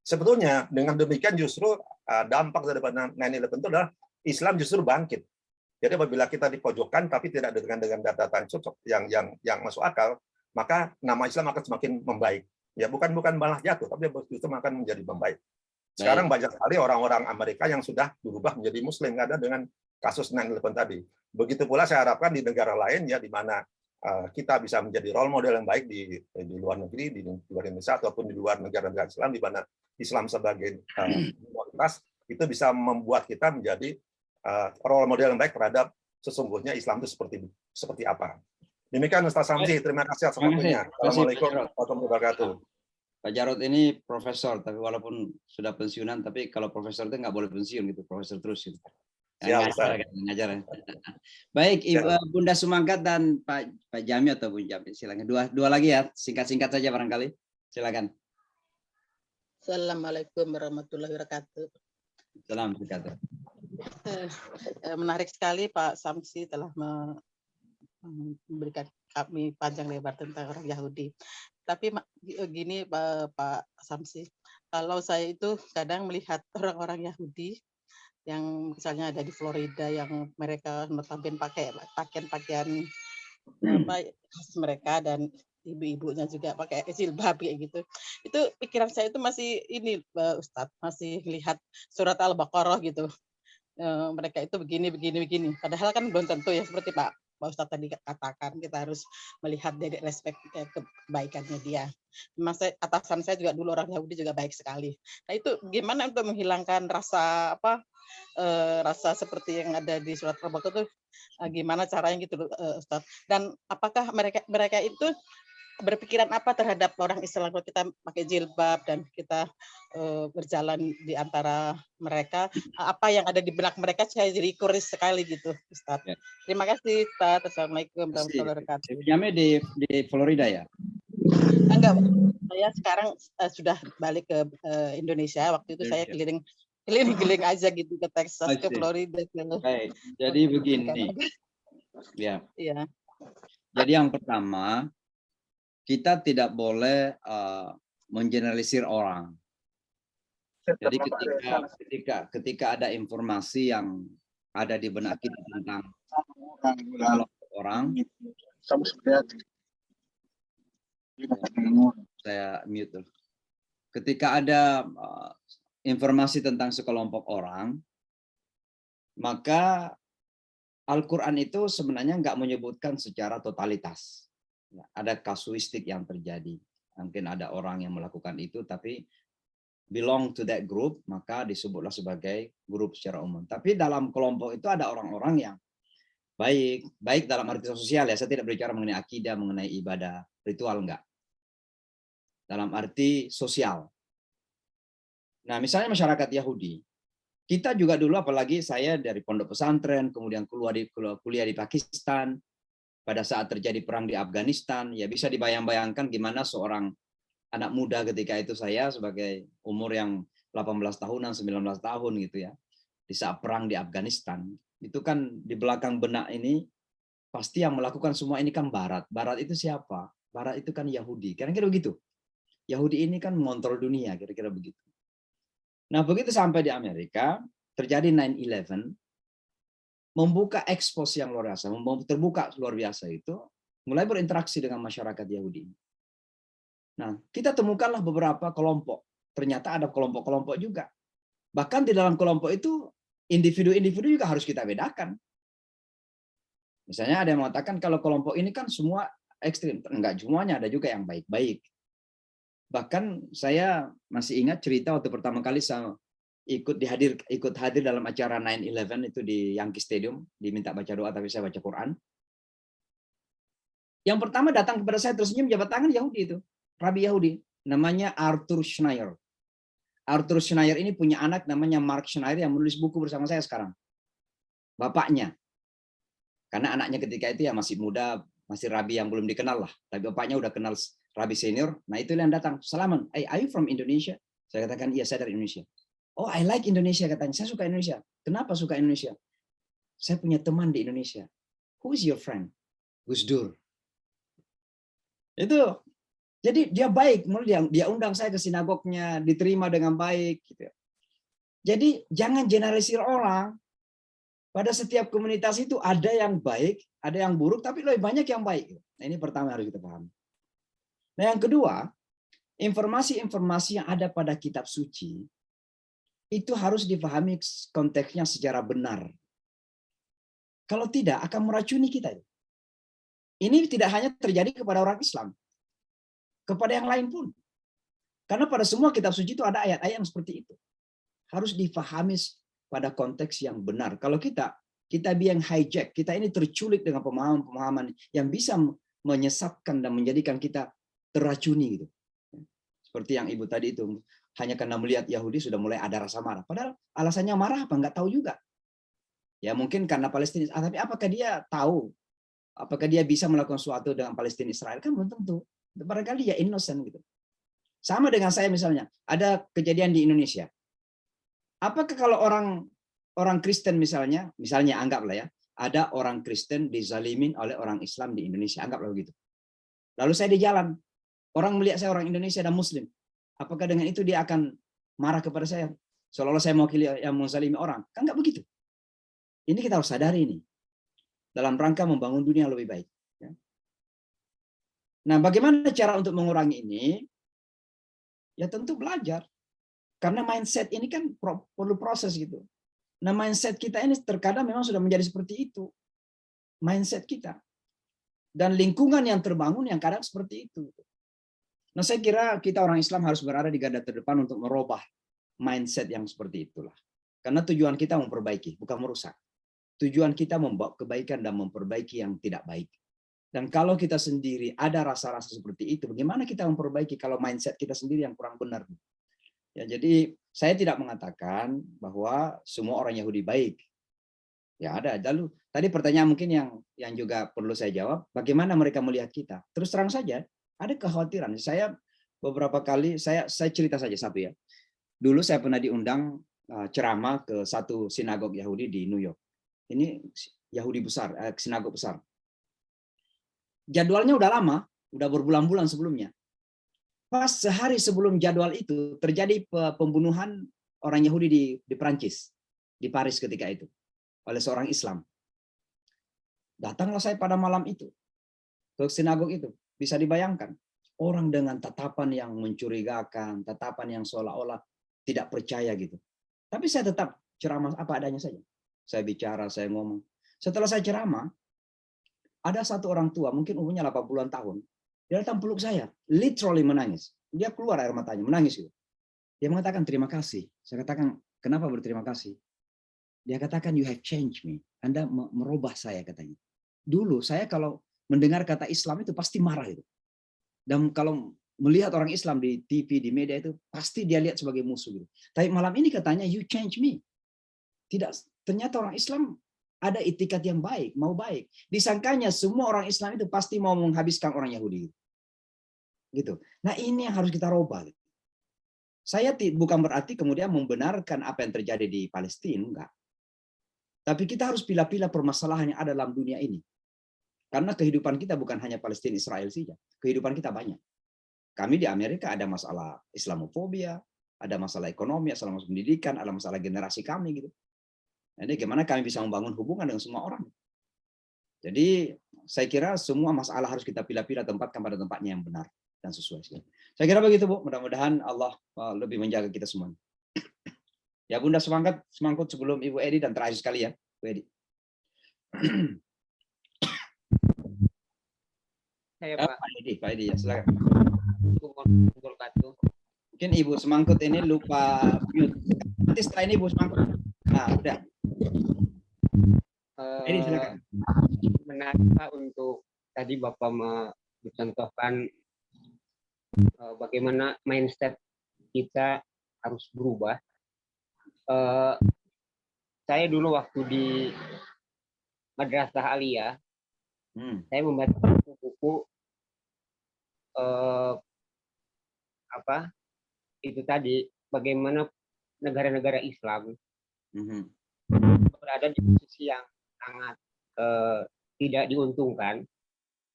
Sebetulnya dengan demikian justru dampak daripada 9/11 itu adalah Islam justru bangkit. Jadi apabila kita dipojokkan tapi tidak dengan data cocok yang masuk akal, maka nama Islam akan semakin membaik. Ya bukan malah jatuh, tapi justru akan menjadi membaik. Sekarang banyak sekali orang-orang Amerika yang sudah berubah menjadi Muslim karena dengan kasus 9/11 tadi. Begitu pula saya harapkan di negara lain ya, di mana kita bisa menjadi role model yang baik di luar negeri, di luar Indonesia ataupun di luar negara-negara Islam, di mana Islam sebagai minoritas itu bisa membuat kita menjadi role model yang baik terhadap sesungguhnya Islam itu seperti apa. Demikian Ustaz Samsi, terima kasih atas waktunya. Assalamualaikum warahmatullahi wabarakatuh. Pak Jarod ini profesor, tapi walaupun sudah pensiunan, tapi kalau profesor itu nggak boleh pensiun gitu, profesor terus gitu. Ngajar. Baik, Bunda Sumangkat dan Pak Jami atau Bun Jami, silakan. Dua lagi ya, singkat-singkat saja barangkali. Silakan. Assalamualaikum warahmatullahi wabarakatuh. Assalamualaikum. Menarik sekali Pak Samsi telah memberikan kami panjang lebar tentang orang Yahudi. Tapi gini Pak Samsi, kalau saya itu kadang melihat orang-orang Yahudi yang misalnya ada di Florida yang mereka tampil pakai pakaian mereka, dan ibu-ibunya juga pakai jilbab kayak gitu. Itu pikiran saya itu masih ini Ustadz, masih lihat surat Al-Baqarah gitu. Mereka itu begini begini begini. Padahal kan belum tentu ya seperti Pak Ustadz tadi katakan, kita harus melihat dari respect kebaikannya dia. Memang atasan saya juga dulu orang Yahudi juga baik sekali. Nah itu gimana untuk menghilangkan rasa rasa seperti yang ada di surat Al-Baqarah itu gimana caranya gitu Ustadz? Dan apakah mereka itu berpikiran apa terhadap orang Islam kalau kita pakai jilbab dan kita berjalan di antara mereka, apa yang ada di benak mereka? Saya jadi curious sekali gitu, Ustadz. Ya. Terima kasih, Ustadz. Assalamualaikum warahmatullahi wabarakatuh. Jamnya di Florida ya? Enggak, saya sekarang sudah balik ke Indonesia. Waktu itu saya keliling aja gitu ke Texas, ke Florida. Baik, jadi begini. Ya. Iya. Jadi yang pertama, kita tidak boleh mengeneralisir orang. Jadi ketika ada informasi yang ada di benak kita tentang orang, saya mute dulu. Ketika ada informasi tentang sekelompok orang, maka Al-Quran itu sebenarnya nggak menyebutkan secara totalitas. Ada kasuistik yang terjadi. Mungkin ada orang yang melakukan itu, tapi belong to that group, maka disebutlah sebagai grup secara umum. Tapi dalam kelompok itu ada orang-orang yang baik dalam arti sosial ya. Saya tidak berbicara mengenai akidah, mengenai ibadah, ritual enggak. Dalam arti sosial. Nah, misalnya masyarakat Yahudi, kita juga dulu, apalagi saya dari pondok pesantren, kemudian kuliah di Pakistan, pada saat terjadi perang di Afghanistan, ya bisa dibayang-bayangkan gimana seorang anak muda ketika itu, saya sebagai umur yang 18 tahunan, 19 tahun gitu ya, di saat perang di Afghanistan, itu kan di belakang benak ini, pasti yang melakukan semua ini kan Barat. Barat itu siapa? Barat itu kan Yahudi. Kira-kira begitu. Yahudi ini kan mengontrol dunia, kira-kira begitu. Nah, begitu sampai di Amerika, terjadi 9/11, membuka ekspos yang luar biasa, terbuka luar biasa itu, mulai berinteraksi dengan masyarakat Yahudi. Nah, kita temukanlah beberapa kelompok. Ternyata ada kelompok-kelompok juga. Bahkan di dalam kelompok itu, individu-individu juga harus kita bedakan. Misalnya ada yang mengatakan kalau kelompok ini kan semua ekstrim. Enggak semuanya, ada juga yang baik-baik. Bahkan saya masih ingat cerita waktu pertama kali saya ikut hadir dalam acara 9/11 itu di Yankee Stadium, diminta baca doa tapi saya baca Quran. Yang pertama datang kepada saya tersenyum jabat tangan Yahudi itu, Rabi Yahudi, namanya Arthur Schneier. Arthur Schneier ini punya anak namanya Mark Schneier yang menulis buku bersama saya sekarang. Bapaknya. Karena anaknya ketika itu ya masih muda, masih rabi yang belum dikenal lah, tapi bapaknya udah kenal rabi senior. Nah, itu yang datang. Salaman, hey, are you from Indonesia? Saya katakan, iya, saya dari Indonesia. Oh, I like Indonesia, katanya. Saya suka Indonesia. Kenapa suka Indonesia? Saya punya teman di Indonesia. Who is your friend? Gus Dur. Itu. Jadi dia baik. Dia undang saya ke sinagognya, diterima dengan baik. Gitu. Jadi jangan generalisir orang. Pada setiap komunitas itu ada yang baik, ada yang buruk, tapi lebih banyak yang baik. Nah, ini pertama harus kita pahami. Nah, yang kedua, informasi-informasi yang ada pada kitab suci, itu harus dipahami konteksnya secara benar. Kalau tidak, akan meracuni kita. Ini tidak hanya terjadi kepada orang Islam, kepada yang lain pun. Karena pada semua kitab suci itu ada ayat-ayat yang seperti itu. Harus dipahami pada konteks yang benar. Kalau kita yang hijack, kita ini terculik dengan pemahaman-pemahaman yang bisa menyesatkan dan menjadikan kita teracuni gitu. Seperti yang Ibu tadi itu, hanya karena melihat Yahudi sudah mulai ada rasa marah. Padahal alasannya marah apa? Nggak tahu juga. Ya mungkin karena Palestina. Tapi apakah dia tahu? Apakah dia bisa melakukan sesuatu dengan Palestina Israel? Kan belum tentu. Barangkali dia innocent gitu. Sama dengan saya misalnya, ada kejadian di Indonesia. Apakah kalau orang Kristen misalnya anggaplah ya, ada orang Kristen dizalimin oleh orang Islam di Indonesia, anggaplah begitu. Lalu saya di jalan, orang melihat saya orang Indonesia dan Muslim. Apakah dengan itu dia akan marah kepada saya? Seolah-olah saya mewakili yang menzalimi orang. Kan nggak begitu. Ini kita harus sadari ini. Dalam rangka membangun dunia lebih baik. Nah, bagaimana cara untuk mengurangi ini? Ya tentu belajar. Karena mindset ini kan perlu proses gitu. Nah, mindset kita ini terkadang memang sudah menjadi seperti itu. Mindset kita. Dan lingkungan yang terbangun yang kadang seperti itu. Nah, saya kira kita orang Islam harus berada di garda terdepan untuk merubah mindset yang seperti itulah. Karena tujuan kita memperbaiki, bukan merusak. Tujuan kita membawa kebaikan dan memperbaiki yang tidak baik. Dan kalau kita sendiri ada rasa-rasa seperti itu, bagaimana kita memperbaiki kalau mindset kita sendiri yang kurang benar? Ya, jadi saya tidak mengatakan bahwa semua orang Yahudi baik. Ya ada. Lalu tadi pertanyaan mungkin yang juga perlu saya jawab, bagaimana mereka melihat kita? Terus terang saja, ada kekhawatiran. Saya beberapa kali saya cerita saja satu ya. Dulu saya pernah diundang ceramah ke satu sinagog Yahudi di New York. Ini Yahudi besar, sinagog besar. Jadwalnya udah lama, udah berbulan-bulan sebelumnya. Pas sehari sebelum jadwal itu terjadi pembunuhan orang Yahudi di Perancis, di Paris ketika itu, oleh seorang Islam. Datanglah saya pada malam itu ke sinagog itu. Bisa dibayangkan, orang dengan tatapan yang mencurigakan, tatapan yang seolah-olah tidak percaya gitu. Tapi saya tetap ceramah apa adanya saja. Saya bicara, saya ngomong. Setelah saya ceramah, ada satu orang tua, mungkin umurnya 80-an tahun. Dia datang peluk saya, literally menangis. Dia keluar air matanya, menangis gitu. Dia mengatakan terima kasih. Saya katakan, kenapa berterima kasih? Dia katakan, you have changed me. Anda merubah saya, katanya. Dulu saya kalau mendengar kata Islam itu pasti marah itu. Dan kalau melihat orang Islam di TV, di media itu, pasti dia lihat sebagai musuh gitu. Tapi malam ini katanya, you change me. Tidak, ternyata orang Islam ada itikat yang baik, mau baik. Disangkanya semua orang Islam itu pasti mau menghabiskan orang Yahudi. Gitu. Nah, ini yang harus kita rubah. Saya bukan berarti kemudian membenarkan apa yang terjadi di Palestina, enggak. Tapi kita harus pilih-pilih permasalahan yang ada dalam dunia ini. Karena kehidupan kita bukan hanya Palestina Israel saja. Kehidupan kita banyak. Kami di Amerika ada masalah Islamofobia, ada masalah ekonomi, ada masalah pendidikan, ada masalah generasi kami gitu. Jadi gimana kami bisa membangun hubungan dengan semua orang. Jadi saya kira semua masalah harus kita pilih-pilih, tempatkan pada tempatnya yang benar dan sesuai. Saya kira begitu Bu. Mudah-mudahan Allah lebih menjaga kita semua. Ya Bunda semangkut sebelum Ibu Edi dan terakhir sekali ya Bu Edi. Saya Pak. Pak Edi ya silakan. Wabarakatuh. Mungkin Ibu semangkut ini lupa mute. Nanti setelah ini Ibu semangkut. Nah udah. Edi silakan. Menarik Pak untuk tadi Bapak mencontohkan bagaimana mindset kita harus berubah. Saya dulu waktu di Madrasah Aliyah, saya membaca buku-buku itu tadi bagaimana negara-negara Islam berada di posisi yang sangat tidak diuntungkan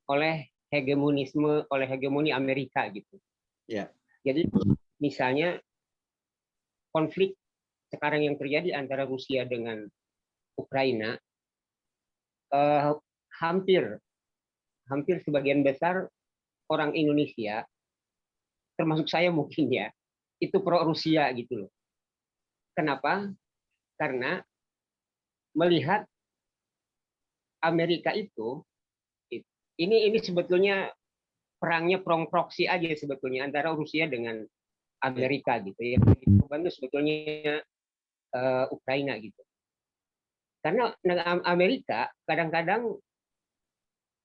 oleh hegemoni Amerika gitu. Ya. Jadi misalnya konflik sekarang yang terjadi antara Rusia dengan Ukraina, hampir sebagian besar orang Indonesia, termasuk saya mungkin ya, itu pro Rusia gitu loh. Kenapa? Karena melihat Amerika itu, ini sebetulnya perangnya perang proksi aja sebetulnya antara Rusia dengan Amerika gitu ya. Itu sebetulnya Ukraina gitu. Karena Amerika kadang-kadang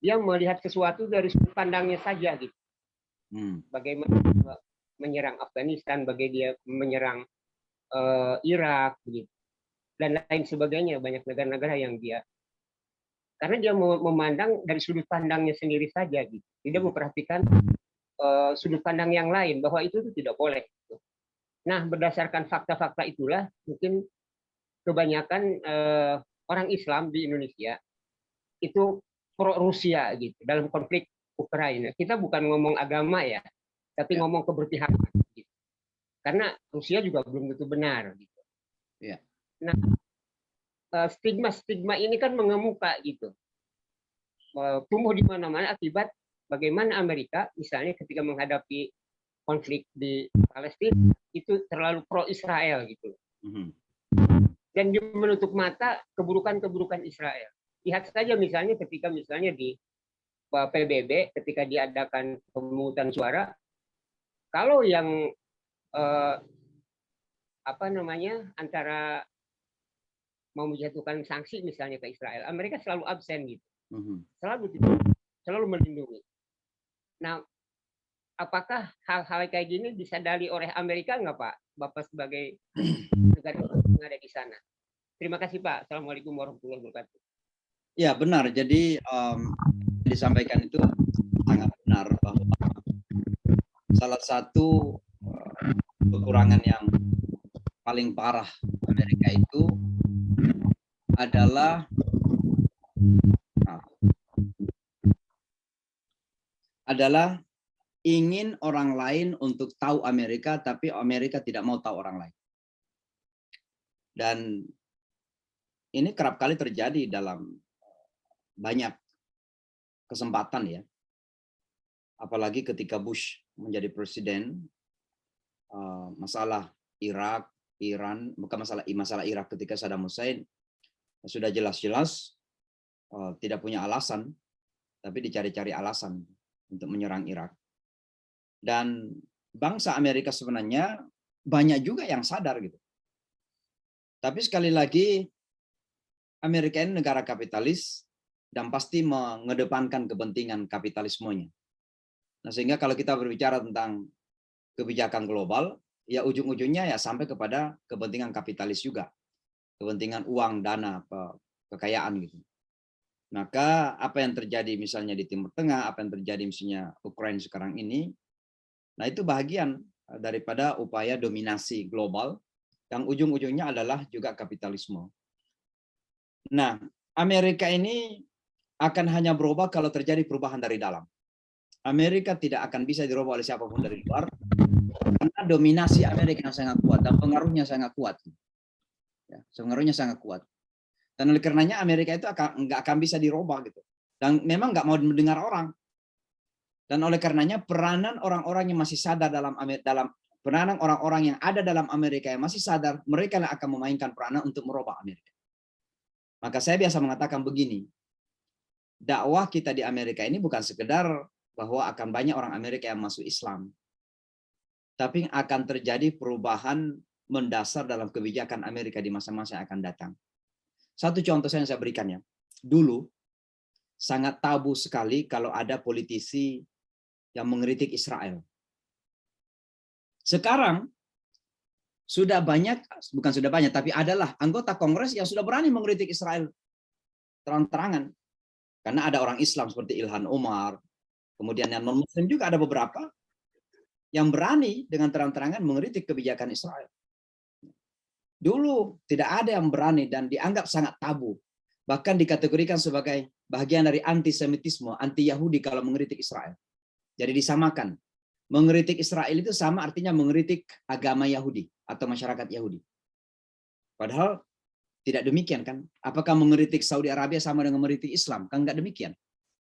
dia melihat sesuatu dari sudut pandangnya saja gitu. Bagaimana menyerang Afghanistan, bagaimana dia menyerang Irak gitu. Dan lain sebagainya, banyak negara-negara yang dia karena dia memandang dari sudut pandangnya sendiri saja gitu. Tidak memperhatikan sudut pandang yang lain bahwa itu tidak boleh. Gitu. Nah, berdasarkan fakta-fakta itulah mungkin kebanyakan orang Islam di Indonesia itu pro Rusia gitu dalam konflik Ukraina. Kita bukan ngomong agama ya, tapi ngomong keberpihakan. Gitu. Karena Rusia juga belum tentu benar. Gitu. Ya. Nah, stigma ini kan mengemuka gitu, tumbuh di mana-mana akibat bagaimana Amerika misalnya ketika menghadapi konflik di Palestina itu terlalu pro Israel gitu. Dan dia menutup mata keburukan-keburukan Israel. Lihat saja misalnya ketika misalnya di PBB ketika diadakan pemungutan suara, kalau yang antara mau menjatuhkan sanksi misalnya ke Israel, Amerika selalu absen gitu, selalu melindungi. Nah, apakah hal-hal kayak gini disadari oleh Amerika nggak Pak, Bapak sebagai negara yang ada di sana? Terima kasih Pak. Assalamualaikum warahmatullahi wabarakatuh. Ya benar. Jadi disampaikan itu sangat benar bahwa salah satu kekurangan yang paling parah Amerika itu adalah ingin orang lain untuk tahu Amerika, tapi Amerika tidak mau tahu orang lain. Dan ini kerap kali terjadi dalam banyak kesempatan ya. Apalagi ketika Bush menjadi presiden, masalah Irak, Iran, bukan masalah Irak ketika Saddam Hussein sudah jelas-jelas tidak punya alasan, tapi dicari-cari alasan untuk menyerang Irak. Dan bangsa Amerika sebenarnya banyak juga yang sadar gitu. Tapi sekali lagi Amerika ini negara kapitalis dan pasti mengedepankan kepentingan kapitalismenya. Nah, sehingga kalau kita berbicara tentang kebijakan global, ya ujung-ujungnya ya sampai kepada kepentingan kapitalis juga. Kepentingan uang, dana, kekayaan gitu. Maka apa yang terjadi misalnya di Timur Tengah, apa yang terjadi misalnya Ukraina sekarang ini, nah itu bagian daripada upaya dominasi global yang ujung-ujungnya adalah juga kapitalisme. Nah, Amerika ini akan hanya berubah kalau terjadi perubahan dari dalam. Amerika tidak akan bisa dirubah oleh siapapun dari luar, karena dominasi Amerika yang sangat kuat dan pengaruhnya sangat kuat. Ya, pengaruhnya sangat kuat. Dan oleh karenanya Amerika itu nggak akan bisa dirubah gitu. Dan memang nggak mau mendengar orang. Dan oleh karenanya peranan orang-orang yang masih sadar dalam peranan orang-orang yang ada dalam Amerika yang masih sadar, mereka yang akan memainkan peranan untuk merubah Amerika. Maka saya biasa mengatakan begini, dakwah kita di Amerika ini bukan sekedar bahwa akan banyak orang Amerika yang masuk Islam, tapi akan terjadi perubahan mendasar dalam kebijakan Amerika di masa-masa yang akan datang. Satu contoh yang saya berikan ya, dulu sangat tabu sekali kalau ada politisi yang mengkritik Israel. Sekarang sudah banyak, bukan sudah banyak, tapi adalah anggota Kongres yang sudah berani mengkritik Israel terang-terangan. Karena ada orang Islam seperti Ilhan Omar, kemudian yang non-Muslim juga ada beberapa yang berani dengan terang-terangan mengkritik kebijakan Israel. Dulu tidak ada yang berani dan dianggap sangat tabu. Bahkan dikategorikan sebagai bagian dari antisemitisme, anti-Yahudi kalau mengkritik Israel. Jadi disamakan. Mengkritik Israel itu sama artinya mengkritik agama Yahudi atau masyarakat Yahudi. Padahal tidak demikian kan. Apakah mengkritik Saudi Arabia sama dengan mengkritik Islam? Kan enggak demikian.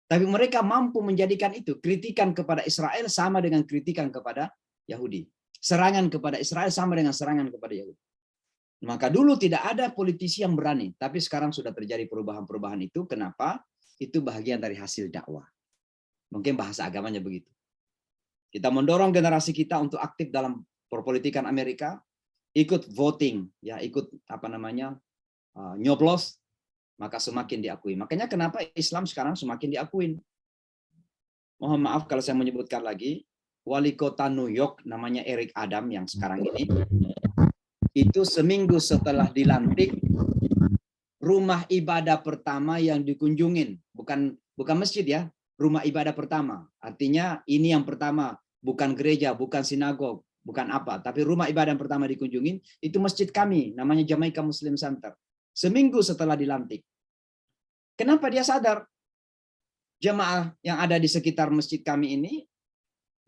Tapi mereka mampu menjadikan itu. Kritikan kepada Israel sama dengan kritikan kepada Yahudi. Serangan kepada Israel sama dengan serangan kepada Yahudi. Maka dulu tidak ada politisi yang berani. Tapi sekarang sudah terjadi perubahan-perubahan itu. Kenapa? Itu bagian dari hasil dakwah. Mungkin bahasa agamanya begitu. Kita mendorong generasi kita untuk aktif dalam perpolitikan Amerika, ikut voting, ya ikut nyoblos, maka semakin diakui. Makanya kenapa Islam sekarang semakin diakuin. Mohon maaf kalau saya menyebutkan lagi, wali kota New York namanya Eric Adam yang sekarang ini, itu seminggu setelah dilantik, rumah ibadah pertama yang dikunjungin, bukan masjid ya, rumah ibadah pertama. Artinya ini yang pertama, bukan gereja, bukan sinagog, bukan apa, tapi rumah ibadah yang pertama dikunjungin itu masjid kami, namanya Jamaica Muslim Center. Seminggu setelah dilantik. Kenapa dia sadar? Jemaah yang ada di sekitar masjid kami ini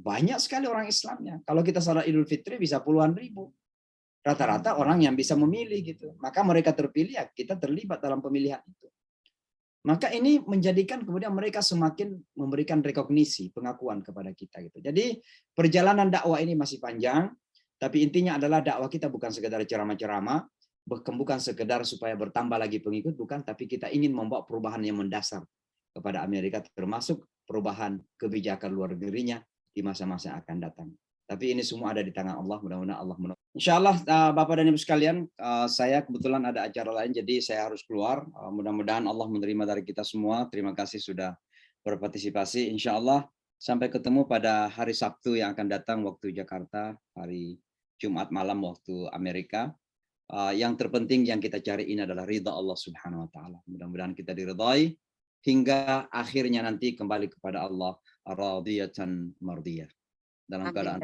banyak sekali orang Islamnya. Kalau kita salat Idul Fitri bisa puluhan ribu. Rata-rata orang yang bisa memilih gitu. Maka mereka terpilih, ya kita terlibat dalam pemilihan itu. Maka ini menjadikan kemudian mereka semakin memberikan rekognisi, pengakuan kepada kita gitu. Jadi perjalanan dakwah ini masih panjang, tapi intinya adalah dakwah kita bukan sekedar ceramah-ceramah, bukan sekedar supaya bertambah lagi pengikut, bukan, tapi kita ingin membawa perubahan yang mendasar kepada Amerika, termasuk perubahan kebijakan luar negerinya di masa-masa yang akan datang. Tapi ini semua ada di tangan Allah, mudah-mudahan Allah menolong. Insya Allah Bapak dan Ibu sekalian, saya kebetulan ada acara lain, jadi saya harus keluar. Mudah-mudahan Allah menerima dari kita semua. Terima kasih sudah berpartisipasi. Insya Allah sampai ketemu pada hari Sabtu yang akan datang waktu Jakarta, hari Jumat malam waktu Amerika. Yang terpenting yang kita cari ini adalah ridha Allah Subhanahu Wa Taala. Mudah-mudahan kita diridhai hingga akhirnya nanti kembali kepada Allah radiyatan mardiyah. Dalam keadaan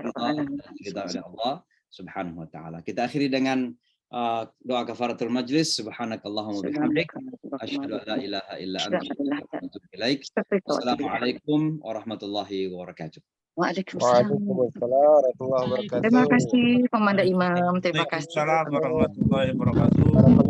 kita oleh Allah Subhanahu Wa Taala. Kita akhiri dengan doa kafaratul majlis. Subhanakallahumma bihamdik, asyhadu an la ilaha illa anta, astaghfiruka wa atubu ilaik. Assalamualaikum warahmatullahi wabarakatuh. Waalaikumsalam. warahmatullahi wabarakatuh. Terima kasih Komandan Imam. Terima kasih. Waalaikumsalam warahmatullahi wabarakatuh.